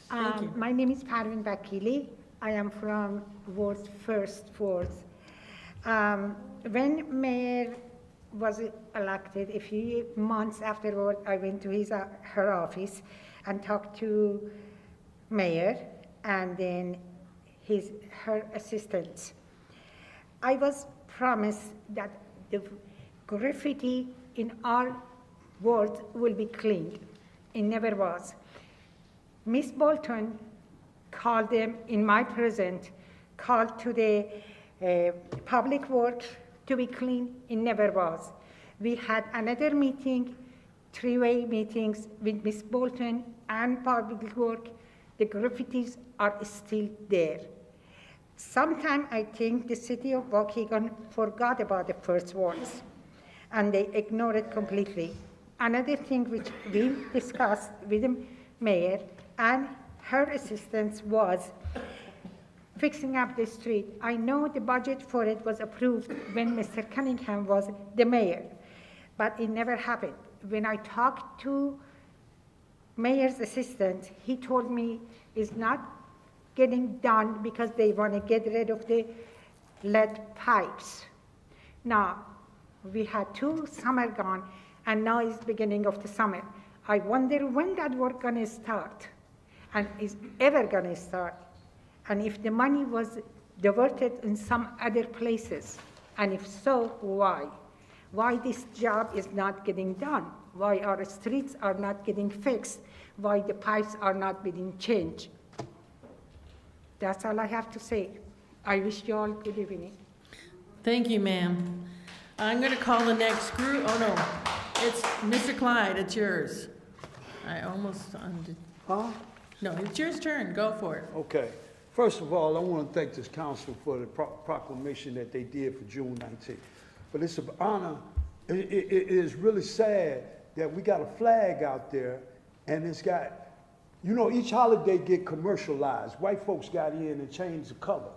Thank you.
My name is Parvin Vakili. I am from Ward's first ward. When Mayor was elected, a few months afterward, I went to her office and talked to Mayor and then her assistants. I was promised that the graffiti in our ward will be cleaned. It never was. Miss Bolton called them in my presence, called to the public works to be cleaned. It never was. We had another meeting, three-way meetings with Miss Bolton and public work. The graffitis are still there. Sometimes I think the city of Waukegan forgot about the first wards, and they ignored it completely. Another thing which we discussed with the mayor and her assistants was fixing up the street. I know the budget for it was approved when Mr. Cunningham was the mayor, but it never happened. When I talked to mayor's assistant, he told me it's not getting done because they want to get rid of the lead pipes. Now, we had 2 summers gone, and now it's beginning of the summer. I wonder when that work gonna start, and is ever gonna start, and if the money was diverted in some other places, and if so, why? Why this job is not getting done? Why our streets are not getting fixed? Why the pipes are not being changed? That's all I have to say. I wish you all good evening.
Thank you, ma'am. I'm going to call the next group. Oh, no. It's Mr. Clyde. It's yours. I almost undid.
Huh?
No, it's your turn. Go for it.
Okay. First of all, I want to thank this council for the proclamation that they did for June 19th. But it's an honor. It is really sad that we got a flag out there, and it's got, you know, each holiday get commercialized. White folks got in and changed the color.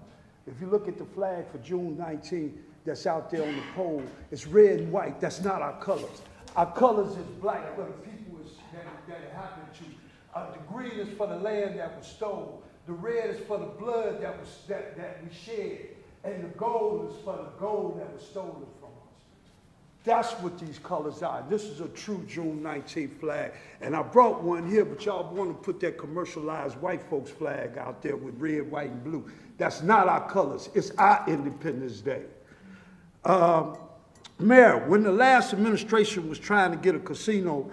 If you look at the flag for June 19th that's out there on the pole, it's red and white. That's not our colors. Our colors is black for the people that it happened to. The green is for the land that was stolen. The red is for the blood that we shed. And the gold is for the gold that was stolen from us. That's what these colors are. This is a true June 19th flag. And I brought one here, but y'all want to put that commercialized white folks flag out there with red, white, and blue. That's not our colors. It's our Independence Day. Mayor, when the last administration was trying to get a casino,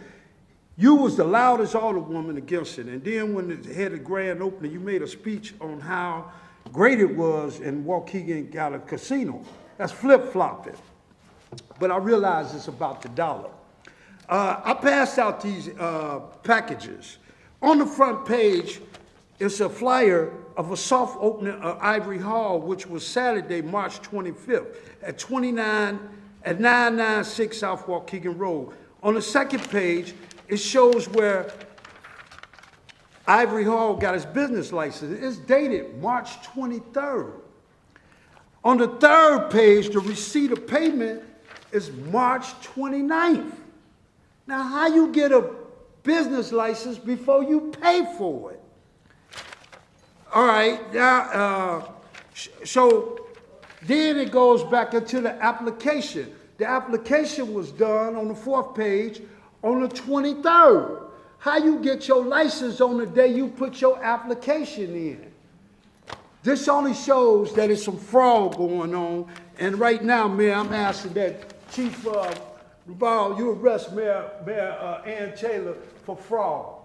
you was the loudest alderwoman against it. And then when they had a grand opening, you made a speech on how great it was and Waukegan got a casino. That's flip-flopping. But I realize it's about the dollar. I passed out these packages. On the front page, It's a flyer of a soft opening of Ivory Hall, which was Saturday, March 25th at 996 South Waukegan Road. On the second page, it shows where Ivory Hall got its business license. It's dated March 23rd. On the third page, the receipt of payment is March 29th. Now, how you get a business license before you pay for it? All right, now, so then it goes back into the application. The application was done on the fourth page on the 23rd. How you get your license on the day you put your application in? This only shows that there's some fraud going on. And right now, Mayor, I'm asking that Chief Navarro, you arrest Mayor Ann Taylor for fraud.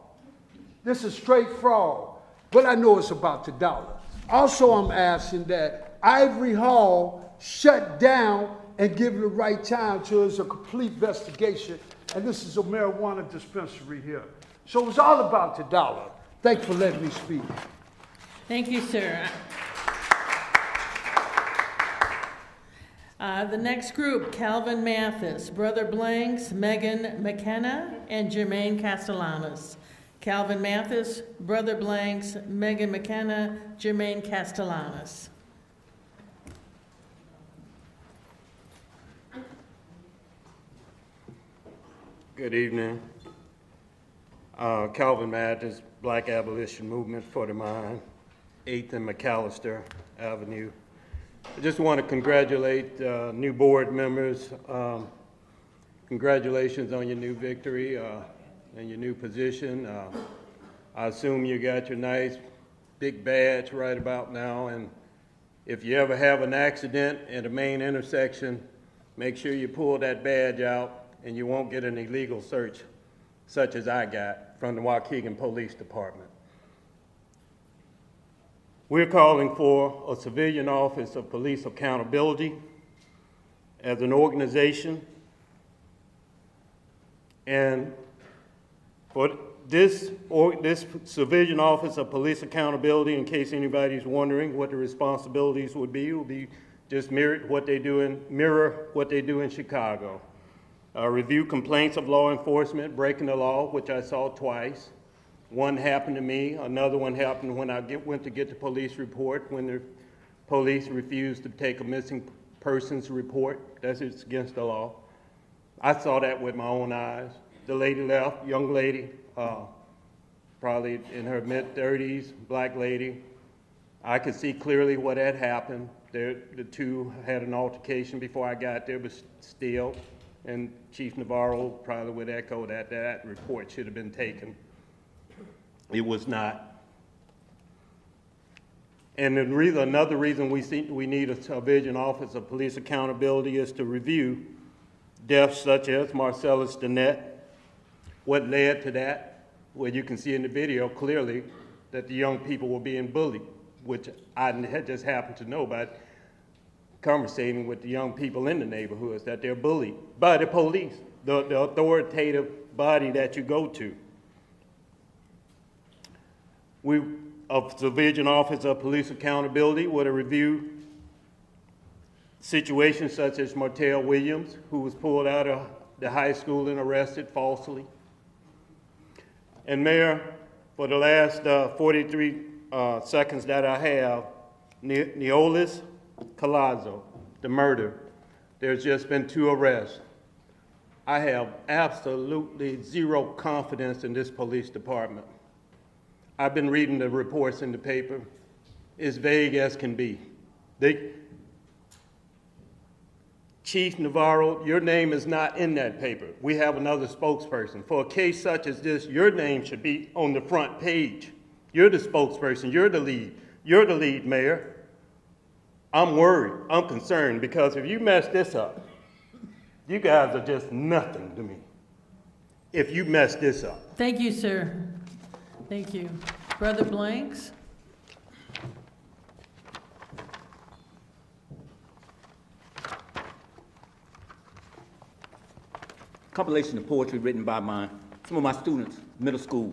This is straight fraud. But I know it's about the dollar. Also, I'm asking that Ivory Hall shut down and give it the right time till it's a complete investigation. And this is a marijuana dispensary here. So it's all about the dollar. Thanks for letting me speak.
Thank you, sir. The next group, Calvin Mathis, Brother Blanks, Megan McKenna, and Jermaine Castellanos. Calvin Mathis, Brother Blanks, Megan McKenna, Jermaine Castellanos.
Good evening. Calvin Mathis, Black Abolition Movement for the Mind, 8th and McAllister Avenue. I just want to congratulate new board members. Congratulations on your new victory and your new position. I assume you got your nice big badge right about now, and if you ever have an accident at a main intersection, make sure you pull that badge out and you won't get an illegal search such as I got from the Waukegan Police Department. We're calling for a civilian office of police accountability as an organization, and for this civilian office of police accountability, in case anybody's wondering what the responsibilities would be just mirror what they do in Chicago. Review complaints of law enforcement breaking the law, which I saw twice. One happened to me, another one happened when I went to get the police report, when the police refused to take a missing persons report. That's against the law. I saw that with my own eyes. The lady left, young lady, probably in her mid-30s, black lady. I could see clearly what had happened. The two had an altercation before I got there, but still, and Chief Navarro probably would echo that report should have been taken. It was not. And another reason we need a civilian office of police accountability is to review deaths such as Marcellus Danette. What led to that? Well, you can see in the video clearly that the young people were being bullied, which I had just happened to know by conversating with the young people in the neighborhoods, that they're bullied by the police, the authoritative body that you go to. A civilian office of police accountability would review situations such as Martell Williams, who was pulled out of the high school and arrested falsely. And Mayor, for the last 43 seconds that I have, Neolis Collazo, the murder, there's just been 2 arrests. I have absolutely zero confidence in this police department. I've been reading the reports in the paper. It's vague as can be. Chief Navarro, your name is not in that paper. We have another spokesperson. For a case such as this, your name should be on the front page. You're the spokesperson, you're the lead. You're the lead, Mayor. I'm worried, I'm concerned, because if you mess this up, you guys are just nothing to me. If you mess this up.
Thank you, sir. Thank you. Brother Blanks?
Compilation of poetry written by some of my students, middle school.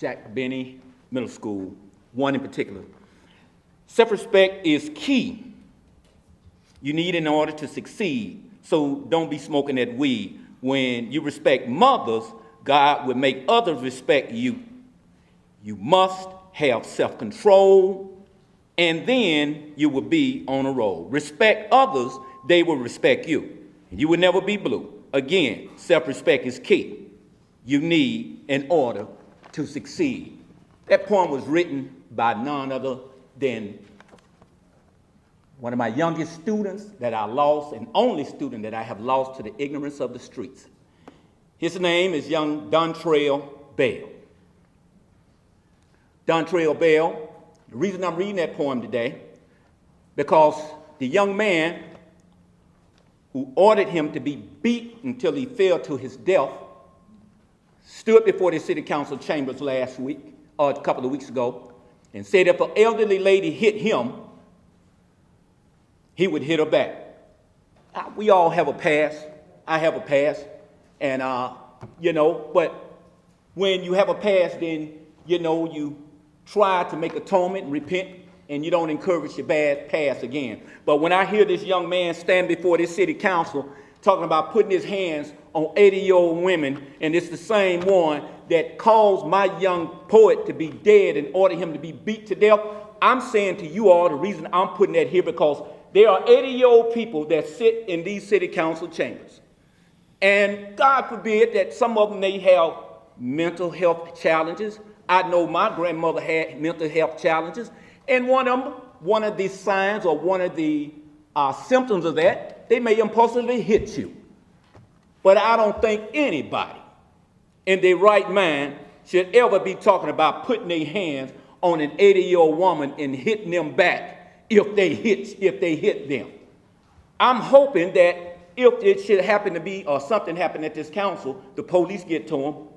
Jack Benny Middle School, one in particular. Self-respect is key. You need in order to succeed. So don't be smoking that weed. When you respect mothers, God will make others respect you. You must have self-control, and then you will be on a roll. Respect others, they will respect you. You will never be blue. Again, self-respect is key. You need in order to succeed. That poem was written by none other than one of my youngest students that I lost, and only student that I have lost to the ignorance of the streets. His name is young Dontrell Bell. Dontrell Bell, the reason I'm reading that poem today, because the young man who ordered him to be beat until he fell to his death stood before the city council chambers last week, or a couple of weeks ago, and said if an elderly lady hit him, he would hit her back. We all have a past. I have a past. And, but when you have a past, then, you try to make atonement and repent, and you don't encourage your bad past again. But when I hear this young man stand before this city council talking about putting his hands on 80-year-old women, and it's the same one that caused my young poet to be dead and ordered him to be beat to death, I'm saying to you all, the reason I'm putting that here, because there are 80-year-old people that sit in these city council chambers. And God forbid that some of them may have mental health challenges. I know my grandmother had mental health challenges. And one of the signs or one of the symptoms of that, they may impulsively hit you. But I don't think anybody in their right mind should ever be talking about putting their hands on an 80-year-old woman and hitting them back if they hit them. I'm hoping that if it should happen to be or something happen at this council, the police get to them,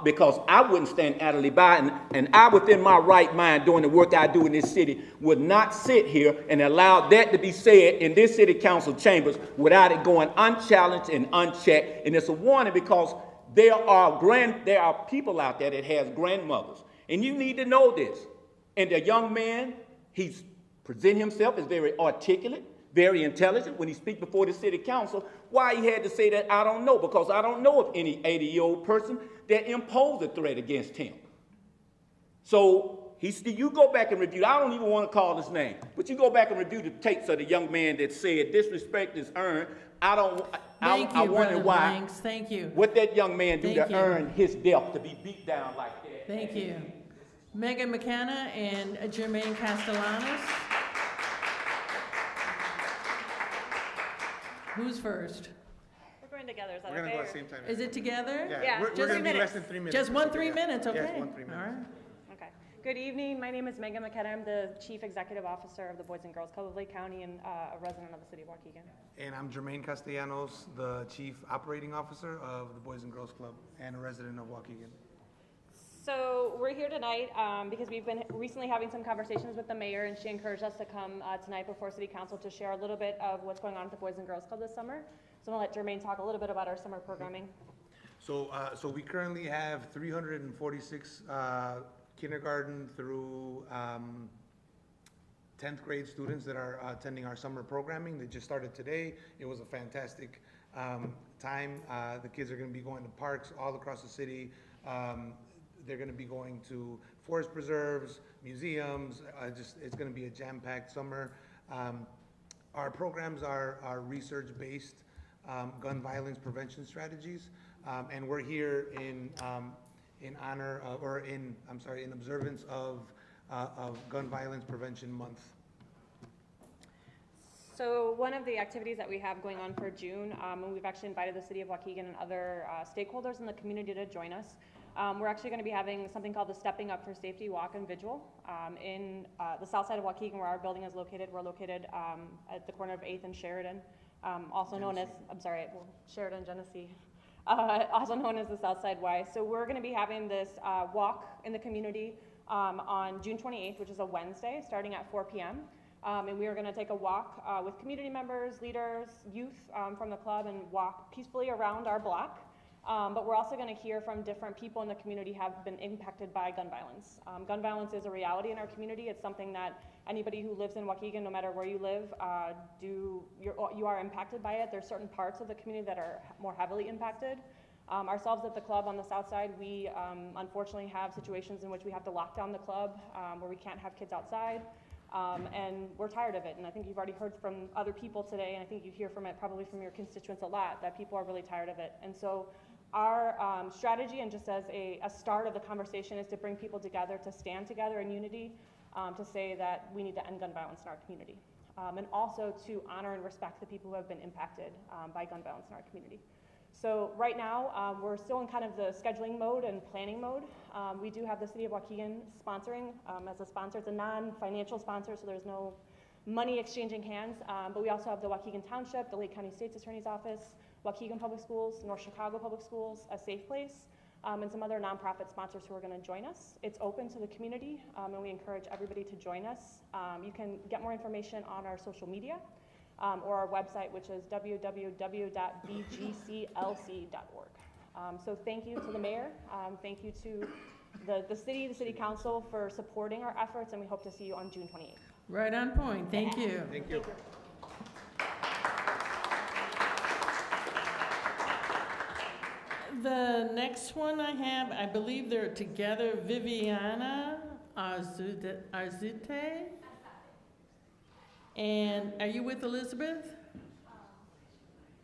because I wouldn't stand idly by, and I, within my right mind, doing the work I do in this city, would not sit here and allow that to be said in this city council chambers without it going unchallenged and unchecked. And it's a warning, because there are people out there that has grandmothers, and you need to know this. And the young man, he's present himself as very articulate, very intelligent when he speaks before the city council. Why he had to say that, I don't know, because I don't know of any 80-year-old person that imposed a threat against him. So you go back and review. I don't even want to call his name, but you go back and review the tapes of the young man that said disrespect is earned. I wonder why.
Blanks. Thank you.
What that young man do to earn his death, to be beat down like that.
Thank you. Megan McKenna and Jermaine Castellanos. Who's first?
We're going together. Is that
We're going to
okay?
go at the same time.
Is it together?
Yeah,
We're going to be less than 3 minutes.
Just 3 minutes, okay.
Yes, 3 minutes.
All right.
Okay. Good evening. My name is Megan McKenna. I'm the Chief Executive Officer of the Boys and Girls Club of Lake County and a resident of the city of Waukegan.
And I'm Jermaine Castellanos, the Chief Operating Officer of the Boys and Girls Club and a resident of Waukegan.
So we're here tonight because we've been recently having some conversations with the mayor, and she encouraged us to come tonight before City Council to share a little bit of what's going on at the Boys and Girls Club this summer. So I'm going to let Jermaine talk a little bit about our summer programming.
So we currently have 346 kindergarten through 10th grade students that are attending our summer programming. They just started today. It was a fantastic time. The kids are going to be going to parks all across the city. They're going to be going to forest preserves, museums. It's going to be a jam-packed summer. Our programs are research-based gun violence prevention strategies, and we're here in honor in observance of Gun Violence Prevention Month.
So one of the activities that we have going on for June, and we've actually invited the city of Waukegan and other stakeholders in the community to join us. We're actually going to be having something called the Stepping Up for Safety Walk and Vigil in the south side of Waukegan, where our building is located. We're located at the corner of 8th and Sheridan, also known as, Sheridan, Genesee, also known as the South Side Y. So we're going to be having this walk in the community on June 28th, which is a Wednesday, starting at 4 p.m. And we are going to take a walk with community members, leaders, youth from the club, and walk peacefully around our block. But we're also going to hear from different people in the community who have been impacted by gun violence. Gun violence is a reality in our community. It's something that anybody who lives in Waukegan, no matter where you live, you are impacted by it. There's certain parts of the community that are more heavily impacted. Ourselves at the club on the south side, we unfortunately have situations in which we have to lock down the club, where we can't have kids outside. And we're tired of it. And I think you've already heard from other people today, and I think you hear from it probably from your constituents a lot, that people are really tired of it. And so our strategy, and just as a start of the conversation, is to bring people together, to stand together in unity, to say that we need to end gun violence in our community. And also to honor and respect the people who have been impacted by gun violence in our community. So right now, we're still in kind of the scheduling mode and planning mode. We do have the City of Waukegan sponsoring as a sponsor. It's a non-financial sponsor, so there's no money exchanging hands. But we also have the Waukegan Township, the Lake County State's Attorney's Office, Waukegan Public Schools, North Chicago Public Schools, A Safe Place, and some other nonprofit sponsors who are going to join us. It's open to the community, and we encourage everybody to join us. You can get more information on our social media. Or our website, which is www.bgclc.org. So thank you to the mayor, thank you to the city council for supporting our efforts, and we hope to see you on June 28th.
Right on point. Thank you.
Thank you.
The next one I have, I believe they're together, Viviana Arzute. And are you with Elizabeth?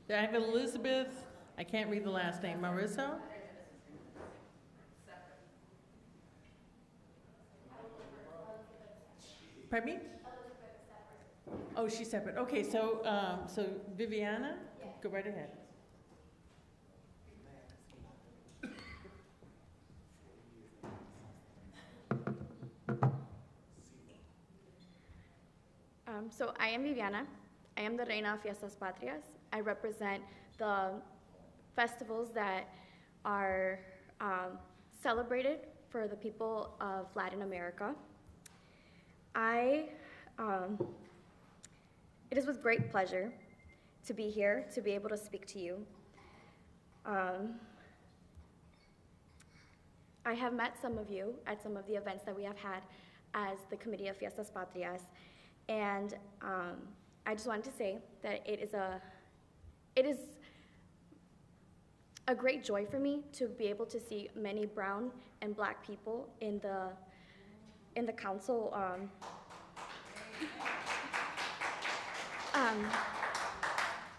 I have Elizabeth, I can't read the last name, Marissa? Pardon me? Oh, she's separate. Okay, so Viviana, go right ahead.
So I am Viviana. I am the Reina of Fiestas Patrias. I represent the festivals that are celebrated for the people of Latin America. It is with great pleasure to be here, to be able to speak to you. I have met some of you at some of the events that we have had as the Committee of Fiestas Patrias. And I just wanted to say that it is a great joy for me to be able to see many brown and black people in the council.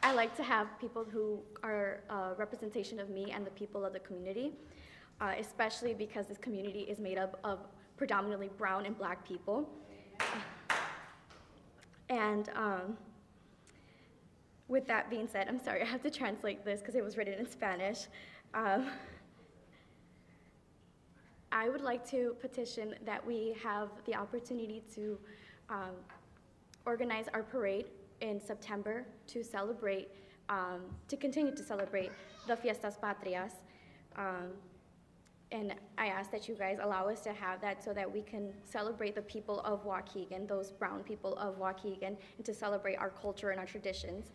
I like to have people who are a representation of me and the people of the community, especially because this community is made up of predominantly brown and black people. And with that being said, I'm sorry, I have to translate this because it was written in Spanish. I would like to petition that we have the opportunity to organize our parade in September to celebrate, to continue to celebrate the Fiestas Patrias. And I ask that you guys allow us to have that so that we can celebrate the people of Waukegan, those brown people of Waukegan, and to celebrate our culture and our traditions.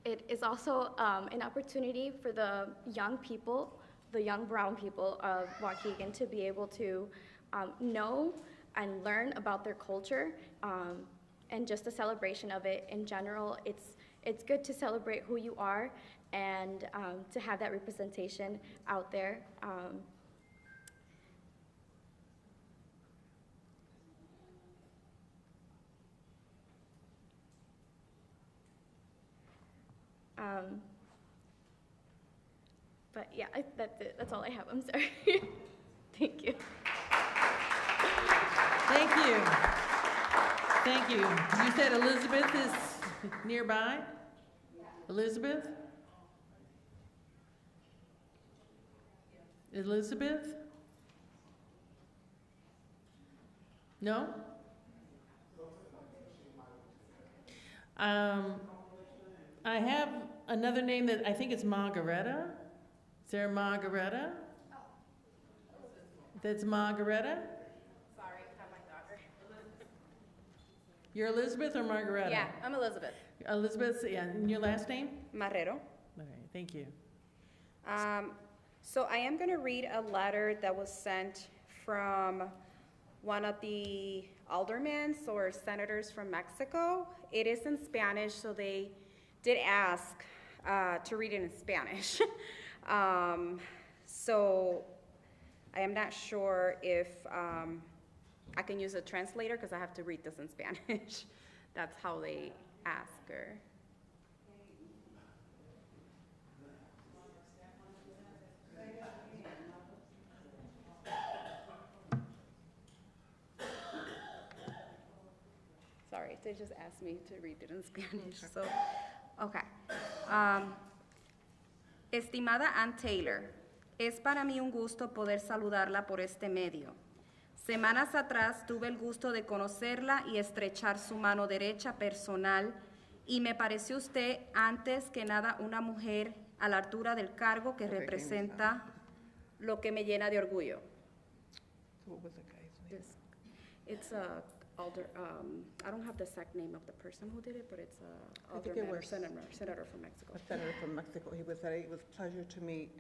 It is also an opportunity for the young people, the young brown people of Waukegan, to be able to know and learn about their culture. And just a celebration of it in general. It's good to celebrate who you are and to have that representation out there. But yeah, that's it. That's all I have. I'm sorry. Thank you.
Thank you. Thank you. You said Elizabeth is nearby? Elizabeth? Elizabeth? No? I have another name that I think it's Margareta. Is there Margareta? That's Margareta?
Sorry, I'm my daughter.
You're Elizabeth or Margareta?
Yeah, I'm Elizabeth.
Elizabeth, yeah, and your last name?
Marrero.
Okay, thank you.
So I am going to read a letter that was sent from one of the aldermen or senators from Mexico. It is in Spanish, so they did ask to read it in Spanish. So I am not sure if I can use a translator because I have to read this in Spanish. That's how they ask her. Sorry, they just asked me to read it in Spanish. So, okay. Estimada Ann Taylor, es para mí un gusto poder saludarla por este medio. Semanas atrás tuve el gusto de conocerla y estrechar su mano derecha personal y me pareció usted antes que nada una mujer a la altura del cargo que representa, lo que me llena de orgullo. It's a alder, I don't have the exact name of the person who did it, but it's a alderman or senator from Mexico.
A senator from Mexico. He was said it was a pleasure to meet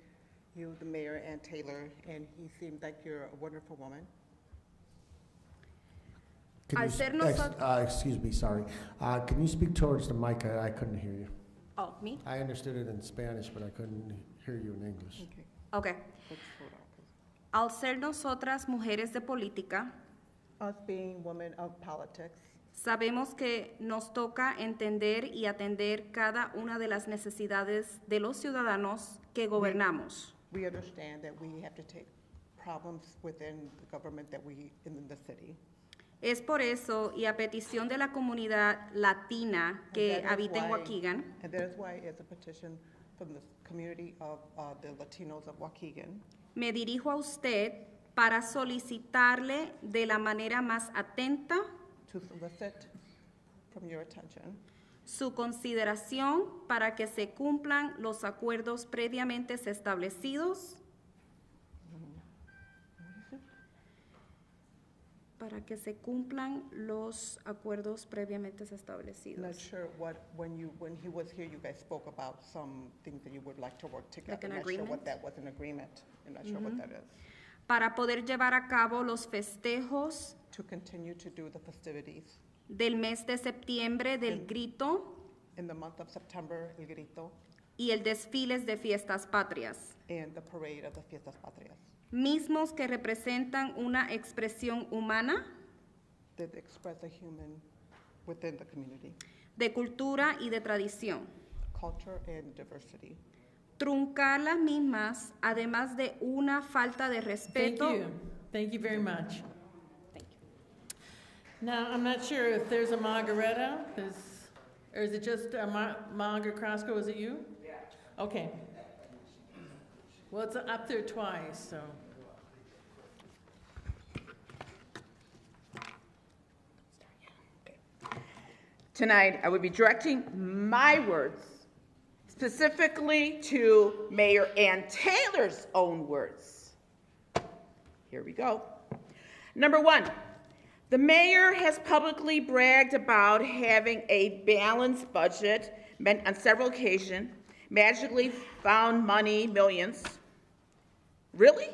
you, the mayor, Ann Taylor, and he seemed like you're a wonderful woman.
Excuse me, sorry. Can you speak towards the mic? I couldn't hear you.
Oh, me?
I understood it in Spanish, but I couldn't hear you in English.
Okay. Al ser nosotras mujeres de política,
Us being women of politics,
sabemos que nos toca entender y atender cada una de las necesidades de los ciudadanos que gobernamos.
we understand that we have to take problems within the government that we in the city.
Es por eso y a petición de la comunidad latina que habita en Waukegan,
And that is why it's a petition from the community of the Latinos of Waukegan.
me dirijo a usted para solicitarle de la manera más atenta
To solicit from your attention
su consideración para que se cumplan los acuerdos previamente establecidos, para que se cumplan los acuerdos previamente establecidos.
Not sure what, when he was here, you guys spoke about some things that you would like to work together.
Like an
I'm not sure
agreement?
what that was, an agreement. I'm not sure what that is.
Para poder llevar a cabo los festejos
To continue to do the festivities
del mes de septiembre del Grito
in the month of September, El Grito,
y el desfiles de fiestas patrias,
and the parade of the Fiestas Patrias,
mismos que representan una expresión humana
that express a human within the community,
de cultura y de tradición.
culture and diversity.
Truncar las mismas, además de una falta de respeto.
Thank you. Thank you very much. Now, I'm not sure if there's a Margareta, or is it just Margaret Crosco, is it you? Yeah. Okay. Well, it's up there twice, so.
Tonight, I would be directing my words specifically to Mayor Ann Taylor's own words. Here we go. Number one, the mayor has publicly bragged about having a balanced budget, meant on several occasions, magically found money, millions. Really?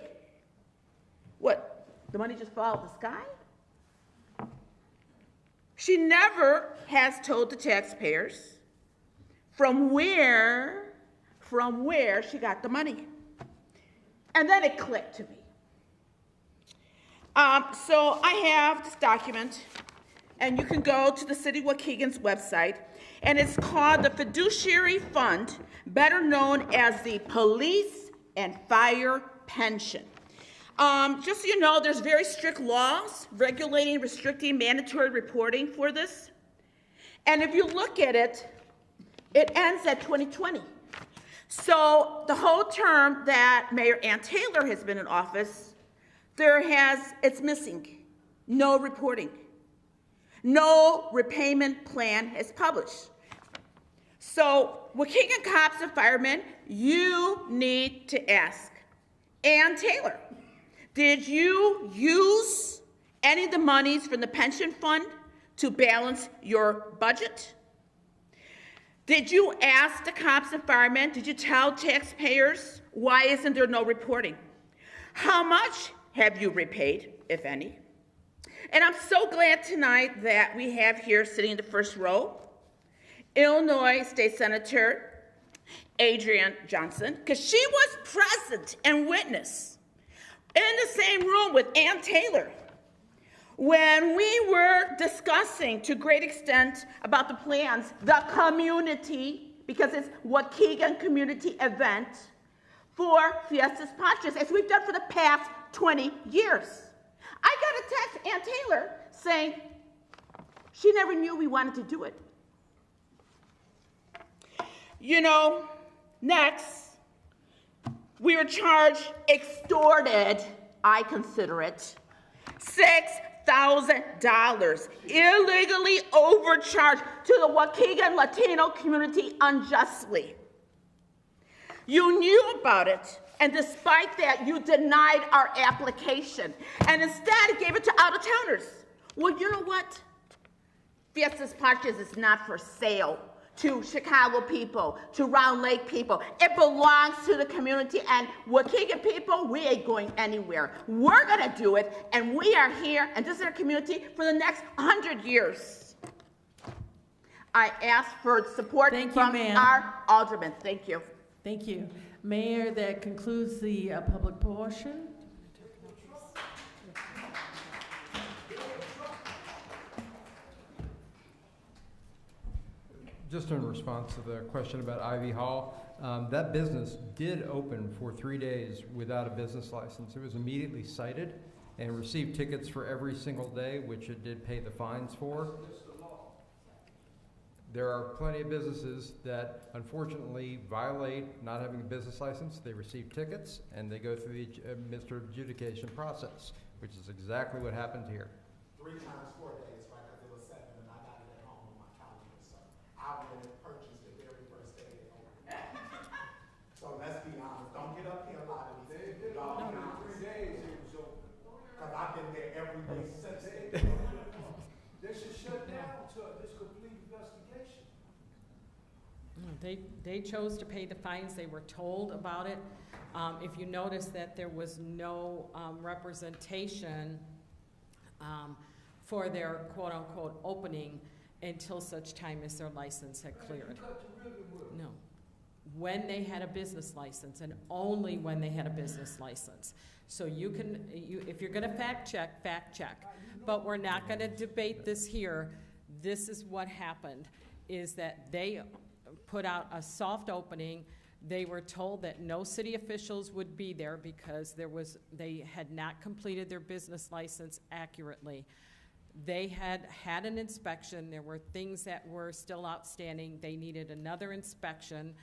What, the money just fell out of the sky? She never has told the taxpayers from where she got the money. And then it clicked to me. So I have this document, and you can go to the City of Waukegan's website, and it's called the Fiduciary Fund, better known as the Police and Fire Pension. Just so you know, there's very strict laws regulating, restricting mandatory reporting for this. And if you look at it, it ends at 2020. So the whole term that Mayor Ann Taylor has been in office, it's missing. No reporting. No repayment plan is published. So Waukegan cops and firemen, you need to ask Ann Taylor, did you use any of the monies from the pension fund to balance your budget? Did you ask the cops and firemen? Did you tell taxpayers? Why isn't there no reporting? How much have you repaid, if any? And I'm so glad tonight that we have here sitting in the first row, Illinois State Senator Adrienne Johnson, because she was present and witness in the same room with Ann Taylor when we were discussing to great extent about the plans, the community, because it's Waukegan community event for Fiestas Patrias, as we've done for the past 20 years. I got a text, Ann Taylor, saying she never knew we wanted to do it. You know, next, we were charged, extorted, I consider it, $6,000, illegally overcharged to the Waukegan Latino community unjustly. You knew about it, and despite that, you denied our application, and instead gave it to out-of-towners. Well, you know what? Fiestas Patrias is not for sale to Chicago people, to Round Lake people. It belongs to the community, and Waukegan people, we ain't going anywhere. We're gonna do it, and we are here, and this is our community for the next 100 years. I ask for support from our aldermen. Thank you.
Thank you. Mayor, that concludes the public portion.
Just in response to the question about Ivy Hall, that business did open for 3 days without a business license. It was immediately cited and received tickets for every single day, which it did pay the fines for. There are plenty of businesses that unfortunately violate not having a business license. They receive tickets and they go through the Mr. Adjudication process, which is exactly what happened here.
3 times 4 days, right? Because it was 7 and I got it at home on my calendar. So I went and purchased the very first day it opened. So let's be honest. Don't get up here a lot of these people. Y'all be honest. 3 days it was open. Because I've been there every day since then.
They should shut down until this complete investigation.
They chose to pay the fines. They were told about it. If you notice that there was no representation for their quote-unquote opening until such time as their license had cleared. No. When they had a business license, and only when they had a business license. So you can, if you're gonna fact check, fact check. But we're not gonna debate this here. This is what happened, is that they put out a soft opening. They were told that no city officials would be there because they had not completed their business license accurately. They had an inspection. There were things that were still outstanding. They needed another inspection.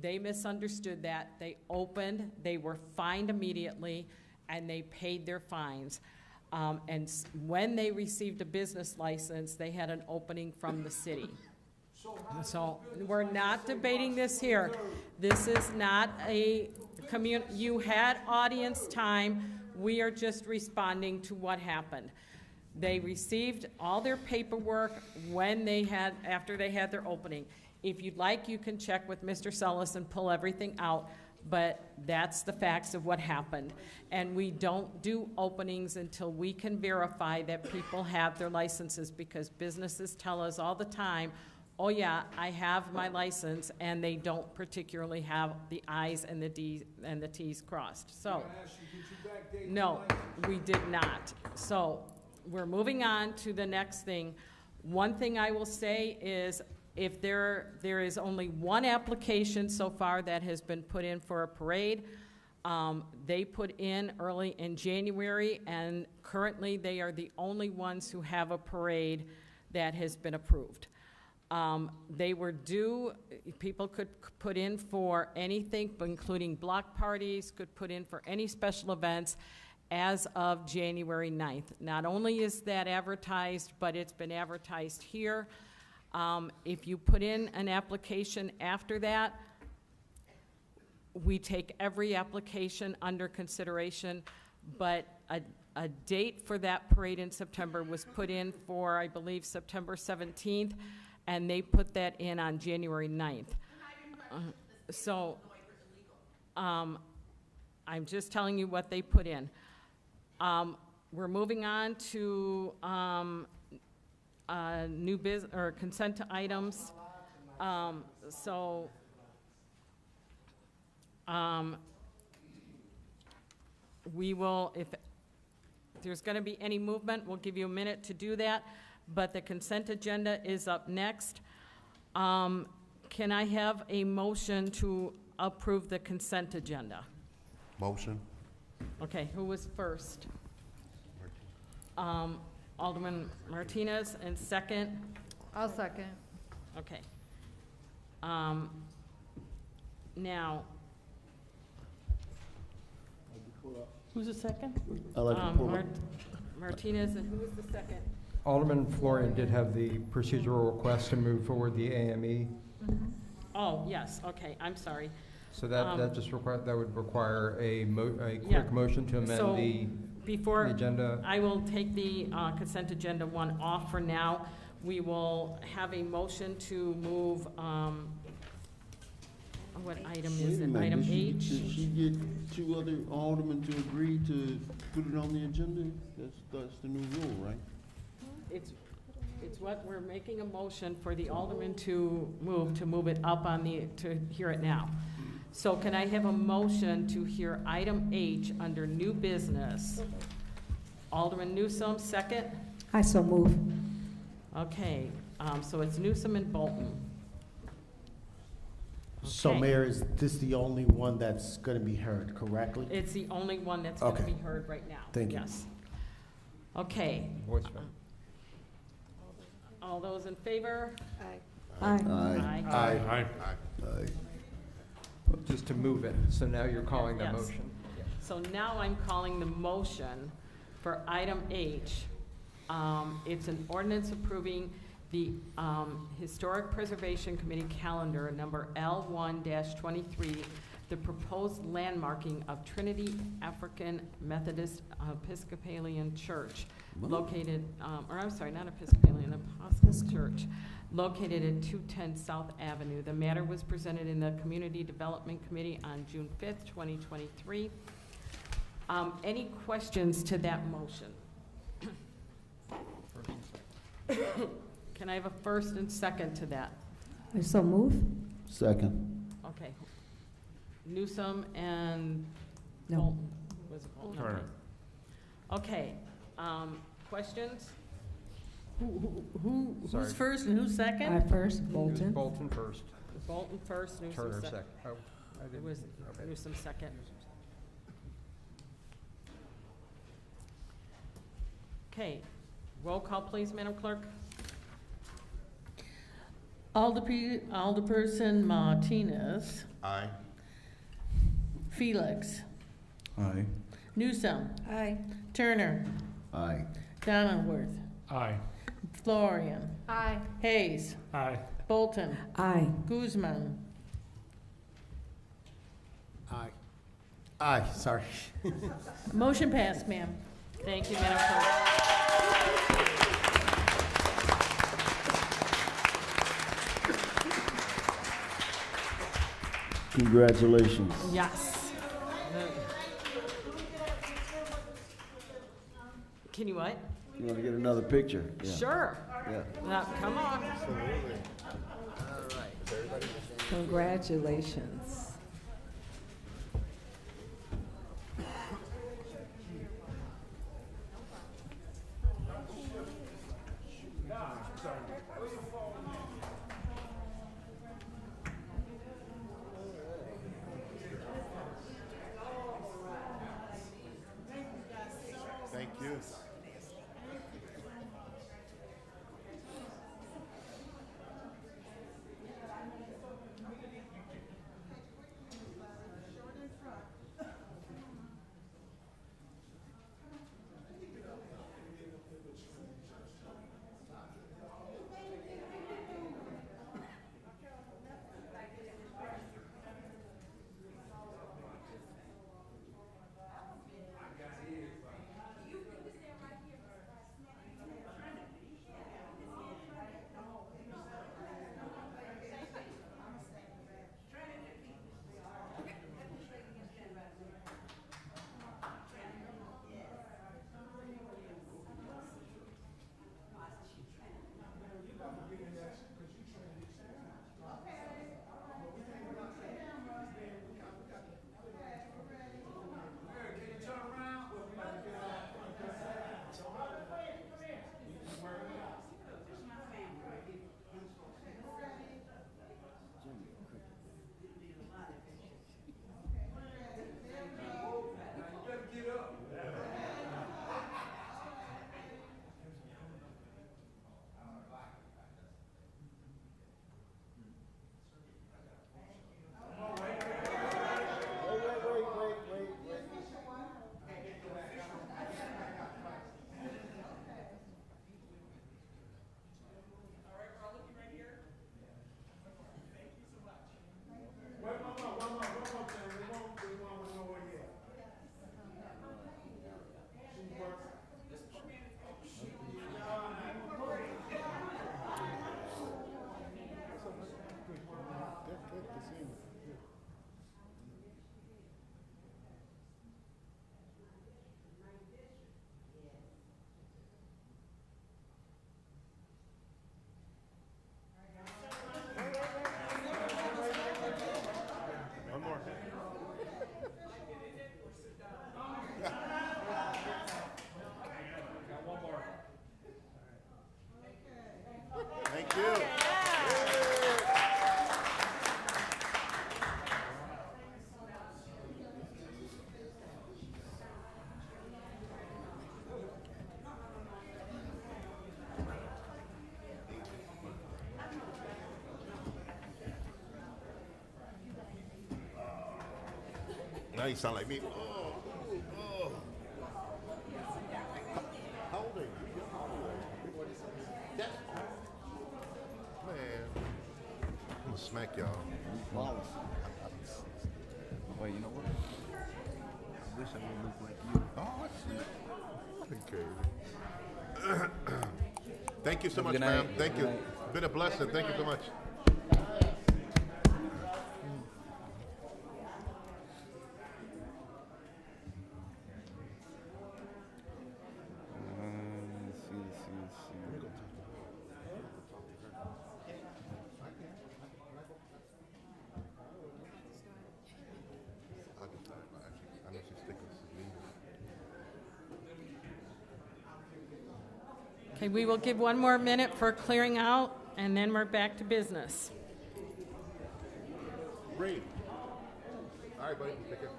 They misunderstood that. They opened, they were fined immediately, and they paid their fines. And when they received a business license, they had an opening from the city. So we're not debating this here. This is not a you had audience time. We are just responding to what happened. They received all their paperwork after they had their opening. If you'd like, you can check with Mr. Sellis and pull everything out, but that's the facts of what happened. And we don't do openings until we can verify that people have their licenses, because businesses tell us all the time, oh yeah, I have my license, and they don't particularly have the I's and the D's and the T's crossed. So, no, we did not. So, we're moving on to the next thing. One thing I will say is, if there is only one application so far that has been put in for a parade, they put in early in January, and currently they are the only ones who have a parade that has been approved. They were due, people could put in for anything, including block parties, could put in for any special events as of January 9th. Not only is that advertised, but it's been advertised here. If you put in an application after that, we take every application under consideration, but a date for that parade in September was put in for, I believe, September 17th, and they put that in on January 9th. So I'm just telling you what they put in. We're moving on to new business or consent items. We will, if there's going to be any movement, we'll give you a minute to do that, but the consent agenda is up next. Can I have a motion to approve the consent agenda?
Motion.
Okay, who was first? Alderman Martinez, and second?
I'll second.
Okay. Now,
Who's the second?
Martinez, and who was the second?
Alderman Florian did have the procedural request to move forward the AME.
Oh, yes, okay, I'm sorry.
So that would require a
Yeah.
quick motion to amend
So,
the
before
agenda.
I will take the consent agenda one off for now. We will have a motion to move, what item is it? Item H?
Did she get two other aldermen to agree to put it on the agenda? That's the new rule, right?
It's what, we're making a motion for the alderman to move it up on to hear it now. So can I have a motion to hear item H under new business? Alderman Newsome, second?
I so move.
Okay, so it's Newsome and Bolton.
So
Okay.
Mayor, is this the only one that's going to be heard correctly?
It's the only one that's going to
Okay.
be heard right now.
Thank you.
Yes. Okay.
Voice vote.
All those in favor?
Aye.
Aye.
Just to move it, so now you're calling the
Yes.
motion.
So now I'm calling the motion for item H. It's an ordinance approving the Historic Preservation Committee calendar number L1-23, the proposed landmarking of Trinity African Methodist Episcopalian Church located, or I'm sorry, not Episcopalian, Apostolic Church, located at 210 South Avenue. The matter was presented in the Community Development Committee on June 5th, 2023. Any questions to that motion? Can I have a first and second to that?
I so move.
Second.
Okay. Newsome and
No.
Bolton. Was it Bolton?
Turner.
Okay, questions?
Who's
Sorry.
first and who's second?
I first,
It was
Bolton.
Bolton first,
Bolton first, Newsome
Turner
second.
second. Oh, I
It
didn't.
was
Okay.
Newsome second. Okay, roll call please, Madam Clerk.
Alderperson Martinez.
Aye.
Felix.
Aye.
Newsome.
Aye.
Turner.
Aye.
Donenworth.
Aye.
Florian.
Aye.
Hayes.
Aye.
Bolton.
Aye.
Guzman.
Aye. Aye, sorry.
Motion passed, ma'am.
Thank you, Madam Clerk.
Congratulations.
Yes. Can you what?
You want to get another picture? Yeah.
Sure.
Yeah.
Now, come on.
Congratulations.
Thank you.
now you sound like me. Oh. How old are you? Man, I'm gonna smack y'all.
Wait, you know what? I wish I would look like you.
Oh, shit. Okay. Thank you so much, ma'am. Thank you. Been a blessing. Thank you so much.
Okay, we will give one more minute for clearing out, and then we're back to business.
Great. All right, buddy. Take care.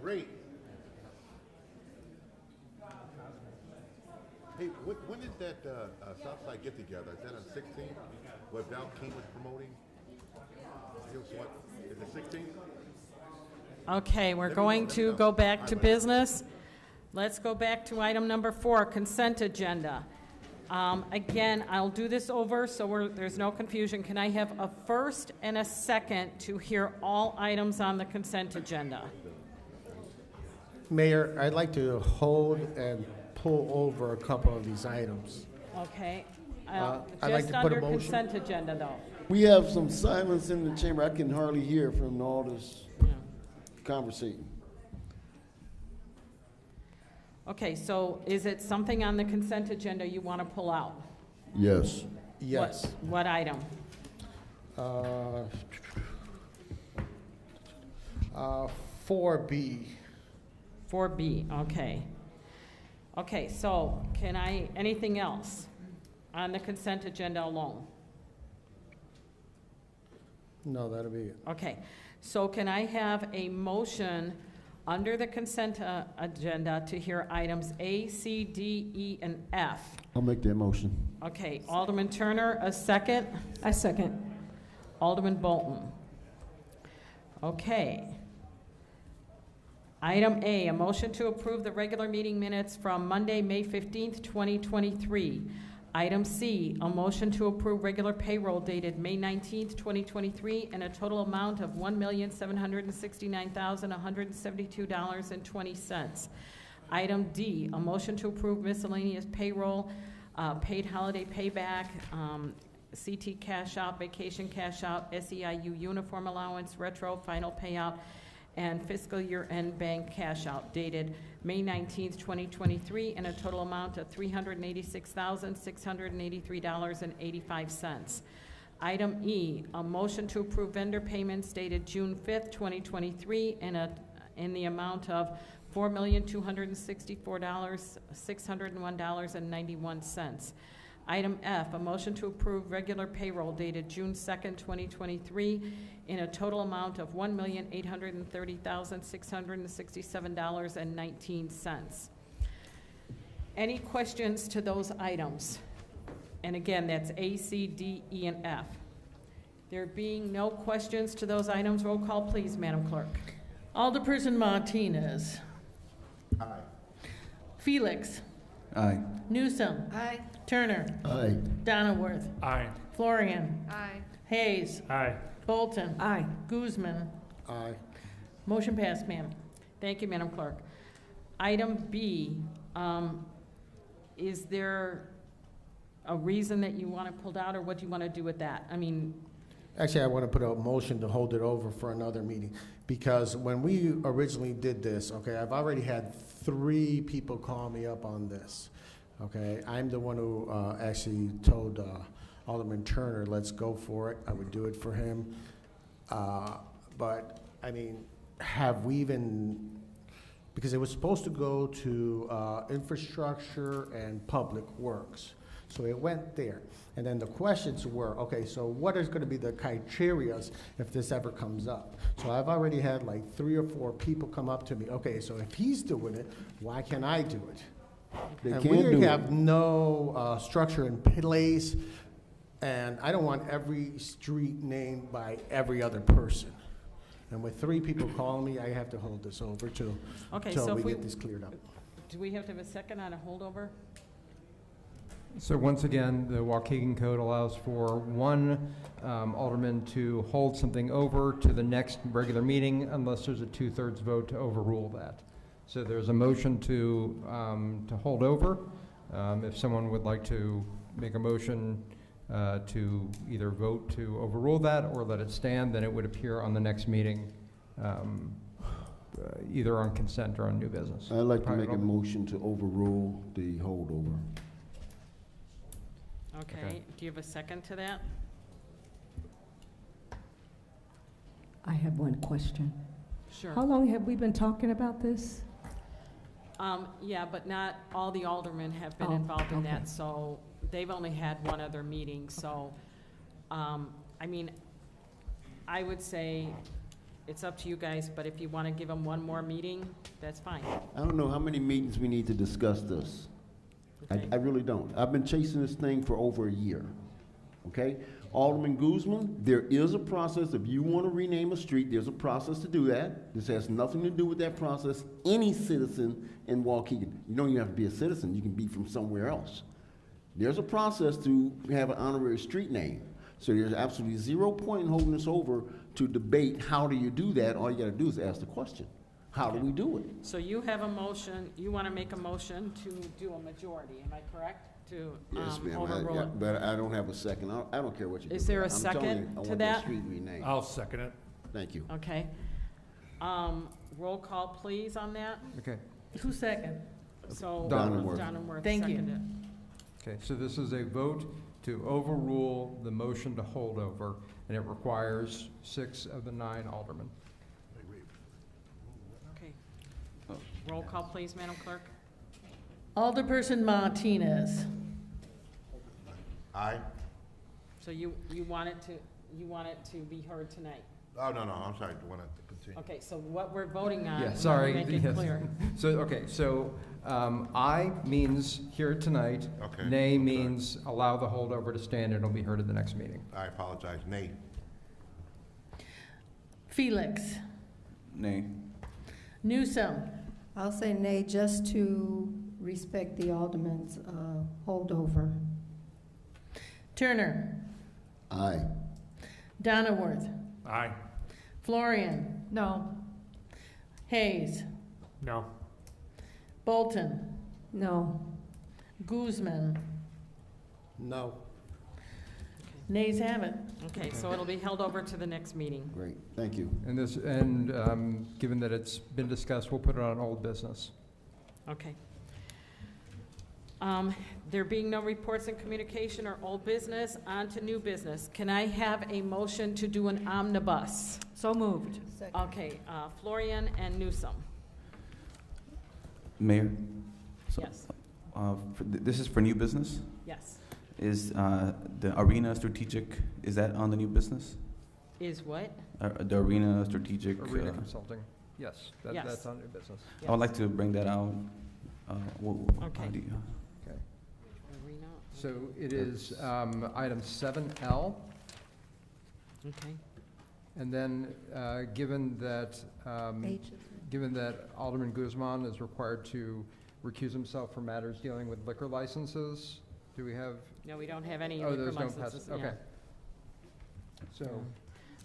Great. Hey, when is that Southside get together? Is that on 16th? What Val King was promoting? It was what? Is it 16th?
Okay, we're going to go back to business. Let's go back to item number 4, consent agenda. Again, I'll do this over so there's no confusion. Can I have a first and a second to hear all items on the consent agenda?
Mayor, I'd like to hold and pull over a couple of these items.
Okay.
I'd
Just
like to put a
under
motion.
consent agenda, though.
We have some silence in the chamber. I can hardly hear from all this conversation.
Okay, so is it something on the consent agenda you want to pull out?
Yes.
Yes.
What item?
4B.
4B, okay. Okay, so anything else on the consent agenda alone?
No, that'll be it.
Okay, so can I have a motion under the consent agenda to hear items A, C, D, E, and F?
I'll make that motion.
Okay, Alderman Turner, a second? I second. Alderman Bolton. Okay. Item A, a motion to approve the regular meeting minutes from Monday, May 15th, 2023. Item C, a motion to approve regular payroll dated May 19th, 2023, and a total amount of $1,769,172.20. Item D, a motion to approve miscellaneous payroll, paid holiday payback, CT cash out, vacation cash out, SEIU uniform allowance, retro final payout, and fiscal year-end bank cash out dated May 19th, 2023, and a total amount of $386,683.85. Item E, a motion to approve vendor payments dated June 5th, 2023, in the amount of $4,264,601.91. Item F, a motion to approve regular payroll dated June 2nd, 2023, in a total amount of $1,830,667.19. Any questions to those items? And again, that's A, C, D, E, and F. There being no questions to those items, roll call, please, Madam Clerk.
Alderperson Martinez.
Aye.
Felix.
Aye.
Newsom.
Aye.
Turner.
Aye.
Donnerworth.
Aye.
Florian.
Aye.
Hayes.
Aye.
Bolton. Aye. Guzman.
Aye.
Motion passed, ma'am.
Thank you, Madam Clerk. Item B, is there a reason that you want it pulled out, or what do you want to do with that? I mean,
Actually, I want to put a motion to hold it over for another meeting, because when we originally did this, okay, I've already had 3 people call me up on this, okay? I'm the one who actually told Alderman Turner, let's go for it. I would do it for him. But, I mean, have we even, because it was supposed to go to infrastructure and public works. So it went there. And then the questions were, okay, so what is going to be the criteria if this ever comes up? So I've already had like 3 or 4 people come up to me, okay, so if he's doing it, why can't I do it?
They
and
can do
we
it.
have no structure in place, and I don't want every street named by every other person. And with 3 people calling me, I have to hold this over till
Okay, so
we
if we
get this cleared up.
Do we have to have a second on a holdover?
So once again, the Waukegan Code allows for one alderman to hold something over to the next regular meeting unless there's a 2/3 vote to overrule that. So there's a motion to hold over. If someone would like to make a motion to either vote to overrule that or let it stand, then it would appear on the next meeting, either on consent or on new business.
I'd like to make a motion to overrule the holdover.
Okay, do you have a second to that?
I have one question.
Sure.
How long have we been talking about this?
Yeah, but not all the aldermen have been involved in that, so they've only had one other meeting, so, I mean, I would say it's up to you guys, but if you want to give them one more meeting, that's fine.
I don't know how many meetings we need to discuss this.
Okay.
I really don't. I've been chasing this thing for over a year, okay? Alderman Guzman, there is a process. If you want to rename a street, there's a process to do that. This has nothing to do with that process. Any citizen in Waukegan, you don't even have to be a citizen. You can be from somewhere else. There's a process to have an honorary street name. So there's absolutely 0 point in holding this over to debate how do you do that. All you got to do is ask the question. How do we do it?
So you have a motion, you want to make a motion to do a majority, am I correct? To
Yes, ma'am.
overrule it?
But I don't have a second. I don't care what you do.
Is there a
I'm telling
second
you, I
to
want
that?
street renamed.
I'll second it.
Thank you.
Okay. Roll call, please, on that.
Okay.
Who second?
So
Donenworth.
Donenworth
Thank you.
seconded.
Okay, so this is a vote to overrule the motion to hold over, and it requires 6 of the 9 aldermen.
Okay. Roll call, please, Madam Clerk.
Alderperson Martinez.
Aye.
So you want it to be heard tonight?
Oh, no, I'm sorry, I want to continue.
Okay, so what we're voting on,
Yeah,
we
sorry.
want to make it
yes.
clear.
So, okay, so aye means hear it tonight.
Okay.
Nay means allow the holdover to stand and it'll be heard at the next meeting.
I apologize, nay.
Felix.
Nay.
Newsom.
I'll say nay just to respect the alderman's holdover.
Turner.
Aye.
Donnerworth.
Aye.
Florian.
No.
Hayes.
No.
Bolton.
No.
Guzman.
No.
Nays have it.
Okay, so it'll be held over to the next meeting.
Great, thank you.
And given that it's been discussed, we'll put it on old business.
Okay. There being no reports and communication or old business, on to new business. Can I have a motion to do an omnibus?
So moved.
Okay, Florian and Newsom.
Mayor?
Yes.
This is for new business?
Yes.
Is the arena strategic, is that on the new business?
Is what?
The arena strategic?
Arena Consulting, yes,
Yes.
that's on new business.
I would like to bring that out.
Okay.
Okay.
Arena.
So it is item 7L.
Okay.
And then, given that Alderman Guzman is required to recuse himself from matters dealing with liquor licenses, do we have?
No, we don't have any
Oh,
liquor
those don't pass,
licenses.
okay.
Yeah.
So,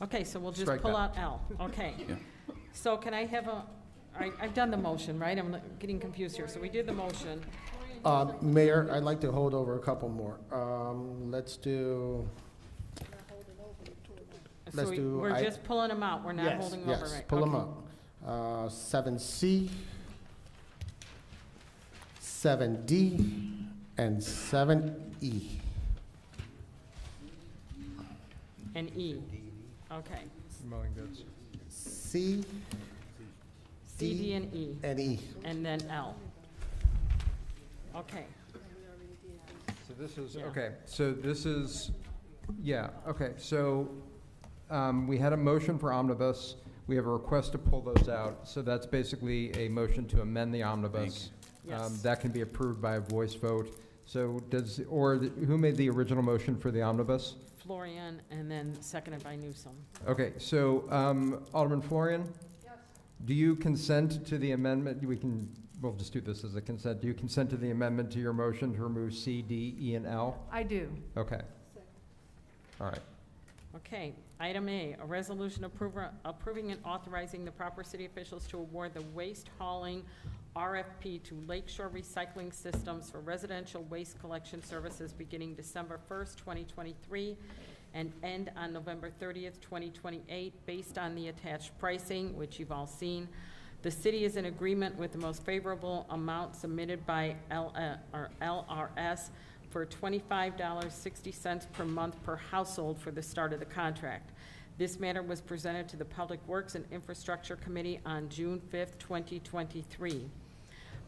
Okay, so we'll just
Strike
pull
that.
out L. Okay.
Yeah.
So can I have I've done the motion, right? I'm getting confused here. So we did the motion.
Mayor, I'd like to hold over a couple more. Let's do.
So we're just pulling them out. We're not holding them over, right?
Yes, pull them
Okay.
out. 7C, 7D, and 7E.
And E. Okay.
mowing goods.
C,
C, D, and E.
and E.
And then L. Okay.
So this is,
Yeah.
okay, so this is, yeah, okay, so we had a motion for omnibus. We have a request to pull those out. So that's basically a motion to amend the omnibus.
Yes.
That can be approved by a voice vote. So who made the original motion for the omnibus?
Florian, and then seconded by Newsom.
Okay, so Alderman Florian?
Yes.
Do you consent to the amendment? We'll just do this as a consent. Do you consent to the amendment to your motion to remove C, D, E, and L?
I do.
Okay. All right.
Okay, item A, a resolution approving and authorizing the proper city officials to award the waste hauling RFP to Lakeshore Recycling Systems for residential waste collection services beginning December 1st, 2023, and end on November 30th, 2028, based on the attached pricing, which you've all seen. The city is in agreement with the most favorable amount submitted by LRS for $25.60 per month per household for the start of the contract. This matter was presented to the Public Works and Infrastructure Committee on June 5th, 2023.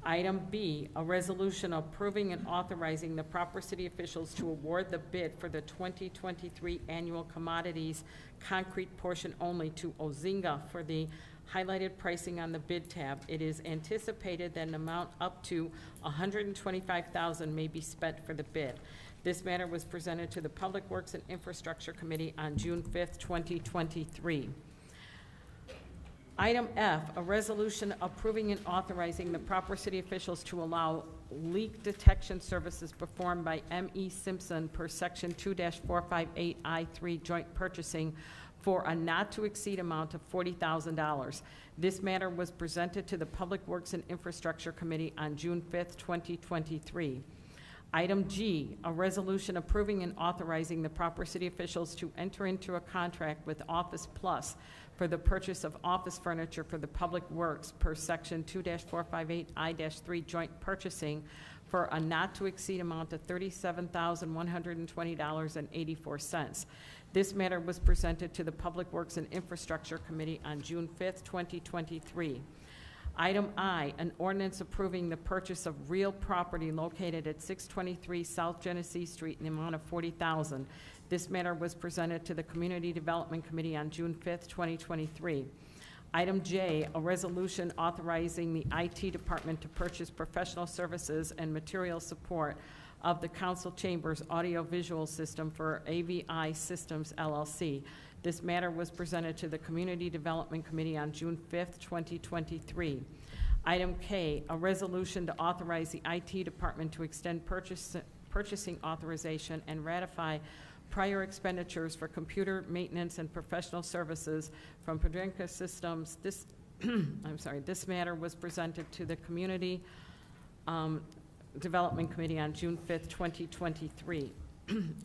Item B, a resolution approving and authorizing the proper city officials to award the bid for the 2023 annual commodities concrete portion only to Ozinga for the highlighted pricing on the bid tab. It is anticipated that an amount up to $125,000 may be spent for the bid. This matter was presented to the Public Works and Infrastructure Committee on June 5th, 2023. Item F, a resolution approving and authorizing the proper city officials to allow leak detection services performed by M.E. Simpson per Section 2-458I3 joint purchasing for a not-to-exceed amount of $40,000. This matter was presented to the Public Works and Infrastructure Committee on June 5th, 2023. Item G, a resolution approving and authorizing the proper city officials to enter into a contract with Office Plus for the purchase of office furniture for the Public Works per Section 2-458I-3 joint purchasing for a not-to-exceed amount of $37,120.84. This matter was presented to the Public Works and Infrastructure Committee on June 5th, 2023. Item I, an ordinance approving the purchase of real property located at 623 South Genesee Street in the amount of $40,000. This matter was presented to the Community Development Committee on June 5th, 2023. Item J, a resolution authorizing the IT department to purchase professional services and material support of the council chamber's audiovisual system for AVI Systems LLC. This matter was presented to the Community Development Committee on June 5th, 2023. Item K, a resolution to authorize the IT department to extend purchasing authorization and ratify prior expenditures for computer maintenance and professional services from Padrinka Systems. This this matter was presented to the Community Development Committee on June 5th, 2023.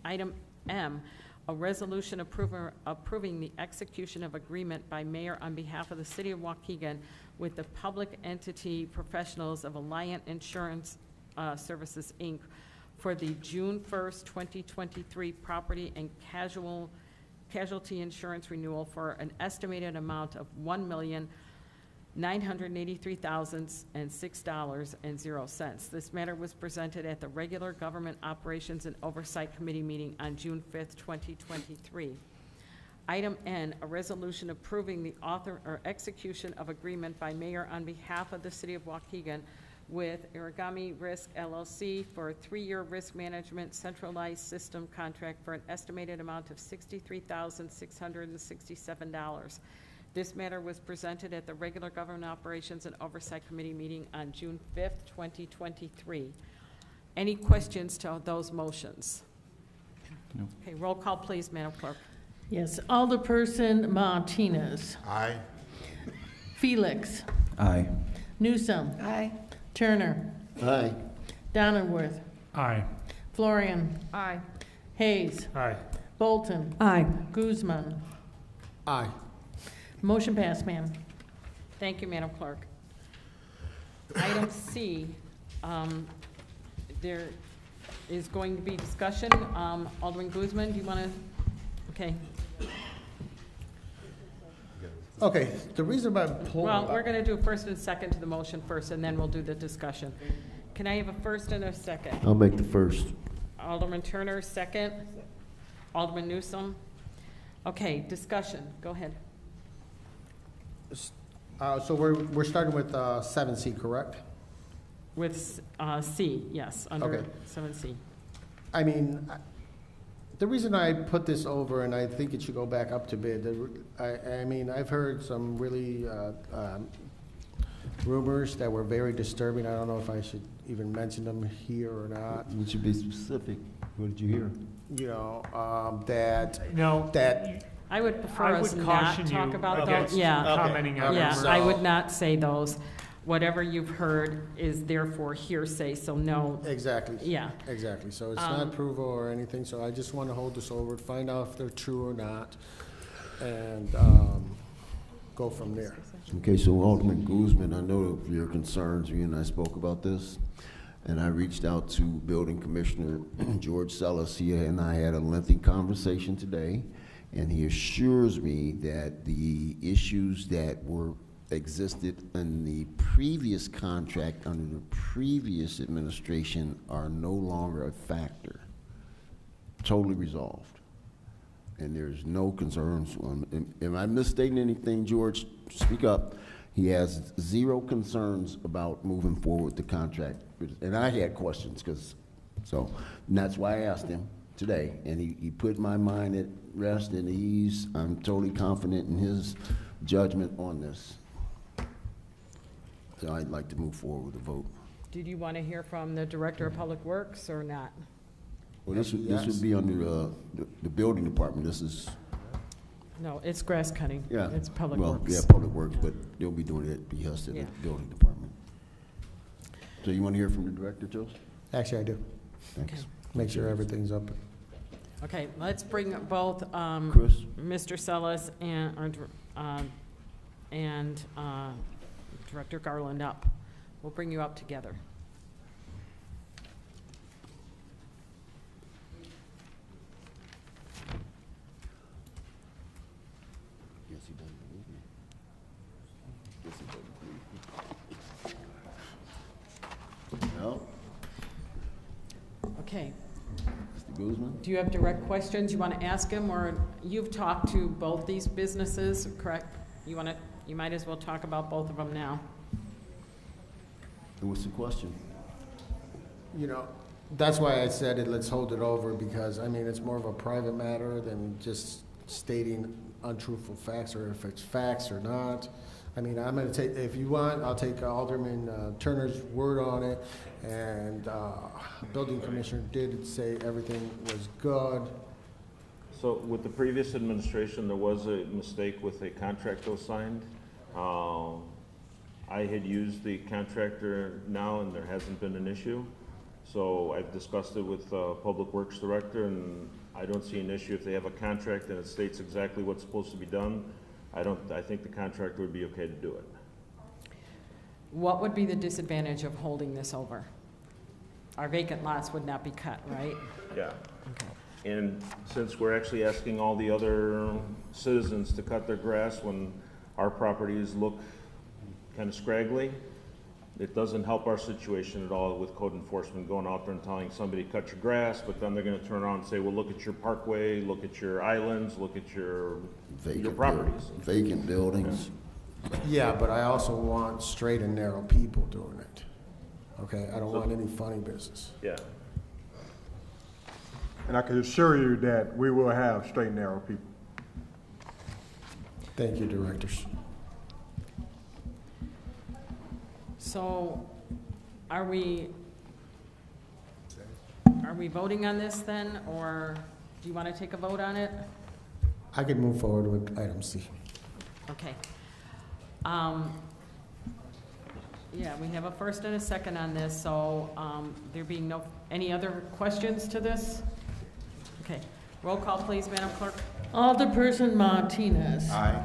Item M, a resolution approving the execution of agreement by mayor on behalf of the city of Waukegan with the public entity professionals of Alliant Insurance Services, Inc. for the June 1st, 2023 property and casualty insurance renewal for an estimated amount of $1,983,006.00. This matter was presented at the regular Government Operations and Oversight Committee meeting on June 5th, 2023. Item N, a resolution approving the execution of agreement by mayor on behalf of the city of Waukegan with Irigami Risk LLC for a 3-year risk management centralized system contract for an estimated amount of $63,667. This matter was presented at the regular Government Operations and Oversight Committee meeting on June 5th, 2023. Any questions to those motions?
No.
Okay, roll call, please, Madam Clerk.
Yes, Alderperson Martinez.
Aye.
Felix.
Aye.
Newsom.
Aye.
Turner.
Aye.
Donenworth.
Aye.
Florian.
Aye.
Hayes.
Aye.
Bolton.
Aye.
Guzman.
Aye.
Motion passed, ma'am.
Thank you, Madam Clerk. Item C, there is going to be discussion. Alderman Guzman, do you want to? Okay.
Okay, the reason why I'm pulling.
Well, we're going to do first and second to the motion first, and then we'll do the discussion. Can I have a first and a second?
I'll make the first.
Alderman Turner, second. Alderman Newsom. Okay, discussion. Go ahead.
So we're starting with 7C, correct?
With C, yes, under
Okay.
7C.
I mean, the reason I put this over, and I think it should go back up to bid, I mean, I've heard some really rumors that were very disturbing. I don't know if I should even mention them here or not.
You should be specific. What did you hear?
You know, that,
No.
that,
I would prefer
I
us
would
not
caution
talk
you
about
against
those. Yeah,
commenting on
yeah,
them.
I would not say those. Whatever you've heard is therefore hearsay, so no.
exactly.
Yeah.
Exactly. So it's not approval or anything, so I just want to hold this over, find out if they're true or not, and go from there.
Okay, so Alderman Guzman, I know of your concerns. You and I spoke about this, and I reached out to Building Commissioner George Sellis. He and I had a lengthy conversation today, and he assures me that the issues that existed in the previous contract under the previous administration are no longer a factor. Totally resolved. And there's no concerns. Am I misstating anything, George? Speak up. He has zero concerns about moving forward with the contract. And I had questions, and that's why I asked him today. And he put my mind at rest, and I'm totally confident in his judgment on this. So I'd like to move forward with the vote.
Did you want to hear from the Director of Public Works or not?
Well, this would be under the building department. This is,
No, it's grass cutting.
yeah.
It's Public
Well,
Works.
yeah, Public Works, but they'll be doing it at behest of the
Yeah.
building department. So you want to hear from the director, Joseph?
Actually, I do.
Thanks.
Make sure everything's up.
Okay, let's bring both
Chris?
Mr. Sellis and Director Garland up. We'll bring you up together.
Yes, he doesn't believe me. Yes, he doesn't believe me. No?
Okay.
Mr. Guzman?
Do you have direct questions you want to ask him, or you've talked to both these businesses, correct? You might as well talk about both of them now.
And what's the question?
You know, that's why I said it, let's hold it over, because, I mean, it's more of a private matter than just stating untruthful facts, or if it's facts or not. I mean, I'm gonna take, if you want, I'll take Alderman Turner's word on it, and Building Commissioner did say everything was good.
So with the previous administration, there was a mistake with a contract that was signed. I had used the contractor now, and there hasn't been an issue. So I've discussed it with Public Works Director, and I don't see an issue if they have a contract and it states exactly what's supposed to be done. I think the contractor would be okay to do it.
What would be the disadvantage of holding this over? Our vacant lots would not be cut, right?
Yeah. And since we're actually asking all the other citizens to cut their grass when our properties look kind of scraggly, it doesn't help our situation at all with code enforcement going out there and telling somebody cut your grass, but then they're gonna turn around and say, well, look at your parkway, look at your islands, look at your properties.
Vacant buildings.
Yeah, but I also want straight and narrow people doing it. Okay, I don't want any funny business.
Yeah.
And I can assure you that we will have straight and narrow people.
Thank you, directors.
So, are we voting on this then, or do you want to take a vote on it?
I can move forward with item C.
Okay. Yeah, we have a first and a second on this, so there being any other questions to this? Okay, roll call please, Madam Clerk.
Alderperson Martinez.
Aye.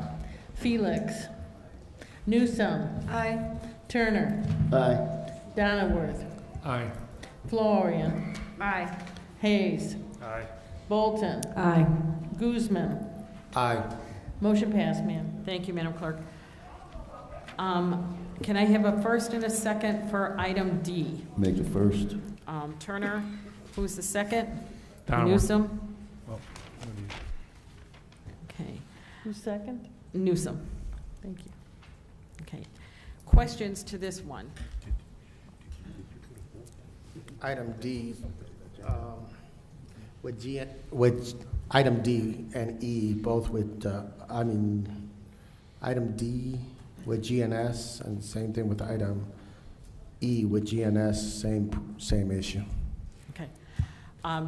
Felix. Newsome.
Aye.
Turner.
Aye.
Donnerworth.
Aye.
Florian.
Aye.
Hayes.
Aye.
Bolton.
Aye.
Guzman.
Aye.
Motion passed, ma'am.
Thank you, Madam Clerk. Can I have a first and a second for item D?
Make the first.
Turner, who's the second?
Donnerworth.
Newsome?
Well,
Okay. Who's second?
Newsome. Thank you. Okay. Questions to this one?
item D, with item D and E, both with, item D with GNS, and same thing with item E with GNS, same issue.
Okay.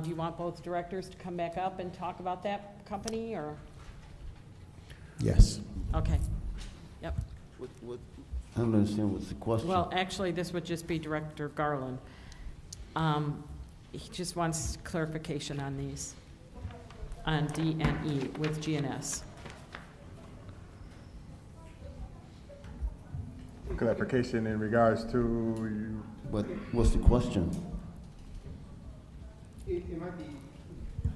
Do you want both directors to come back up and talk about that company, or?
Yes.
Okay. Yep.
I don't understand what's the question.
Well, actually, this would just be Director Garland. He just wants clarification on these, on D and E with GNS.
Clarification in regards to.
But what's the question?
It might be,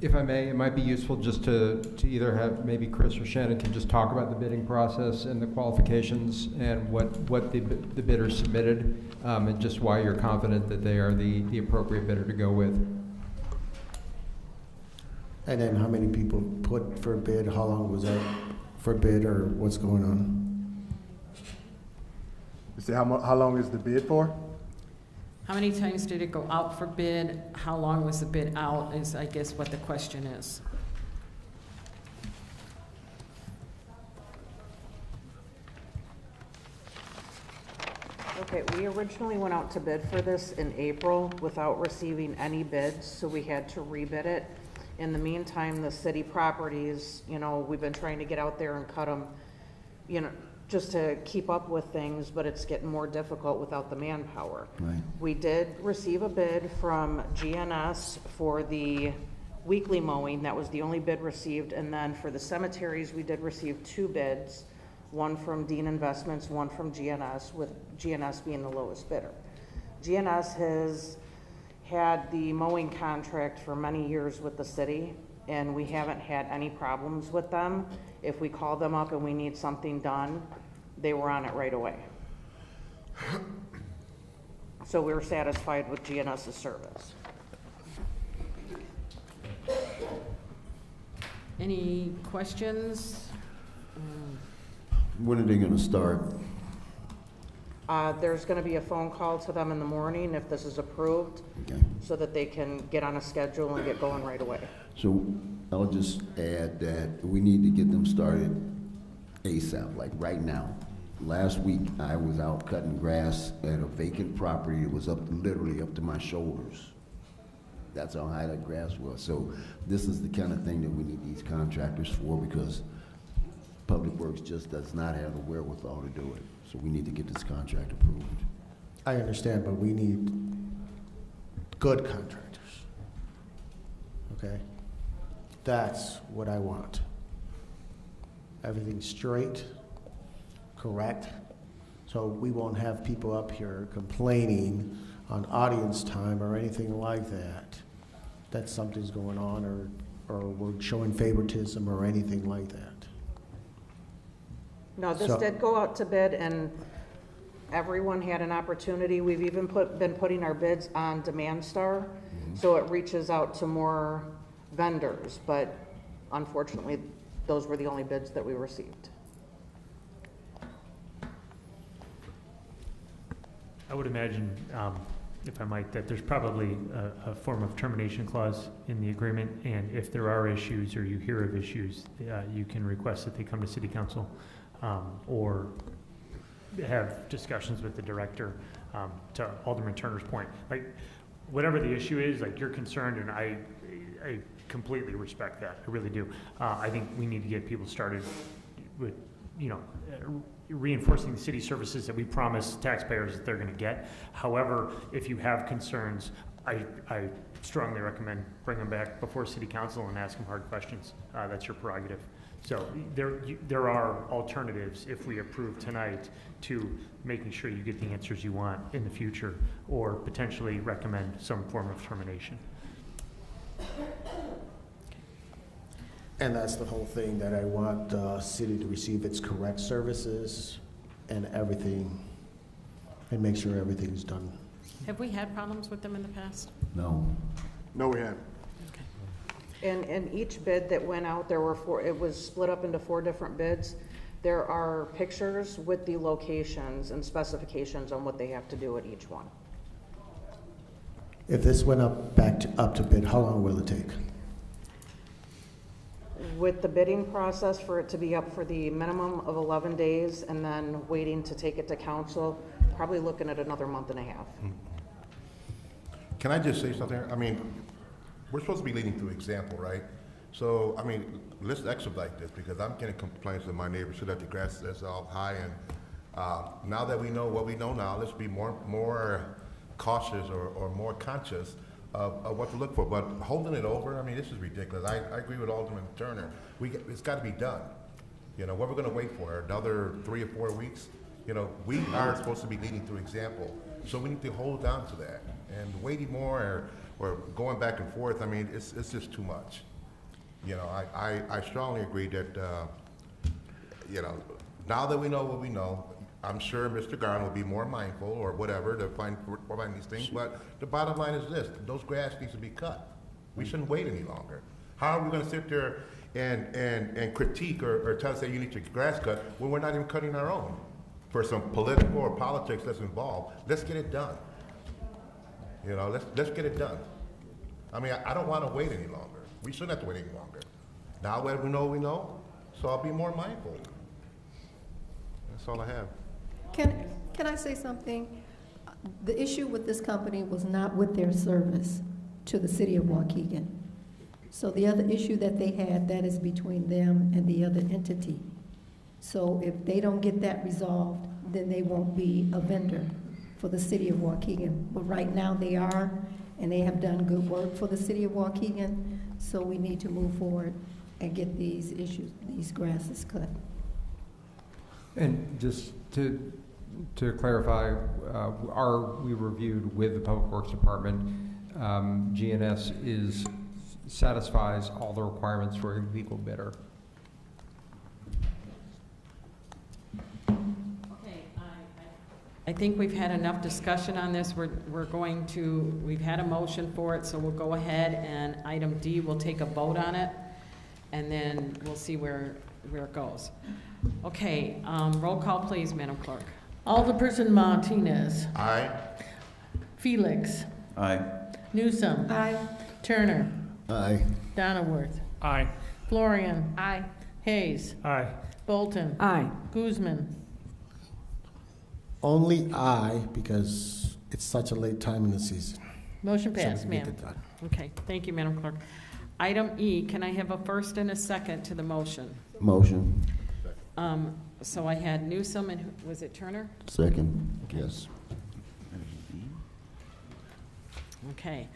if I may, it might be useful just to either have, maybe Chris or Shannon can just talk about the bidding process and the qualifications and what the bidder submitted, and just why you're confident that they are the appropriate bidder to go with.
And then how many people put for bid, how long was that for bid, or what's going on?
You say how long is the bid for?
How many times did it go out for bid? How long was the bid out is, I guess, what the question is.
Okay, we originally went out to bid for this in April without receiving any bids, so we had to rebid it. In the meantime, the city properties, you know, we've been trying to get out there and cut them, you know, just to keep up with things, but it's getting more difficult without the manpower.
Right.
We did receive a bid from GNS for the weekly mowing. That was the only bid received. And then for the cemeteries, we did receive 2 bids, one from Dean Investments, one from GNS, with GNS being the lowest bidder. GNS has had the mowing contract for many years with the city, and we haven't had any problems with them. If we call them up and we need something done, they were on it right away. So we were satisfied with GNS's service.
Any questions?
When are they gonna start?
There's gonna be a phone call to them in the morning if this is approved,
Okay.
so that they can get on a schedule and get going right away.
So I'll just add that we need to get them started ASAP, like right now. Last week, I was out cutting grass at a vacant property. It was literally up to my shoulders. That's how high that grass was. So this is the kind of thing that we need these contractors for, because Public Works just does not have the wherewithal to do it. So we need to get this contract approved.
I understand, but we need good contractors. Okay? That's what I want. Everything straight, correct, so we won't have people up here complaining on audience time or anything like that something's going on, or we're showing favoritism or anything like that.
No, this did go out to bid, and everyone had an opportunity. We've even been putting our bids on Demand Star, so it reaches out to more vendors, but unfortunately, those were the only bids that we received.
I would imagine, if I might, that there's probably a form of termination clause in the agreement, and if there are issues or you hear of issues, you can request that they come to City Council, or have discussions with the director. To Alderman Turner's point, like, whatever the issue is, like, you're concerned, and I completely respect that. I really do. I think we need to get people started with, you know, reinforcing the city services that we promise taxpayers that they're going to get. However, if you have concerns, I strongly recommend bring them back before City Council and ask them hard questions. That's your prerogative. So there are alternatives if we approve tonight to making sure you get the answers you want in the future, or potentially recommend some form of termination.
And that's the whole thing, that I want the city to receive its correct services and everything, and make sure everything's done.
Have we had problems with them in the past?
No.
No, we haven't.
And each bid that went out, there were 4, it was split up into 4 different bids. There are pictures with the locations and specifications on what they have to do at each one.
If this went up to bid, how long will it take?
With the bidding process, for it to be up for the minimum of 11 days and then waiting to take it to council, probably looking at another month and a half.
Can I just say something? I mean, we're supposed to be leading through example, right? So, I mean, let's expedite this, because I'm getting complaints of my neighbors that the grass is all high, and now that we know what we know now, let's be more cautious or more conscious of what to look for. But holding it over, I mean, this is ridiculous. I agree with Alderman Turner. It's got to be done. You know, what we're going to wait for, another 3 or 4 weeks? You know, we are supposed to be leading through example, so we need to hold on to that. And waiting more or going back and forth, I mean, it's just too much. You know, I strongly agree that, you know, now that we know what we know, I'm sure Mr. Garn will be more mindful or whatever to find these things, but the bottom line is this: those grass needs to be cut. We shouldn't wait any longer. How are we going to sit there and critique or try to say you need your grass cut when we're not even cutting our own for some political or politics that's involved? Let's get it done. You know, let's get it done. I mean, I don't want to wait any longer. We shouldn't have to wait any longer. Now that we know what we know, so I'll be more mindful. That's all I have.
Can I say something? The issue with this company was not with their service to the city of Waukegan. So the other issue that they had, that is between them and the other entity. So if they don't get that resolved, then they won't be a vendor for the city of Waukegan. But right now they are, and they have done good work for the city of Waukegan. So we need to move forward and get these issues, these grasses cut.
And just to clarify, we reviewed with the Public Works Department, GNS satisfies all the requirements for a legal bidder.
Okay, I think we've had enough discussion on this. We've had a motion for it, so we'll go ahead and item D, we'll take a vote on it, and then we'll see where it goes. Okay, roll call please, Madam Clerk.
Alderperson Martinez.
Aye.
Felix.
Aye.
Newsom.
Aye.
Turner.
Aye.
Donnerworth.
Aye.
Florian.
Aye.
Hayes.
Aye.
Bolton.
Aye.
Guzman.
Only aye, because it's such a late time in the season.
Motion
So we
passed,
can get
ma'am.
it done.
Okay, thank you, Madam Clerk. Item E, can I have a first and a second to the motion?
Motion.
So I had Newsom and, was it Turner?
Second. Yes.
Okay.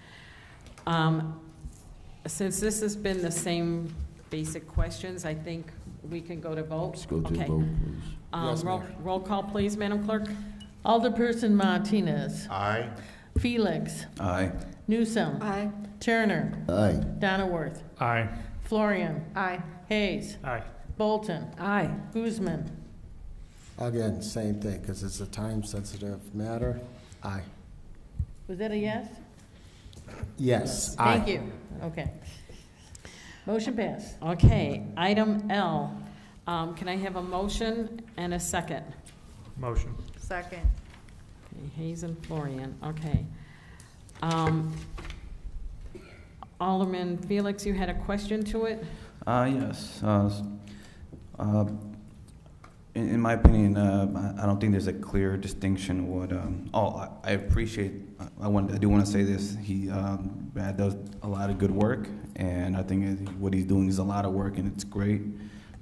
Since this has been the same basic questions, I think we can go to vote.
Let's go to
Okay.
vote, please.
Yes, Mayor.
Roll call, please, Madam Clerk.
Alderperson Martinez.
Aye.
Felix.
Aye.
Newsom.
Aye.
Turner.
Aye.
Donnerworth.
Aye.
Florian.
Aye.
Hayes.
Aye.
Bolton.
Aye.
Guzman.
Again, same thing, because it's a time-sensitive matter. Aye.
Was that a yes?
Yes, aye.
Thank you. Okay. Motion passed.
Okay, item L. Can I have a motion and a second?
Motion.
Second.
Okay, Hayes and Florian, okay. Alderman Felix, you had a question to it?
Yes. In my opinion, I don't think there's a clear distinction. I appreciate. I do want to say this. Brad does a lot of good work, and I think what he's doing is a lot of work, and it's great.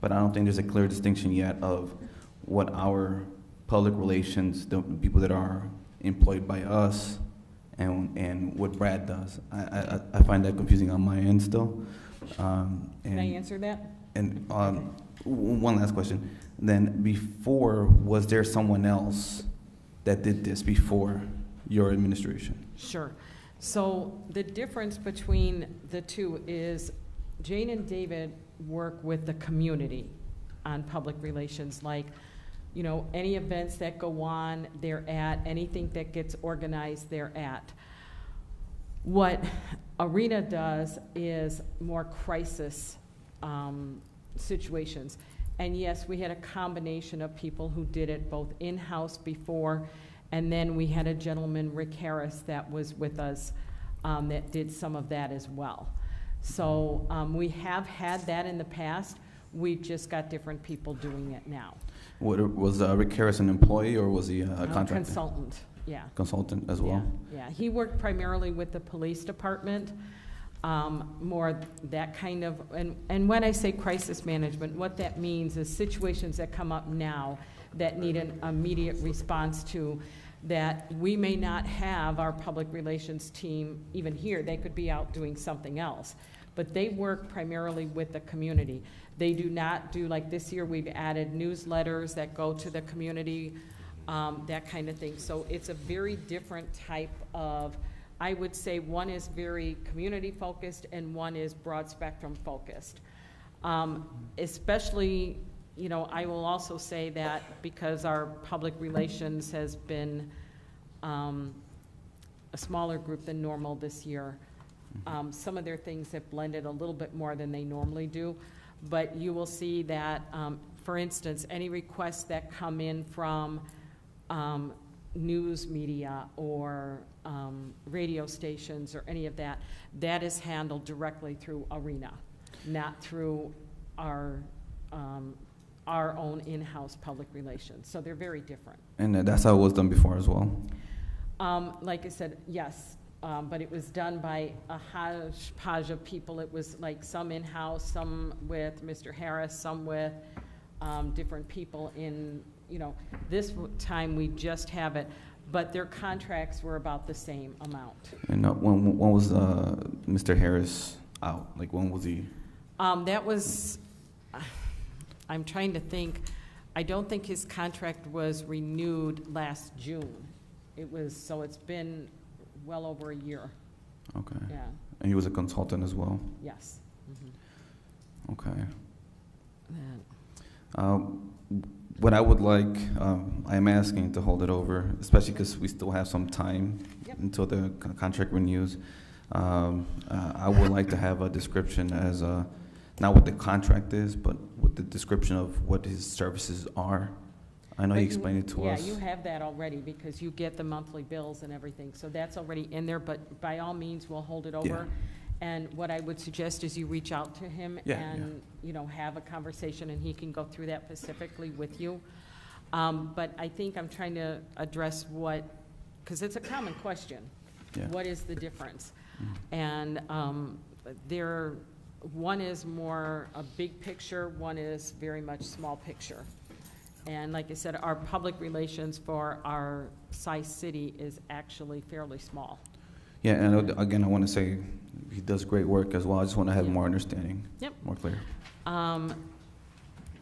But I don't think there's a clear distinction yet of what our public relations, the people that are employed by us, and what Brad does. I find that confusing on my end still.
Can I answer that?
And one last question. Then before, was there someone else that did this before your administration?
Sure. So the difference between the two is Jane and David work with the community on public relations, like, you know, any events that go on, they're at, anything that gets organized, they're at. What Arena does is more crisis situations. And yes, we had a combination of people who did it both in-house before, and then we had a gentleman, Rick Harris, that was with us that did some of that as well. So we have had that in the past. We've just got different people doing it now.
What, was Rick Harris an employee or was he a contractor?
Consultant, yeah.
Consultant as well?
Yeah, he worked primarily with the police department, more that kind of, and when I say crisis management, what that means is situations that come up now that need an immediate response to, that we may not have our public relations team even here. They could be out doing something else. But they work primarily with the community. They do not do, like this year, we've added newsletters that go to the community, that kind of thing. So it's a very different type of, I would say one is very community focused and one is broad spectrum focused. Especially, you know, I will also say that because our public relations has been a smaller group than normal this year, some of their things have blended a little bit more than they normally do. But you will see that, for instance, any requests that come in from news media or radio stations or any of that, that is handled directly through ARENA, not through our own in-house public relations. So they're very different.
And that's how it was done before as well?
Like I said, yes. But it was done by a hodgepodge of people. It was like some in-house, some with Mr. Harris, some with different people in, you know, this time we just have it, but their contracts were about the same amount.
And when was Mr. Harris out? Like when was he?
That was, I'm trying to think, I don't think his contract was renewed last June. It was, so it's been well over a year.
Okay.
Yeah.
And he was a consultant as well?
Yes. Mm-hmm.
Okay. What I would like, I am asking to hold it over, especially because we still have some time until the contract renews. I would like to have a description as not what the contract is, but what the description of what his services are. I know he explained it to us.
Yeah, you have that already because you get the monthly bills and everything. So that's already in there, but by all means, we'll hold it over.
Yeah.
And what I would suggest is you reach out to him and, you know, have a conversation and he can go through that specifically with you. But I think I'm trying to address what, because it's a common question.
Yeah.
What is the difference? And one is more a big picture, one is very much small picture. And like I said, our public relations for our size city is actually fairly small.
Yeah, and again, I want to say he does great work as well. I just want to have more understanding, more clear.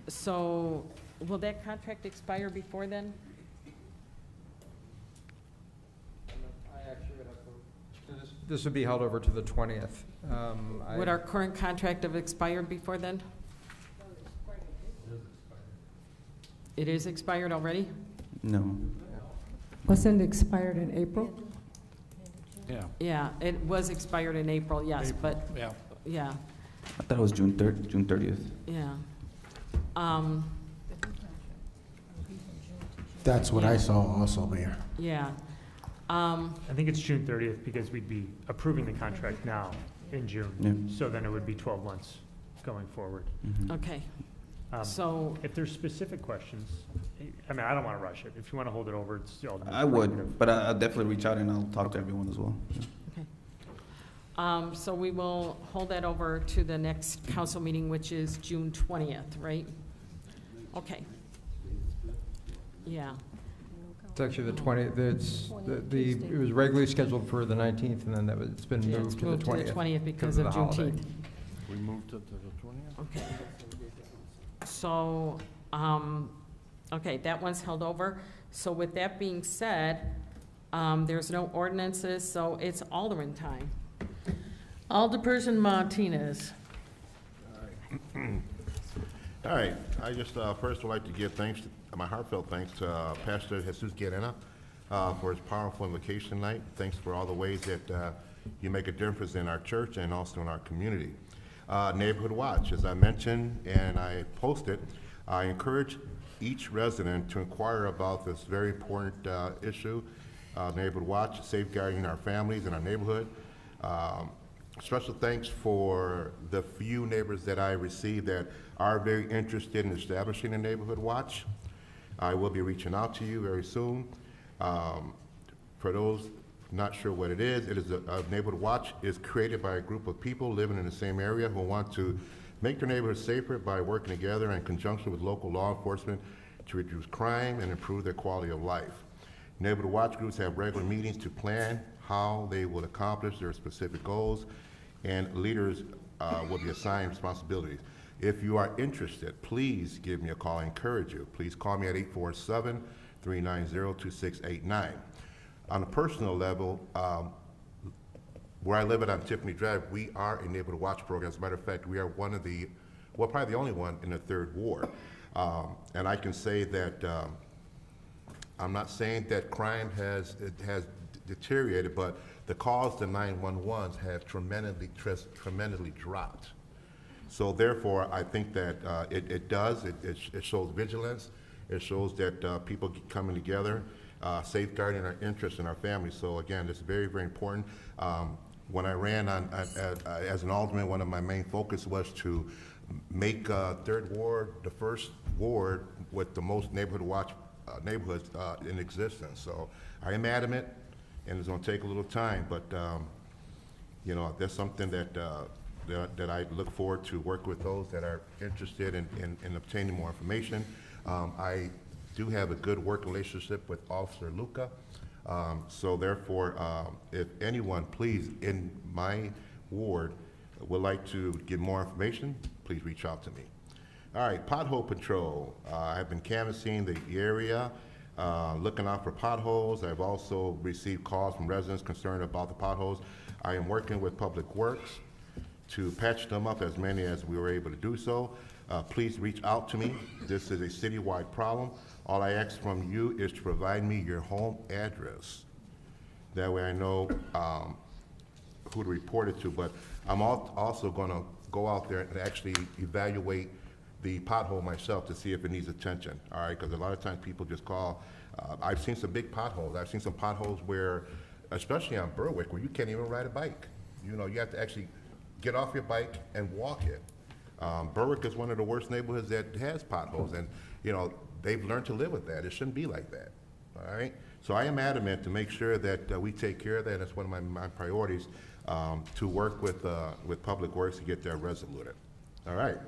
So will that contract expire before then?
This would be held over to the 20th.
Would our current contract have expired before then? It is expired already?
No.
Wasn't it expired in April?
Yeah.
Yeah, it was expired in April, yes, but,
Yeah.
yeah,
I thought it was June 30th.
yeah.
That's what I saw also, Mayor.
Yeah.
I think it's June 30th because we'd be approving the contract now in June.
Yeah.
So then it would be 12 months going forward.
Okay. So
if there's specific questions, I mean, I don't want to rush it. If you want to hold it over, it's all.
I would, but I'll definitely reach out and I'll talk to everyone as well.
Okay. So we will hold that over to the next council meeting, which is June 20th, right? Okay. Yeah.
It's actually the 20th. It was regularly scheduled for the 19th, and then it's been moved to the 20th.
To the 20th because of
the holiday.
Juneteenth.
We moved it to the 20th?
Okay. So, okay, that one's held over. So with that being said, there's no ordinances, so it's Alderman time.
Alderperson Martinez.
All right, I just first would like to give my heartfelt thanks to Pastor Jesus Guerrera for his powerful invocation tonight. Thanks for all the ways that you make a difference in our church and also in our community. Neighborhood Watch, as I mentioned and I posted, I encourage each resident to inquire about this very important issue, Neighborhood Watch, safeguarding our families and our neighborhood. Special thanks for the few neighbors that I received that are very interested in establishing a neighborhood watch. I will be reaching out to you very soon. For those not sure what it is a neighborhood watch is created by a group of people living in the same area who want to make their neighborhood safer by working together in conjunction with local law enforcement to reduce crime and improve their quality of life. Neighborhood watch groups have regular meetings to plan how they will accomplish their specific goals, and leaders will be assigned responsibilities. If you are interested, please give me a call. I encourage you. Please call me at 847-390-2689. On a personal level, where I live on Tiffany Drive, we are a neighborhood watch program. As a matter of fact, we are one of the, well, probably the only one in the 3rd Ward. And I can say that I'm not saying that crime has deteriorated, but the calls to 911s have tremendously dropped. So therefore, I think that it shows vigilance. It shows that people coming together, safeguarding our interests and our families. So again, it's very, very important. When I ran as an alderman, one of my main focus was to make 3rd Ward the first ward with the most neighborhood watch neighborhoods in existence. So I am adamant, and it's going to take a little time, but you know, that's something that that I look forward to work with those that are interested in obtaining more information. I do have a good working relationship with Officer Luca, so therefore, if anyone, please, in my ward would like to get more information, please reach out to me. All right, pothole patrol. I've been canvassing the area, looking out for potholes. I've also received calls from residents concerned about the potholes. I am working with Public Works to patch them up, as many as we were able to do so. Please reach out to me. This is a citywide problem. All I ask from you is to provide me your home address. That way I know who to report it to, but I'm also gonna go out there and actually evaluate the pothole myself to see if it needs attention, all right? Because a lot of times people just call. I've seen some big potholes. I've seen some potholes where, especially on Berwick, where you can't even ride a bike. You know, you have to actually get off your bike and walk it. Berwick is one of the worst neighborhoods that has potholes, and you know, they've learned to live with that. It shouldn't be like that, all right? So I am adamant to make sure that we take care of that. That's one of my priorities, to work with Public Works to get that resoluted, all right?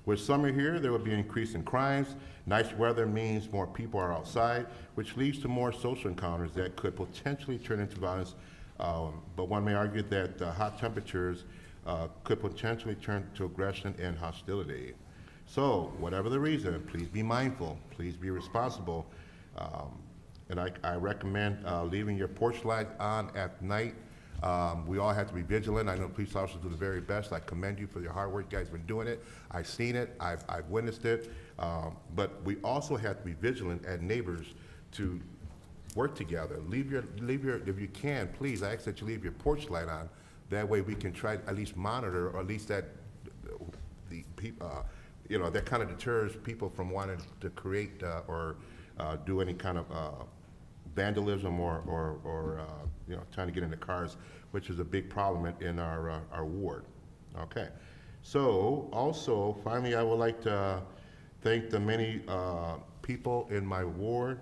With summer here, there will be an increase in crimes. Nice weather means more people are outside, which leads to more social encounters that could potentially turn into violence. But one may argue that hot temperatures could potentially turn to aggression and hostility. So, whatever the reason, please be mindful, please be responsible. And I recommend leaving your porch light on at night. We all have to be vigilant. I know police officers do the very best. I commend you for your hard work. You guys have been doing it. I've seen it. I've witnessed it. But we also have to be vigilant as neighbors to work together. Leave your, if you can, please, I ask that you leave your porch light on. That way we can try to at least monitor, or at least that the people, you know, that kind of deters people from wanting to create or do any kind of vandalism or you know, trying to get into cars, which is a big problem in our ward. Okay, so also finally I would like to thank the many people in my ward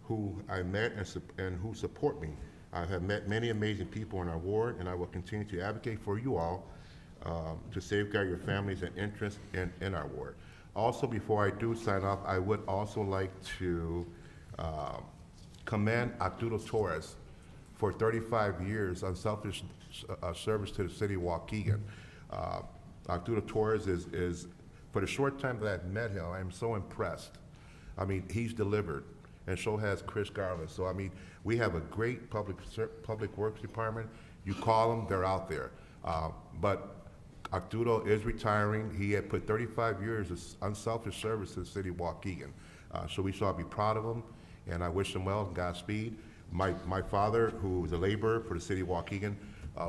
who I met and who support me. I have met many amazing people in our ward, and I will continue to advocate for you all to safeguard your families and interests in our ward. Also, before I do sign off, I would also like to commend Arturo Torres for 35 years unselfish service to the city of Waukegan. Arturo Torres is, for the short time that I've met him, I'm so impressed. I mean, he's delivered, and so has Chris Garland. So I mean, we have a great public works department. You call them, they're out there. But Arturo is retiring. He had put 35 years of unselfish service to the city of Waukegan. So we should all be proud of him, and I wish him well and Godspeed. My father, who was a laborer for the city of Waukegan,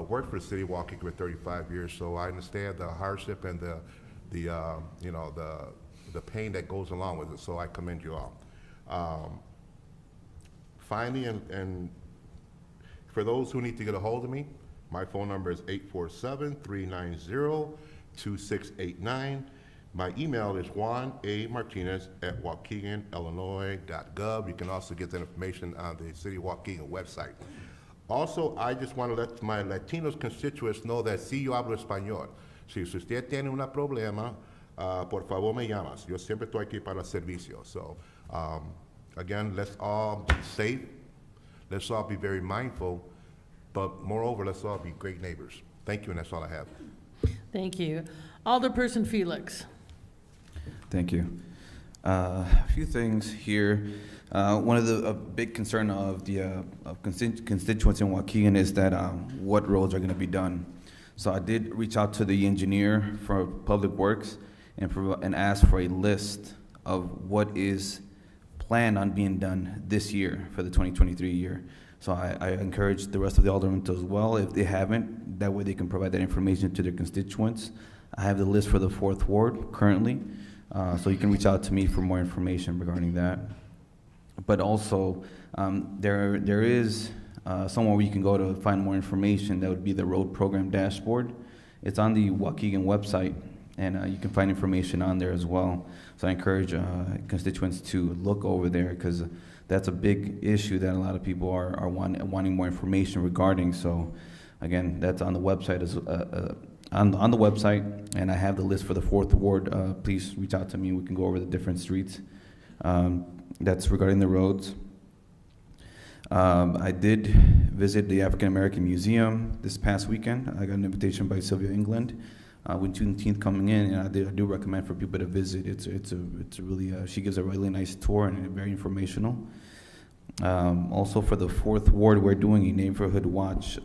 worked for the city of Waukegan for 35 years, so I understand the hardship and the you know, the pain that goes along with it, so I commend you all. Finally, and for those who need to get a hold of me, My phone number is 847-390-2689. My email is juanamartinez@waukeganillinois.gov. You can also get that information on the City of Waukegan website. Also, I just want to let my Latinos constituents know that sí yo hablo español. Si usted tiene un problema, por favor me llamas. Yo siempre estoy aquí para el servicio. So, again, let's all be safe. Let's all be very mindful. But moreover, let's all be great neighbors. Thank you, and that's all I have.
Thank you. Alderperson Felix.
Thank you. A few things here. One of the big concern of the constituents in Waukegan is that what roads are going to be done. So I did reach out to the engineer for Public Works and asked for a list of what is planned on being done this year for the 2023 year. So I encourage the rest of the aldermen to as well, if they haven't, that way they can provide that information to their constituents. I have the list for the 4th Ward currently, so you can reach out to me for more information regarding that. But also, there is somewhere where you can go to find more information. That would be the road program dashboard. It's on the Waukegan website, and you can find information on there as well. So I encourage constituents to look over there, because that's a big issue that a lot of people are wanting more information regarding. So again, that's on the website, on the website, and I have the list for the 4th Ward. Please reach out to me. We can go over the different streets. That's regarding the roads. I did visit the African American Museum this past weekend. I got an invitation by Sylvia England. With Juneteenth coming in, and I do recommend for people to visit. It's a really she gives a really nice tour and very informational. Also for the 4th Ward, we're doing a neighborhood watch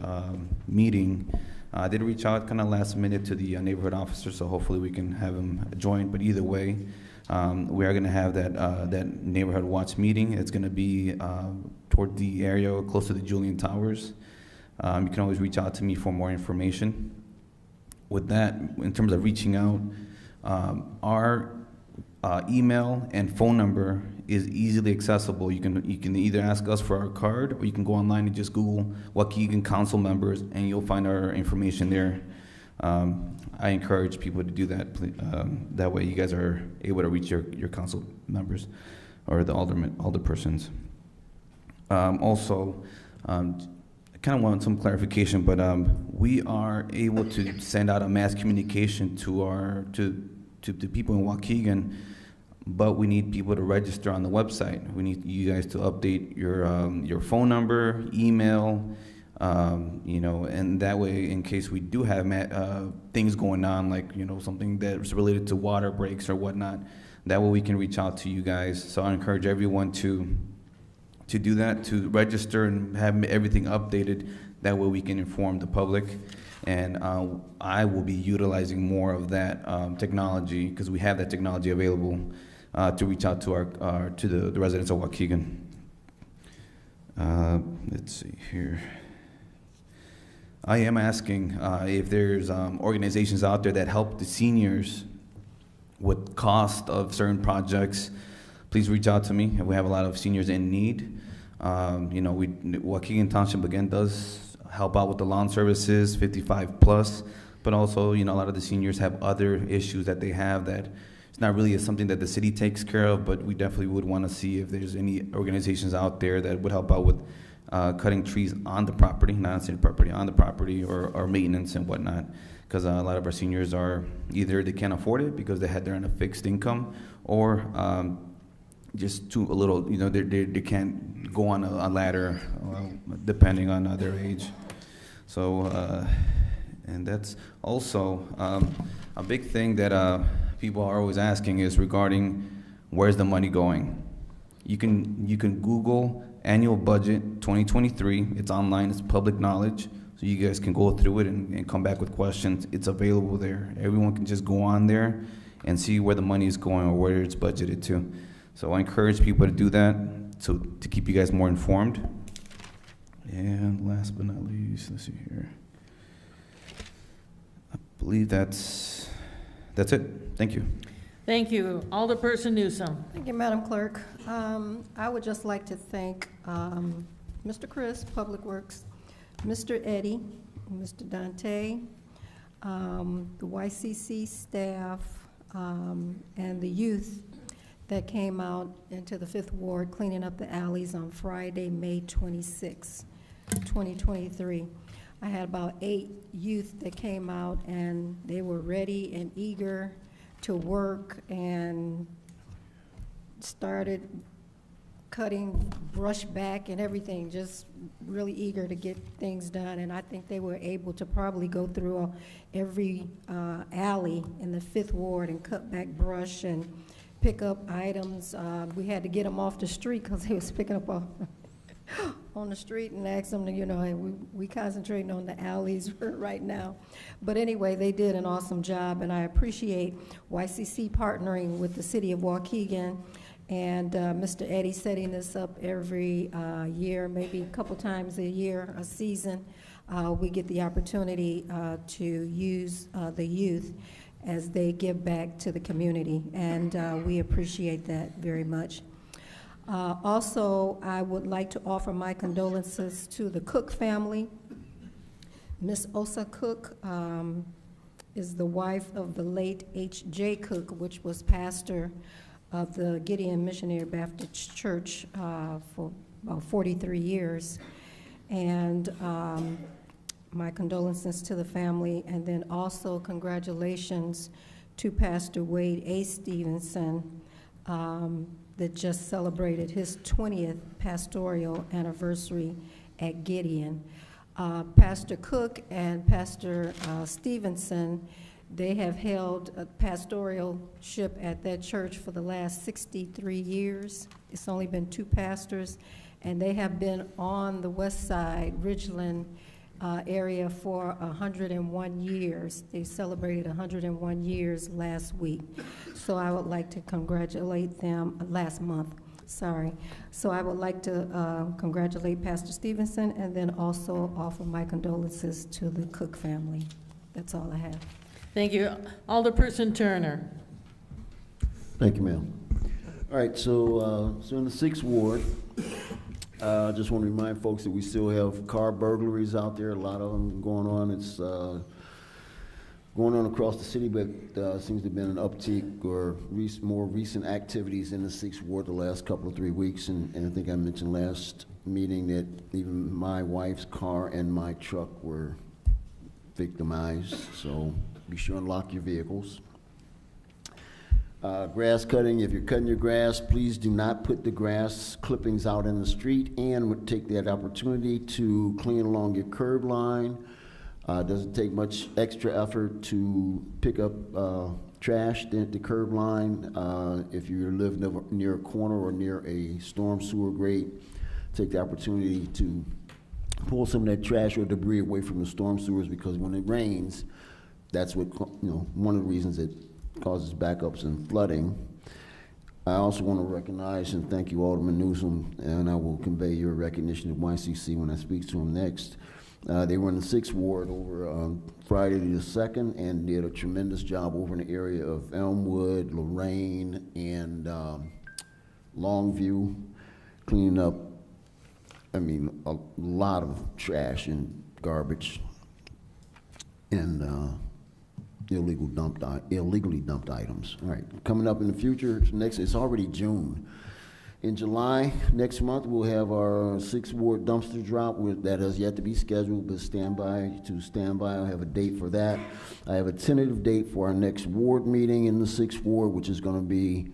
meeting. I did reach out kind of last minute to the neighborhood officer, so hopefully we can have him join. But either way, we are going to have that neighborhood watch meeting. It's going to be toward the area close to the Julian Towers. You can always reach out to me for more information. With that, in terms of reaching out, our email and phone number is easily accessible. You can either ask us for our card, or you can go online and just Google Waukegan council members, and you'll find our information there. I encourage people to do that. That way, you guys are able to reach your council members or the alderpersons. Also. I kind of want some clarification, but we are able to send out a mass communication to people in Waukegan, but we need people to register on the website. We need you guys to update your phone number, email, and that way, in case we do have things going on, like something that's related to water breaks or whatnot, that way we can reach out to you guys. So I encourage everyone to do that, to register and have everything updated. That way we can inform the public. And I will be utilizing more of that technology, because we have that technology available to reach out to the residents of Waukegan. Let's see here. I am asking if there's organizations out there that help the seniors with cost of certain projects. Please reach out to me. We have a lot of seniors in need. Waukegan Township again does help out with the lawn services, 55 plus, but also, a lot of the seniors have other issues that they have that it's not really something that the city takes care of, but we definitely would want to see if there's any organizations out there that would help out with cutting trees on the property, not on city property, on the property, or maintenance and whatnot. Because a lot of our seniors are either they can't afford it because they're on a fixed income, or just too a little, they can't go on a ladder, depending on their age. So, and that's also a big thing that people are always asking is regarding where's the money going. You can Google annual budget 2023. It's online. It's public knowledge. So you guys can go through it and come back with questions. It's available there. Everyone can just go on there and see where the money is going or where it's budgeted to. So I encourage people to do that to keep you guys more informed. And last but not least, let's see here. I believe that's it. Thank you.
Thank you. Alderperson Newsom.
Thank you, Madam Clerk. I would just like to thank Mr. Chris, Public Works, Mr. Eddie, Mr. Dante, the YCC staff, and the youth that came out into the 5th Ward cleaning up the alleys on Friday, May 26, 2023. I had about 8 youth that came out, and they were ready and eager to work and started cutting brush back and everything, just really eager to get things done. And I think they were able to probably go through every alley in the 5th Ward and cut back brush and pick up items. We had to get them off the street because they was picking up on the street, and ask them to, you know, hey, we concentrating on the alleys right now. But anyway, they did an awesome job, and I appreciate YCC partnering with the city of Waukegan and Mr. Eddie setting this up every year, maybe a couple times a year, a season. We get the opportunity to use the youth as they give back to the community, and we appreciate that very much. Also, I would like to offer my condolences to the Cook family. Miss Osa Cook is the wife of the late H.J. Cook, which was pastor of the Gideon Missionary Baptist Church for about 43 years. And my condolences to the family, and then also congratulations to Pastor Wade A. Stevenson, that just celebrated his 20th pastoral anniversary at Gideon. Pastor Cook and Pastor Stevenson, they have held a pastoralship at that church for the last 63 years. It's only been 2 pastors, and they have been on the west side, Ridgeland area for 101 years. They celebrated 101 years last week. So I would like to congratulate them, last month, sorry. So I would like to congratulate Pastor Stevenson, and then also offer my condolences to the Cook family. That's all I have.
Thank you. Alderperson Turner.
Thank you, ma'am. All right, so in the 6th Ward, I just want to remind folks that we still have car burglaries out there, a lot of them going on. It's going on across the city, but seems to have been an uptick or more recent activities in the 6th Ward the last couple of 3 weeks. And I think I mentioned last meeting that even my wife's car and my truck were victimized, so be sure and lock your vehicles. Grass cutting, if you're cutting your grass, please do not put the grass clippings out in the street, and would take that opportunity to clean along your curb line. Doesn't take much extra effort to pick up trash at the curb line. If you live near a corner or near a storm sewer grate, take the opportunity to pull some of that trash or debris away from the storm sewers, because when it rains, that's what, one of the reasons it causes backups and flooding. I also want to recognize and thank you, Alderman Newsom, and I will convey your recognition of YCC when I speak to him next. They were in the 6th Ward over Friday the 2nd and did a tremendous job over in the area of Elmwood, Lorraine, and Longview, cleaning up, a lot of trash and garbage and illegally dumped items. All right, coming up in the future, it's already June. In July, next month, we'll have our 6th Ward dumpster drop that has yet to be scheduled, but stand by. I have a date for that. I have a tentative date for our next ward meeting in the 6th Ward, which is going to be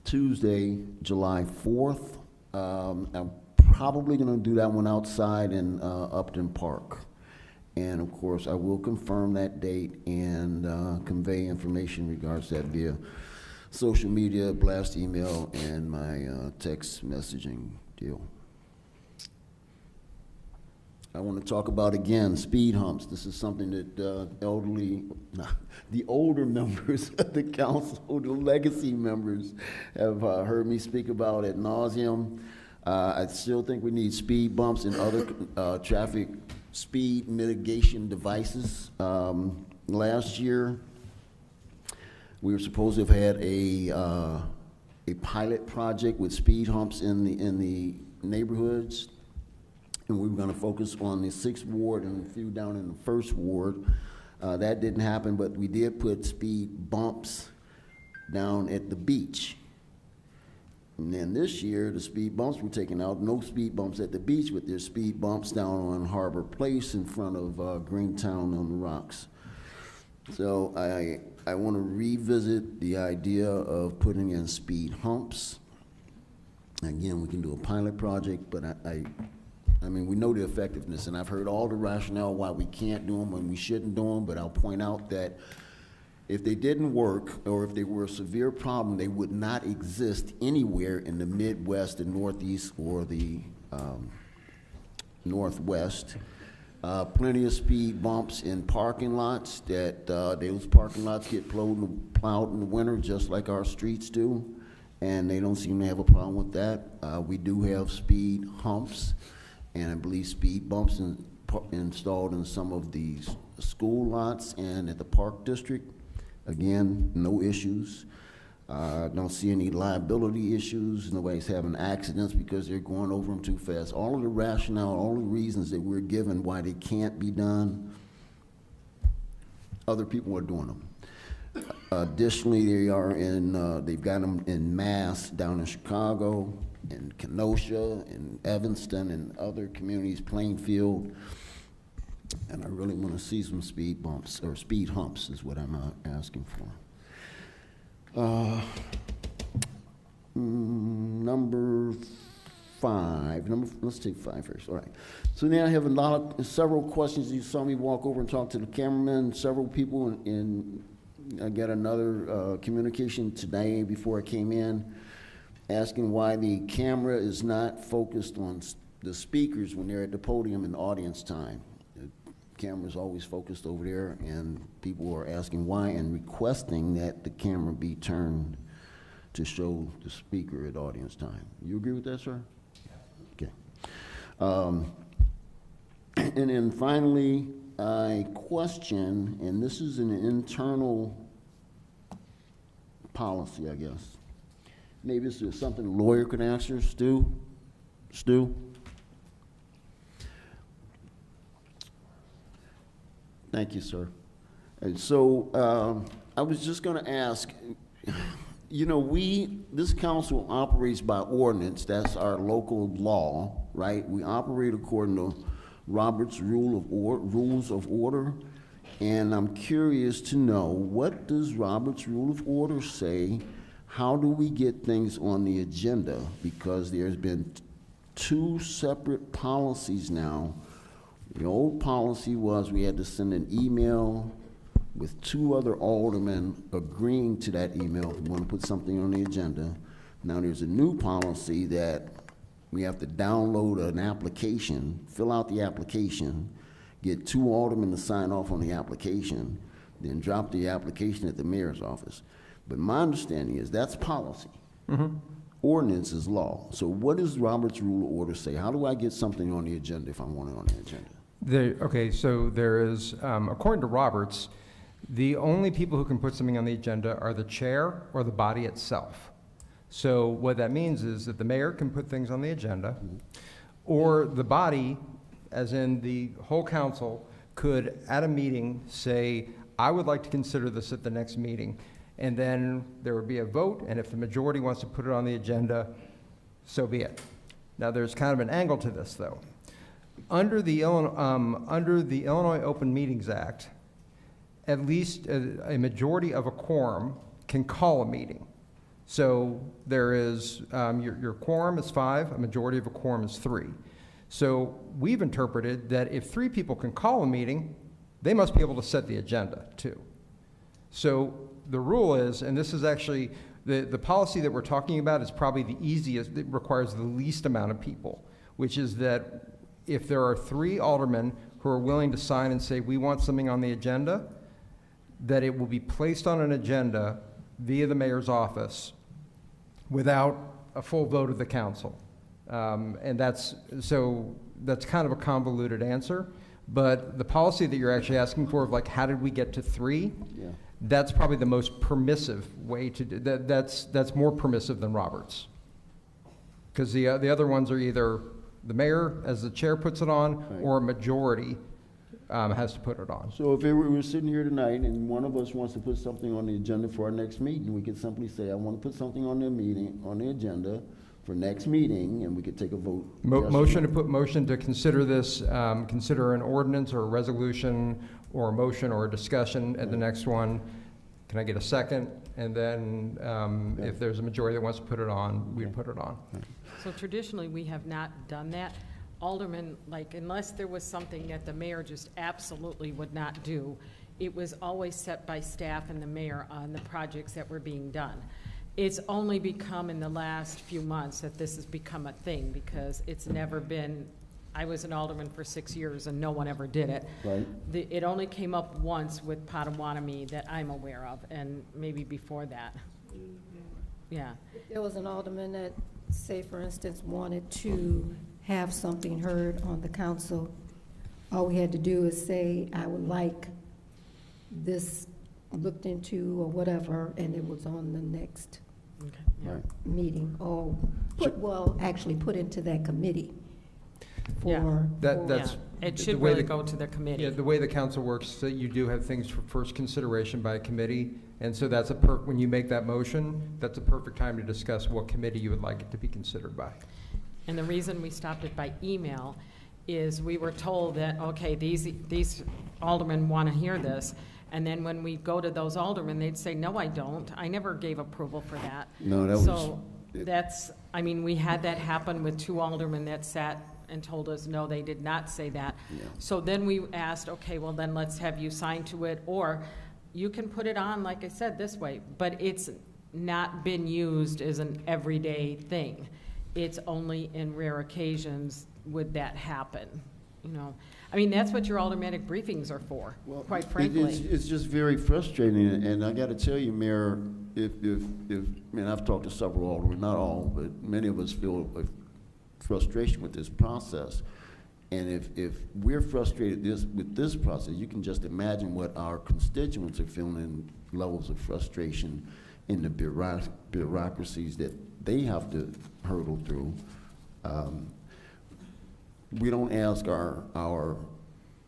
Tuesday, July 4th. I'm probably going to do that one outside in Upton Park. And of course, I will confirm that date and convey information in regards to that via social media, blast email, and my text messaging deal. I want to talk about, again, speed humps. This is something that the older members of the council, the legacy members, have heard me speak about ad nauseum. I still think we need speed bumps and other traffic speed mitigation devices. Last year, we were supposed to have had a pilot project with speed humps in the neighborhoods, and we were gonna focus on the 6th Ward and a few down in the 1st Ward. That didn't happen, but we did put speed bumps down at the beach. And then this year, the speed bumps were taken out. No speed bumps at the beach, but there's speed bumps down on Harbor Place in front of Greentown on the Rocks. So I want to revisit the idea of putting in speed humps. Again, we can do a pilot project, but I mean, we know the effectiveness, and I've heard all the rationale why we can't do them when we shouldn't do them, but I'll point out that if they didn't work, or if they were a severe problem, they would not exist anywhere in the Midwest, the Northeast, or the Northwest. Plenty of speed bumps in parking lots that those parking lots get plowed in the winter just like our streets do, and they don't seem to have a problem with that. We do have speed humps, and I believe speed bumps installed in some of these school lots and at the Park District. Again, no issues. Don't see any liability issues. Nobody's having accidents because they're going over them too fast. All of the rationale, all the reasons that we're given why they can't be done, other people are doing them. Additionally, they've got them in mass down in Chicago, in Kenosha, in Evanston, and other communities, Plainfield. And I really want to see some speed bumps, or speed humps is what I'm asking for. Number 5, let's take 5 first, all right. So now I have several questions. You saw me walk over and talk to the cameraman, several people, and I got another communication today before I came in, asking why the camera is not focused on the speakers when they're at the podium in audience time. Camera's always focused over there, and people are asking why and requesting that the camera be turned to show the speaker at audience time. You agree with that, sir? Yeah. Okay. And then finally, I question, and this is an internal policy, I guess. Maybe this is something a lawyer could answer. Stu? Thank you, sir. And so I was just going to ask, you know, this council operates by ordinance. That's our local law, right? We operate according to Robert's Rules of Order. And I'm curious to know, what does Robert's Rule of Order say? How do we get things on the agenda? Because there's been 2 separate policies now. The old policy was we had to send an email with 2 other aldermen agreeing to that email if we want to put something on the agenda. Now there's a new policy that we have to download an application, fill out the application, get 2 aldermen to sign off on the application, then drop the application at the mayor's office. But my understanding is that's policy. Mm-hmm. Ordinance is law. So what does Robert's Rule of Order say? How do I get something on the agenda if I want it on the agenda?
Okay, so there is, according to Roberts, the only people who can put something on the agenda are the chair or the body itself. So what that means is that the mayor can put things on the agenda, or the body, as in the whole council, could at a meeting say, I would like to consider this at the next meeting. And then there would be a vote, and if the majority wants to put it on the agenda, so be it. Now there's kind of an angle to this, though. Under the Illinois Open Meetings Act, at least a majority of a quorum can call a meeting. So there is, your quorum is 5, a majority of a quorum is 3. So we've interpreted that if 3 people can call a meeting, they must be able to set the agenda too. So the rule is, and this is actually, the policy that we're talking about is probably the easiest, it requires the least amount of people, which is that if there are 3 aldermen who are willing to sign and say, we want something on the agenda, that it will be placed on an agenda via the mayor's office without a full vote of the council. And that's kind of a convoluted answer, but the policy that you're actually asking for of like, how did we get to 3? Yeah. That's probably the most permissive way to do that. That's more permissive than Roberts. Because the other ones are either the mayor, as the chair, puts it on, or a majority has to put it on.
So if we were sitting here tonight and one of us wants to put something on the agenda for our next meeting, we could simply say, I want to put something on the agenda for next meeting, and we could take a vote.
Motion to consider this, consider an ordinance or a resolution or a motion or a discussion at the next one. Can I get a second? And then if there's a majority that wants to put it on, we'd put it on.
So traditionally, we have not done that. Aldermen, like, unless there was something that the mayor just absolutely would not do, it was always set by staff and the mayor on the projects that were being done. It's only become in the last few months that this has become a thing, because it's never been, I was an alderman for 6 years and no one ever did it.
Right.
It only came up once with Potawatomi that I'm aware of, and maybe before that. Yeah.
There was an alderman that, say for instance, wanted to have something heard on the council. All we had to do is say, I would like this looked into or whatever, and it was on the next meeting, or actually put into that committee.
It should really go to the committee.
Yeah, the way the council works, that you do have things for first consideration by a committee, and so that's when you make that motion, that's a perfect time to discuss what committee you would like it to be considered by.
And the reason we stopped it by email is we were told that, okay, these aldermen want to hear this, and then when we go to those aldermen, they'd say, no, I don't. I never gave approval for that.
No, that
so that's, I mean, we had that happen with 2 aldermen that sat and told us, no, they did not say that. Yeah. So then we asked, okay, well then let's have you sign to it, or you can put it on, like I said, this way, but it's not been used as an everyday thing. It's only in rare occasions would that happen, you know. I mean, that's what your aldermanic briefings are for, quite frankly.
It's just very frustrating, and I got to tell you, Mayor, I've talked to several aldermen, not all, but many of us feel frustration with this process. And if we're frustrated with this process, you can just imagine what our constituents are feeling, levels of frustration in the bureaucracies that they have to hurdle through. We don't ask our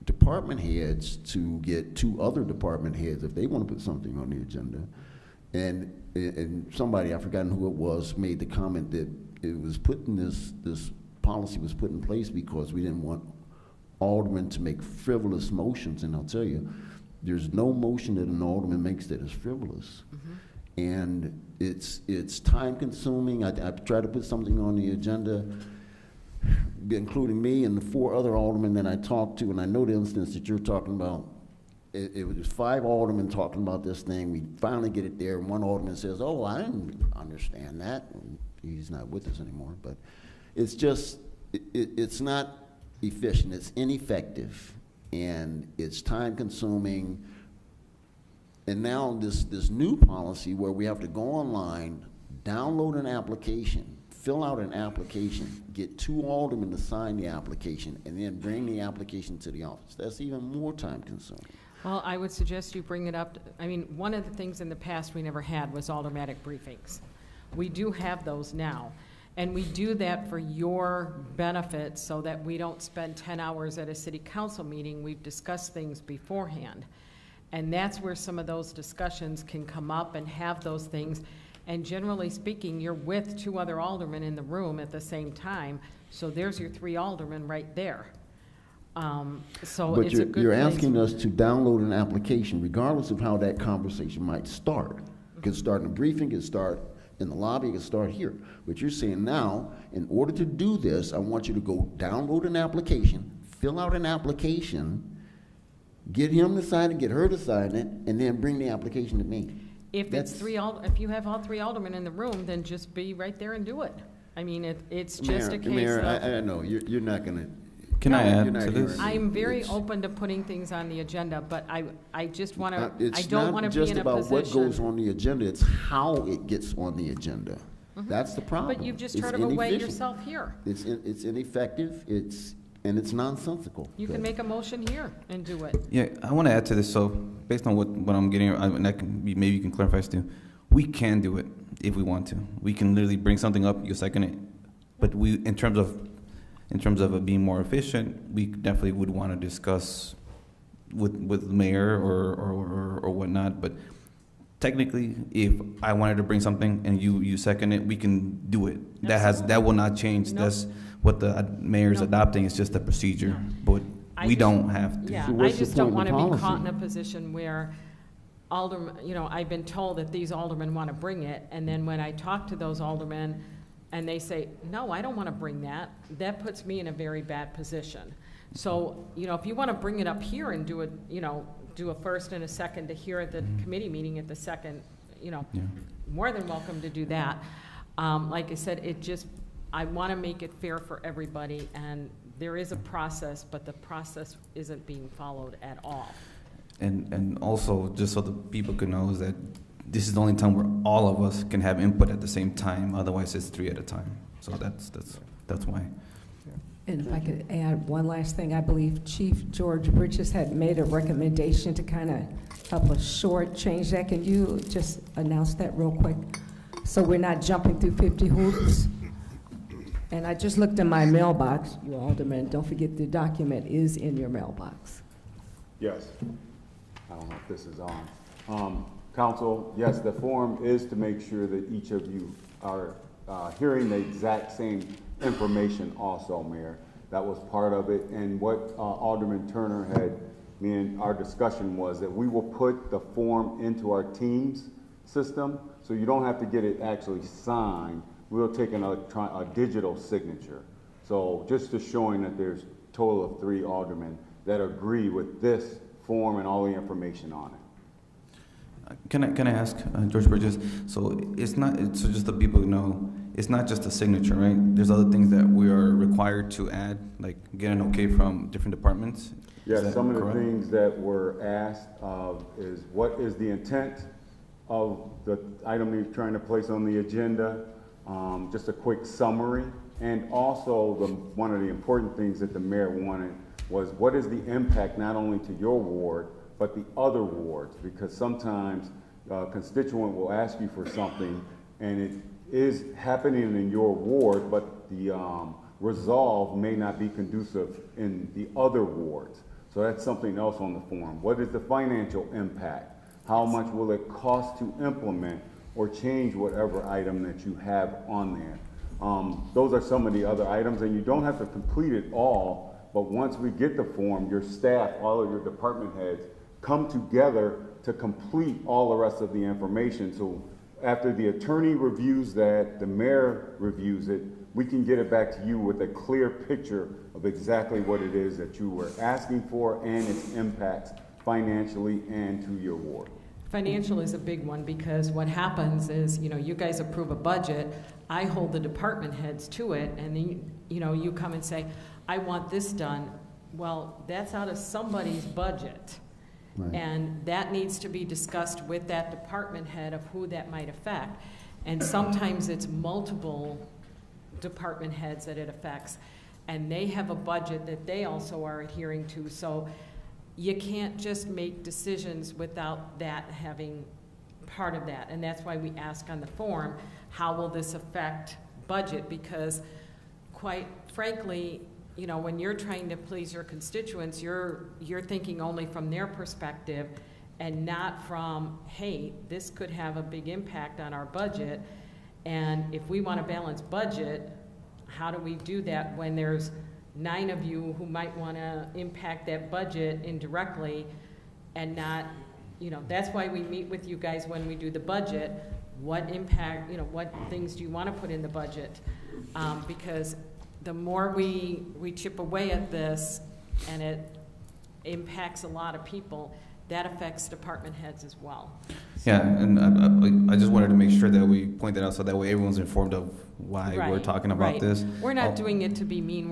department heads to get 2 other department heads if they want to put something on the agenda. And somebody, I've forgotten who it was, made the comment that it was put in this policy was put in place because we didn't want aldermen to make frivolous motions. And I'll tell you, there's no motion that an alderman makes that is frivolous. Mm-hmm. And it's time consuming. I've tried to put something on the agenda, including me and the 4 other aldermen that I talked to, and I know the instance that you're talking about. It was 5 aldermen talking about this thing. We finally get it there, and one alderman says, oh, I didn't understand that. And he's not with us anymore, but it's just, it's not efficient, it's ineffective, and it's time consuming. And now this new policy where we have to go online, download an application, fill out an application, get 2 aldermen to sign the application, and then bring the application to the office. That's even more time consuming.
Well, I would suggest you bring it up. I mean, one of the things in the past we never had was aldermanic briefings. We do have those now. And we do that for your benefit so that we don't spend 10 hours at a city council meeting. We've discussed things beforehand. And that's where some of those discussions can come up and have those things. And generally speaking, you're with 2 other aldermen in the room at the same time. So there's your 3 aldermen right there. So
but
it's a good
you're
place.
Asking us to download an application regardless of how that conversation might start. It could start in a briefing, it could start in the lobby, it could start here. But you're saying now, in order to do this, I want you to go download an application, fill out an application, get him to sign it, get her to sign it, and then bring the application to me.
If if you have all 3 aldermen in the room, then just be right there and do it. I mean, it's just a case
Mayor,
of...
I know, you're not going to...
Can I add to this?
I'm very open to putting things on the agenda, but I just want to, I don't want to be in a position...
It's not just about what goes on the agenda, it's how it gets on the agenda. Mm-hmm. That's the problem.
But you've just heard of a way yourself here.
It's ineffective, and it's nonsensical.
You can make a motion here and do it.
Yeah, I want to add to this. So based on what I'm getting, and maybe you can clarify, Stu, we can do it if we want to. We can literally bring something up, you second it. But in terms of in terms of it being more efficient, we definitely would want to discuss with the mayor or whatnot. But technically, if I wanted to bring something and you second it, we can do it. That will not change.
No.
That's what the mayor's
No.
adopting. It's just a procedure, but we don't have to.
Yeah,
So
I
what's the
just don't
point
want
in
to
the
be caught in a
policy?
position where aldermen, I've been told that these aldermen want to bring it, and then when I talk to those aldermen and they say, no, I don't want to bring that, that puts me in a very bad position. So, if you want to bring it up here and do it, do a first and a second to hear at the committee meeting at the second, more than welcome to do that. Like I said, I want to make it fair for everybody, and there is a process, but the process isn't being followed at all.
And also, just so the people can know, is that this is the only time where all of us can have input at the same time. Otherwise, it's 3 at a time. So that's why.
And if I could add one last thing, I believe Chief George Bridges had made a recommendation to kind of help us shortchange that. Can you just announce that real quick? So we're not jumping through 50 hoops? And I just looked in my mailbox, you aldermen, don't forget the document is in your mailbox.
Yes. I don't know if this is on. Council, yes, the form is to make sure that each of you are hearing the exact same information also, Mayor. That was part of it. And what Alderman Turner our discussion was that we will put the form into our Teams system, so you don't have to get it actually signed. We'll take a digital signature. So just to showing that there's a total of 3 aldermen that agree with this form and all the information on it.
Can I ask, George Bridges? So so just so people know, it's not just a signature, right? There's other things that we are required to add, like get an okay from different departments?
Yes, some of the things that were asked is what is the intent of the item you're trying to place on the agenda? Just a quick summary. And also one of the important things that the mayor wanted was what is the impact not only to your ward, but the other wards, because sometimes a constituent will ask you for something and it is happening in your ward, but the resolve may not be conducive in the other wards. So that's something else on the form. What is the financial impact? How much will it cost to implement or change whatever item that you have on there? Those are some of the other items, and you don't have to complete it all, but once we get the form, your staff, all of your department heads, come together to complete all the rest of the information. So after the attorney reviews that, the mayor reviews it, we can get it back to you with a clear picture of exactly what it is that you were asking for and its impacts financially and to your ward.
Financial is a big one, because what happens is, you guys approve a budget, I hold the department heads to it, and then, you come and say, I want this done. Well, that's out of somebody's budget. Right. And that needs to be discussed with that department head of who that might affect. And sometimes it's multiple department heads that it affects, and they have a budget that they also are adhering to. So you can't just make decisions without that having part of that. And that's why we ask on the form, how will this affect budget? Because quite frankly, when you're trying to please your constituents, you're thinking only from their perspective and not from, hey, this could have a big impact on our budget. And if we want to balance budget, how do we do that when there's 9 of you who might want to impact that budget indirectly and not, that's why we meet with you guys when we do the budget. What impact, what things do you want to put in the budget? Because the more we chip away at this and it impacts a lot of people, that affects department heads as well.
Yeah, and I just wanted to make sure that we point that out so that way everyone's informed of why we're talking about this.
We're not doing it to be mean.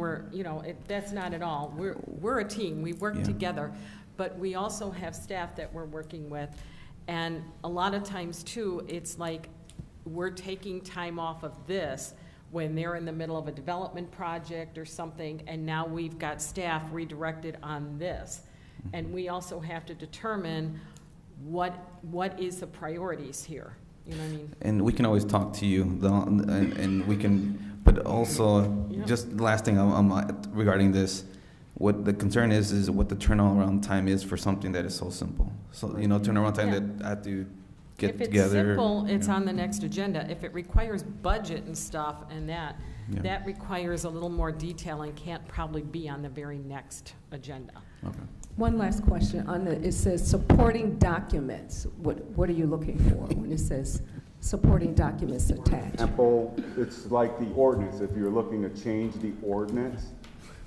That's not at all. We're a team. We work together, but we also have staff that we're working with, and a lot of times too, it's like we're taking time off of this when they're in the middle of a development project or something, and now we've got staff redirected on this. And we also have to determine what is the priorities here. You know what I mean?
And we can always talk to you, and we can But also, just the last thing regarding this, what the concern is what the turnaround time is for something that is so simple. So, turnaround time that I have to get together.
If it's simple, it's on the next agenda. If it requires budget and stuff and that requires a little more detail and can't probably be on the very next agenda.
Okay.
One last question. It says supporting documents. What are you looking for when it says supporting documents attached?
Example, it's like the ordinance. If you're looking to change the ordinance,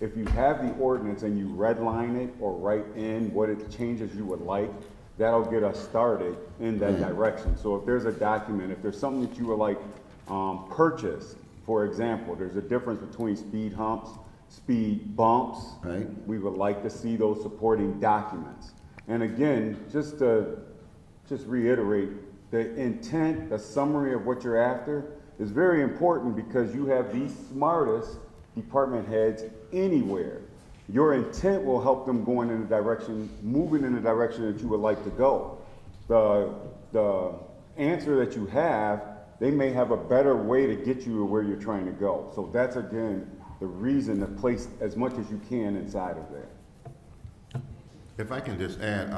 if you have the ordinance and you redline it or write in what it changes you would like, that'll get us started in that direction. So if there's a document, if there's something that you would like purchased, for example, there's a difference between speed humps, speed bumps.
Right.
We would like to see those supporting documents. And again, just reiterate, the intent, the summary of what you're after is very important because you have the smartest department heads anywhere. Your intent will help them moving in the direction that you would like to go. The answer that you have, they may have a better way to get you to where you're trying to go. So that's, again, the reason to place as much as you can inside of there.
If I can just add,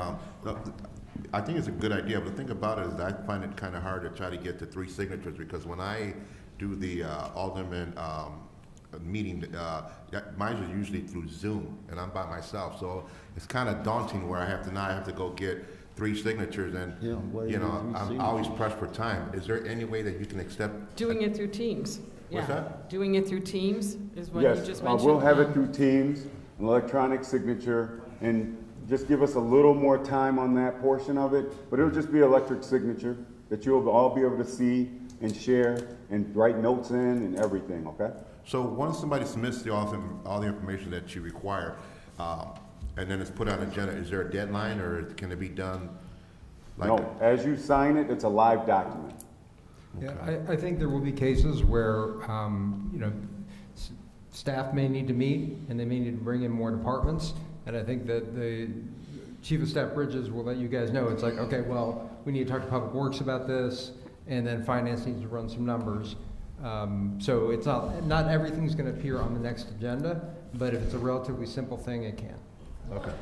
I think it's a good idea, but the thing about it is I find it kind of hard to try to get to 3 signatures because when I do the alderman meeting, mine is usually through Zoom, and I'm by myself, so it's kind of daunting where I have to go get 3 signatures, and I'm always pressed for time. Is there any way that you can accept?
Doing it through Teams.
What's that?
Doing it through Teams is what
Yes,
you just mentioned.
we'll have it through Teams, an electronic signature, and just give us a little more time on that portion of it, but it'll just be electric signature that you'll all be able to see and share and write notes in and everything, okay?
So once somebody submits all the information that you require, and then it's put on agenda, is there a deadline or can it be done?
No, as you sign it, it's a live document.
Yeah, I think there will be cases where, staff may need to meet and they may need to bring in more departments. And I think that the Chief of Staff Bridges will let you guys know. It's like, okay, well, we need to talk to Public Works about this, and then Finance needs to run some numbers. So it's not everything's going to appear on the next agenda, but if it's a relatively simple thing, it can.
Okay.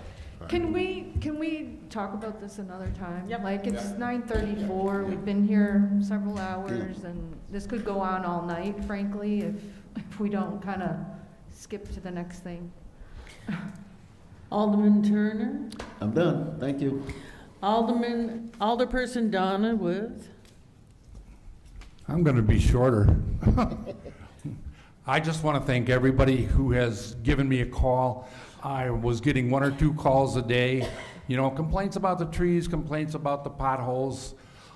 Can we talk about this another time? Yep. Like, it's 9:34, we've been here several hours, and this could go on all night, frankly, if we don't kind of skip to the next thing.
Alderman Turner?
I'm done, thank you.
Alderperson Donna Woods?
I'm going to be shorter. I just want to thank everybody who has given me a call. I was getting 1 or 2 calls a day, complaints about the trees, complaints about the potholes,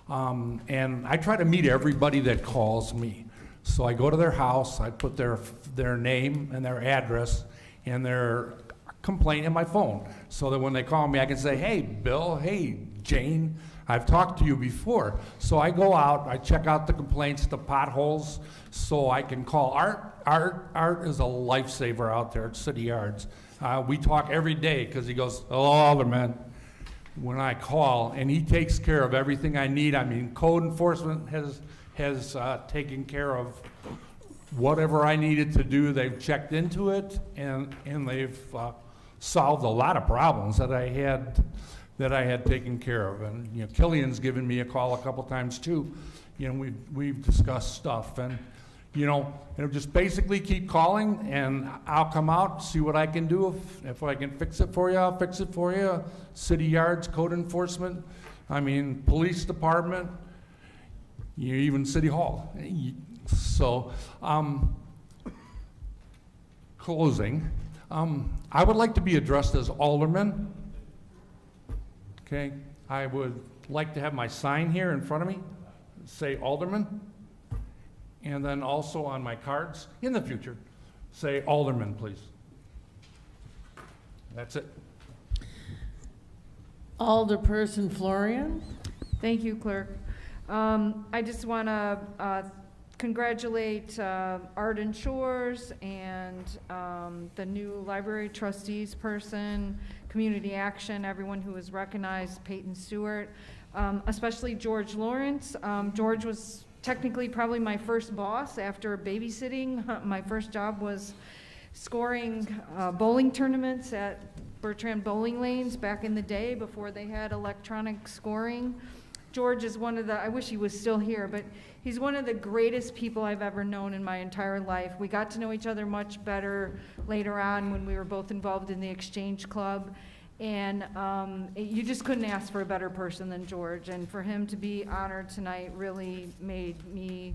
and I try to meet everybody that calls me. So I go to their house, I put their name and their address and their complaint in my phone, so that when they call me, I can say, hey, Bill, hey, Jane, I've talked to you before. So I go out, I check out the complaints, the potholes, so I can call Art. Art is a lifesaver out there at City Yards. We talk every day because he goes, hello, Alderman, when I call, and he takes care of everything I need. I mean, code enforcement has taken care of whatever I needed to do. They've checked into it, and they've solved a lot of problems that I had taken care of. And Killian's given me a call a couple times too. We've discussed stuff, and it'll just basically keep calling, and I'll come out, see what I can do. If I can fix it for you, I'll fix it for you. City Yards, code enforcement, police department, even City Hall. So, closing. I would like to be addressed as Alderman. Okay, I would like to have my sign here in front of me, say Alderman, and then also on my cards in the future, say Alderman, please. That's it.
Alderperson Florian?
Thank you, Clerk. I just want to congratulate Arden Shores and the new library trustees person, Community Action, everyone who was recognized, Peyton Stewart, especially George Lawrence. George was technically probably my first boss after babysitting. My first job was scoring bowling tournaments at Bertrand Bowling Lanes back in the day before they had electronic scoring. George is one of the, I wish he was still here, but he's one of the greatest people I've ever known in my entire life. We got to know each other much better later on when we were both involved in the Exchange Club. And you just couldn't ask for a better person than George. And for him to be honored tonight really made me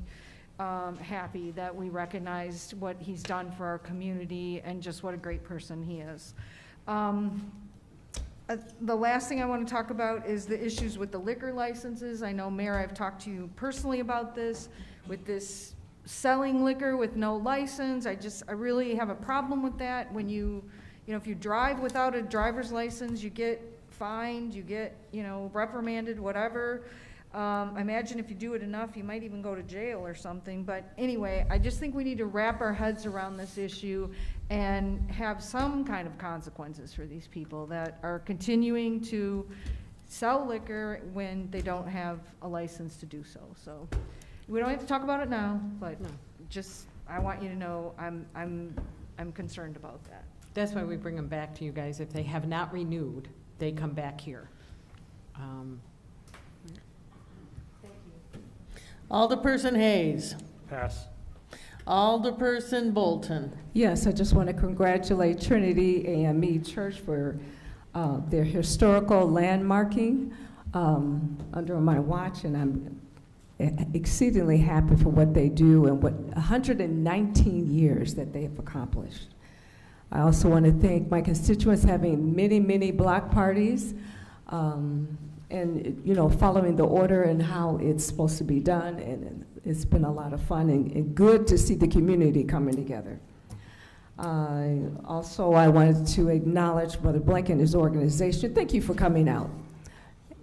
happy that we recognized what he's done for our community and just what a great person he is. The last thing I want to talk about is the issues with the liquor licenses. I know, Mayor, I've talked to you personally about this, with this selling liquor with no license. I really have a problem with that. When you know, if you drive without a driver's license, you get fined, you get, you know, reprimanded, whatever. I imagine if you do it enough, you might even go to jail or something. But anyway, I just think we need to wrap our heads around this issue and have some kind of consequences for these people that are continuing to sell liquor when they don't have a license to do so. So we don't have to talk about it now, but just, I want you to know I'm concerned about that.
That's why we bring them back to you guys. If they have not renewed, they come back here.
Alderperson Hayes.
Pass.
Alderperson Bolton.
Yes, I just want to congratulate Trinity AME Church for their historical landmarking under my watch, and I'm exceedingly happy for what they do and what 119 years that they have accomplished. I also want to thank my constituents having many, many block parties and, you know, following the order and how it's supposed to be done, and it's been a lot of fun and good to see the community coming together. Also, I wanted to acknowledge Brother Blank and his organization. Thank you for coming out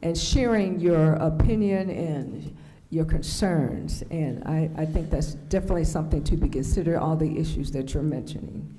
and sharing your opinion and your concerns, and I think that's definitely something to be considered, all the issues that you're mentioning.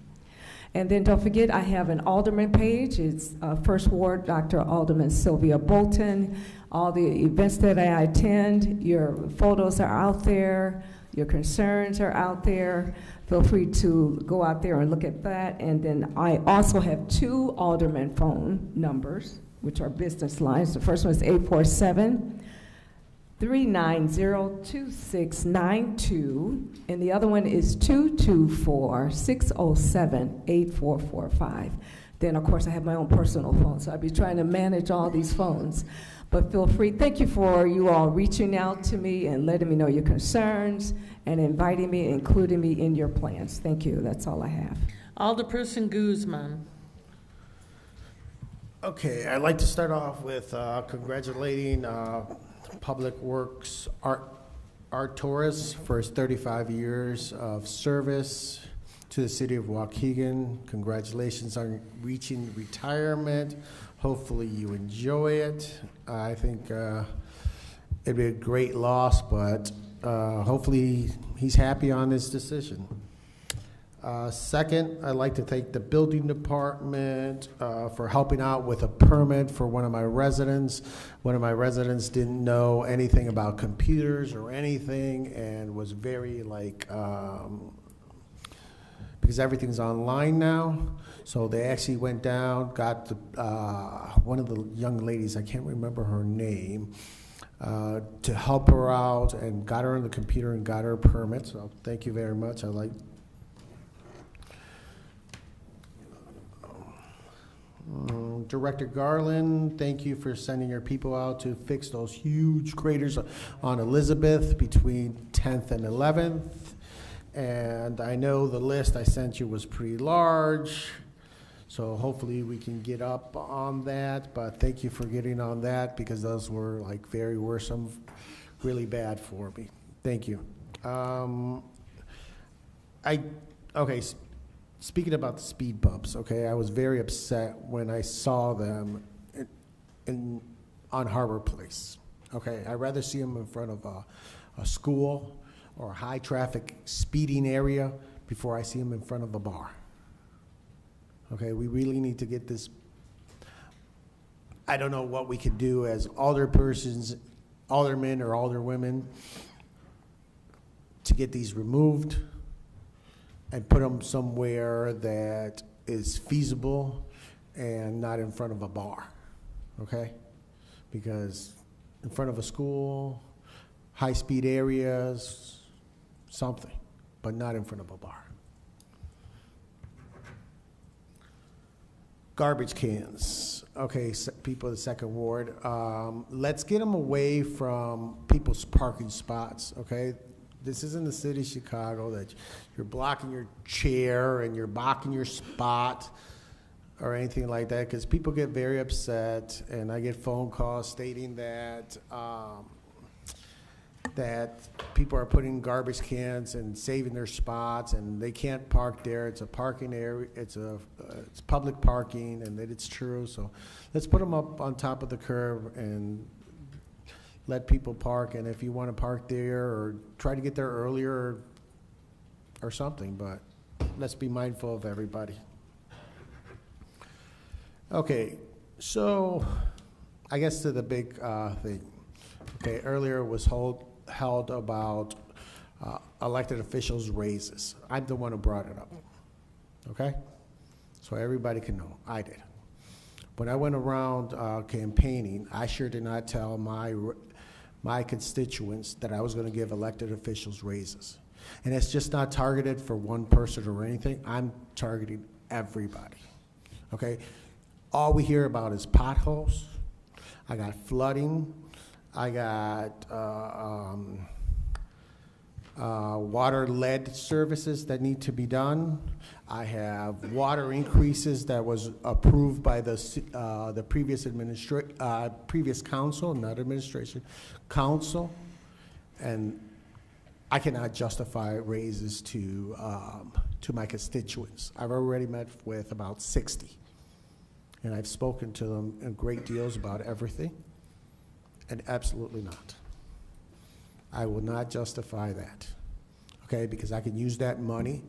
And then don't forget, I have an alderman page. It's First Ward, Dr. Alderman Sylvia Bolton. All the events that I attend, your photos are out there, your concerns are out there. Feel free to go out there and look at that. And then I also have 2 alderman phone numbers, which are business lines. The first one is 847-390-2692, and the other one is 224-607-8445. Then, of course, I have my own personal phone, so I'll be trying to manage all these phones. But feel free. Thank you for you all reaching out to me and letting me know your concerns and inviting me, including me in your plans. Thank you. That's all I have. Alderperson
Guzman.
Okay, I'd like to start off with congratulating Public Works Art Torres for his 35 years of service to the city of Waukegan. Congratulations on reaching retirement. Hopefully you enjoy it. I think it'd be a great loss, but hopefully he's happy on his decision. Second, I'd like to thank the building department for helping out with a permit for one of my residents. One of my residents didn't know anything about computers or anything and was very because everything's online now. So they actually went down, got the, one of the young ladies, I can't remember her name, to help her out and got her on the computer and got her a permit. So thank you very much. I like. Director Garland, thank you for sending your people out to fix those huge craters on Elizabeth between 10th and 11th. And I know the list I sent you was pretty large, so hopefully we can get up on that. But thank you for getting on that because those were like very worrisome, really bad for me. Thank you. Okay. Speaking about the speed bumps, okay, I was very upset when I saw them on Harbor Place. Okay, I'd rather see them in front of a school or a high traffic speeding area before I see them in front of a bar. Okay, we really need to get this. I don't know what we could do as alderpersons, aldermen or alderwomen to get these removed and put them somewhere that is feasible and not in front of a bar, okay? Because in front of a school, high-speed areas, something, but not in front of a bar. Garbage cans. Okay, people of the second ward, let's get them away from people's parking spots, okay? This isn't the city of Chicago that you're blocking your chair and you're blocking your spot or anything like that, because people get very upset, and I get phone calls stating that that people are putting garbage cans and saving their spots, and they can't park there. It's a parking area. It's public parking, and that it's true. So let's put them up on top of the curb and let people park. And if you want to park there, or try to get there earlier, or something. But let's be mindful of everybody. Okay, so I guess to the big thing. Okay, earlier was held about elected officials' raises. I'm the one who brought it up, okay? So everybody can know, I did. When I went around campaigning, I sure did not tell my constituents that I was gonna give elected officials raises. And it's just not targeted for one person or anything. I'm targeting everybody, okay? All we hear about is potholes. I got flooding. I got water lead services that need to be done. I have water increases that was approved by the previous council, not administration, council, and I cannot justify raises to my constituents. I've already met with about 60. And I've spoken to them in great deals about everything, and absolutely not. I will not justify that, okay? Because I can use that money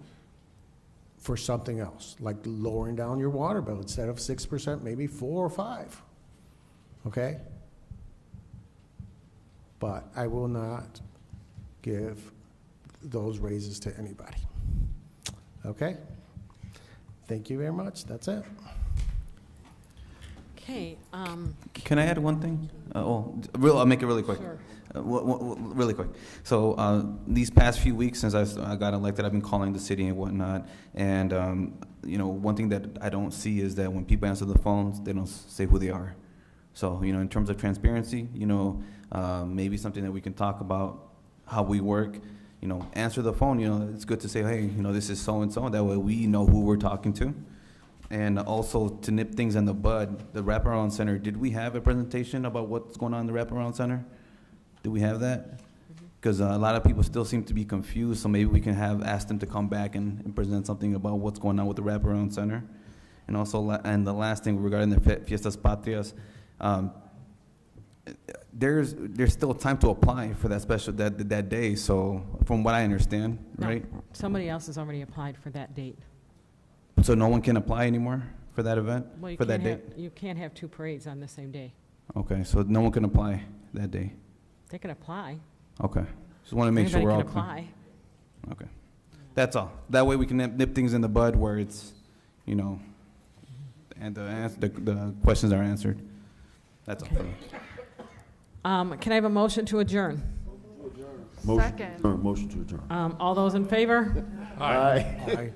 for something else, like lowering down your water bill. Instead of 6%, maybe 4 or 5, okay? But I will not give those raises to anybody, okay? Thank you very much, that's it.
Okay.
Can I add one thing? I'll make it really quick.
Sure.
Really quick. So these past few weeks since I got elected, I've been calling the city and whatnot. And one thing that I don't see is that when people answer the phones, they don't say who they are. So in terms of transparency, maybe something that we can talk about how we work. Answer the phone. It's good to say, hey, this is so and so. That way we know who we're talking to. And also to nip things in the bud, the wraparound center, did we have a presentation about what's going on in the wraparound center? Did we have that? Because a lot of people still seem to be confused, so maybe we can ask them to come back and present something about what's going on with the wraparound center. And also, and the last thing regarding the Fiestas Patrias, there's still time to apply for that that day. So from what I understand, right?
Somebody else has already applied for that date.
So no one can apply anymore for that event,
Well,
for that date?
you can't have 2 parades on the same day.
Okay, so no one can apply that day?
They can apply.
Okay, just want to make sure we're all
Anybody
clear.
can apply.
Okay, that's all. That way we can nip things in the bud where it's, and the questions are answered. That's all for me.
Can I have a motion to adjourn?
Motion to adjourn.
All those in favor?
Aye.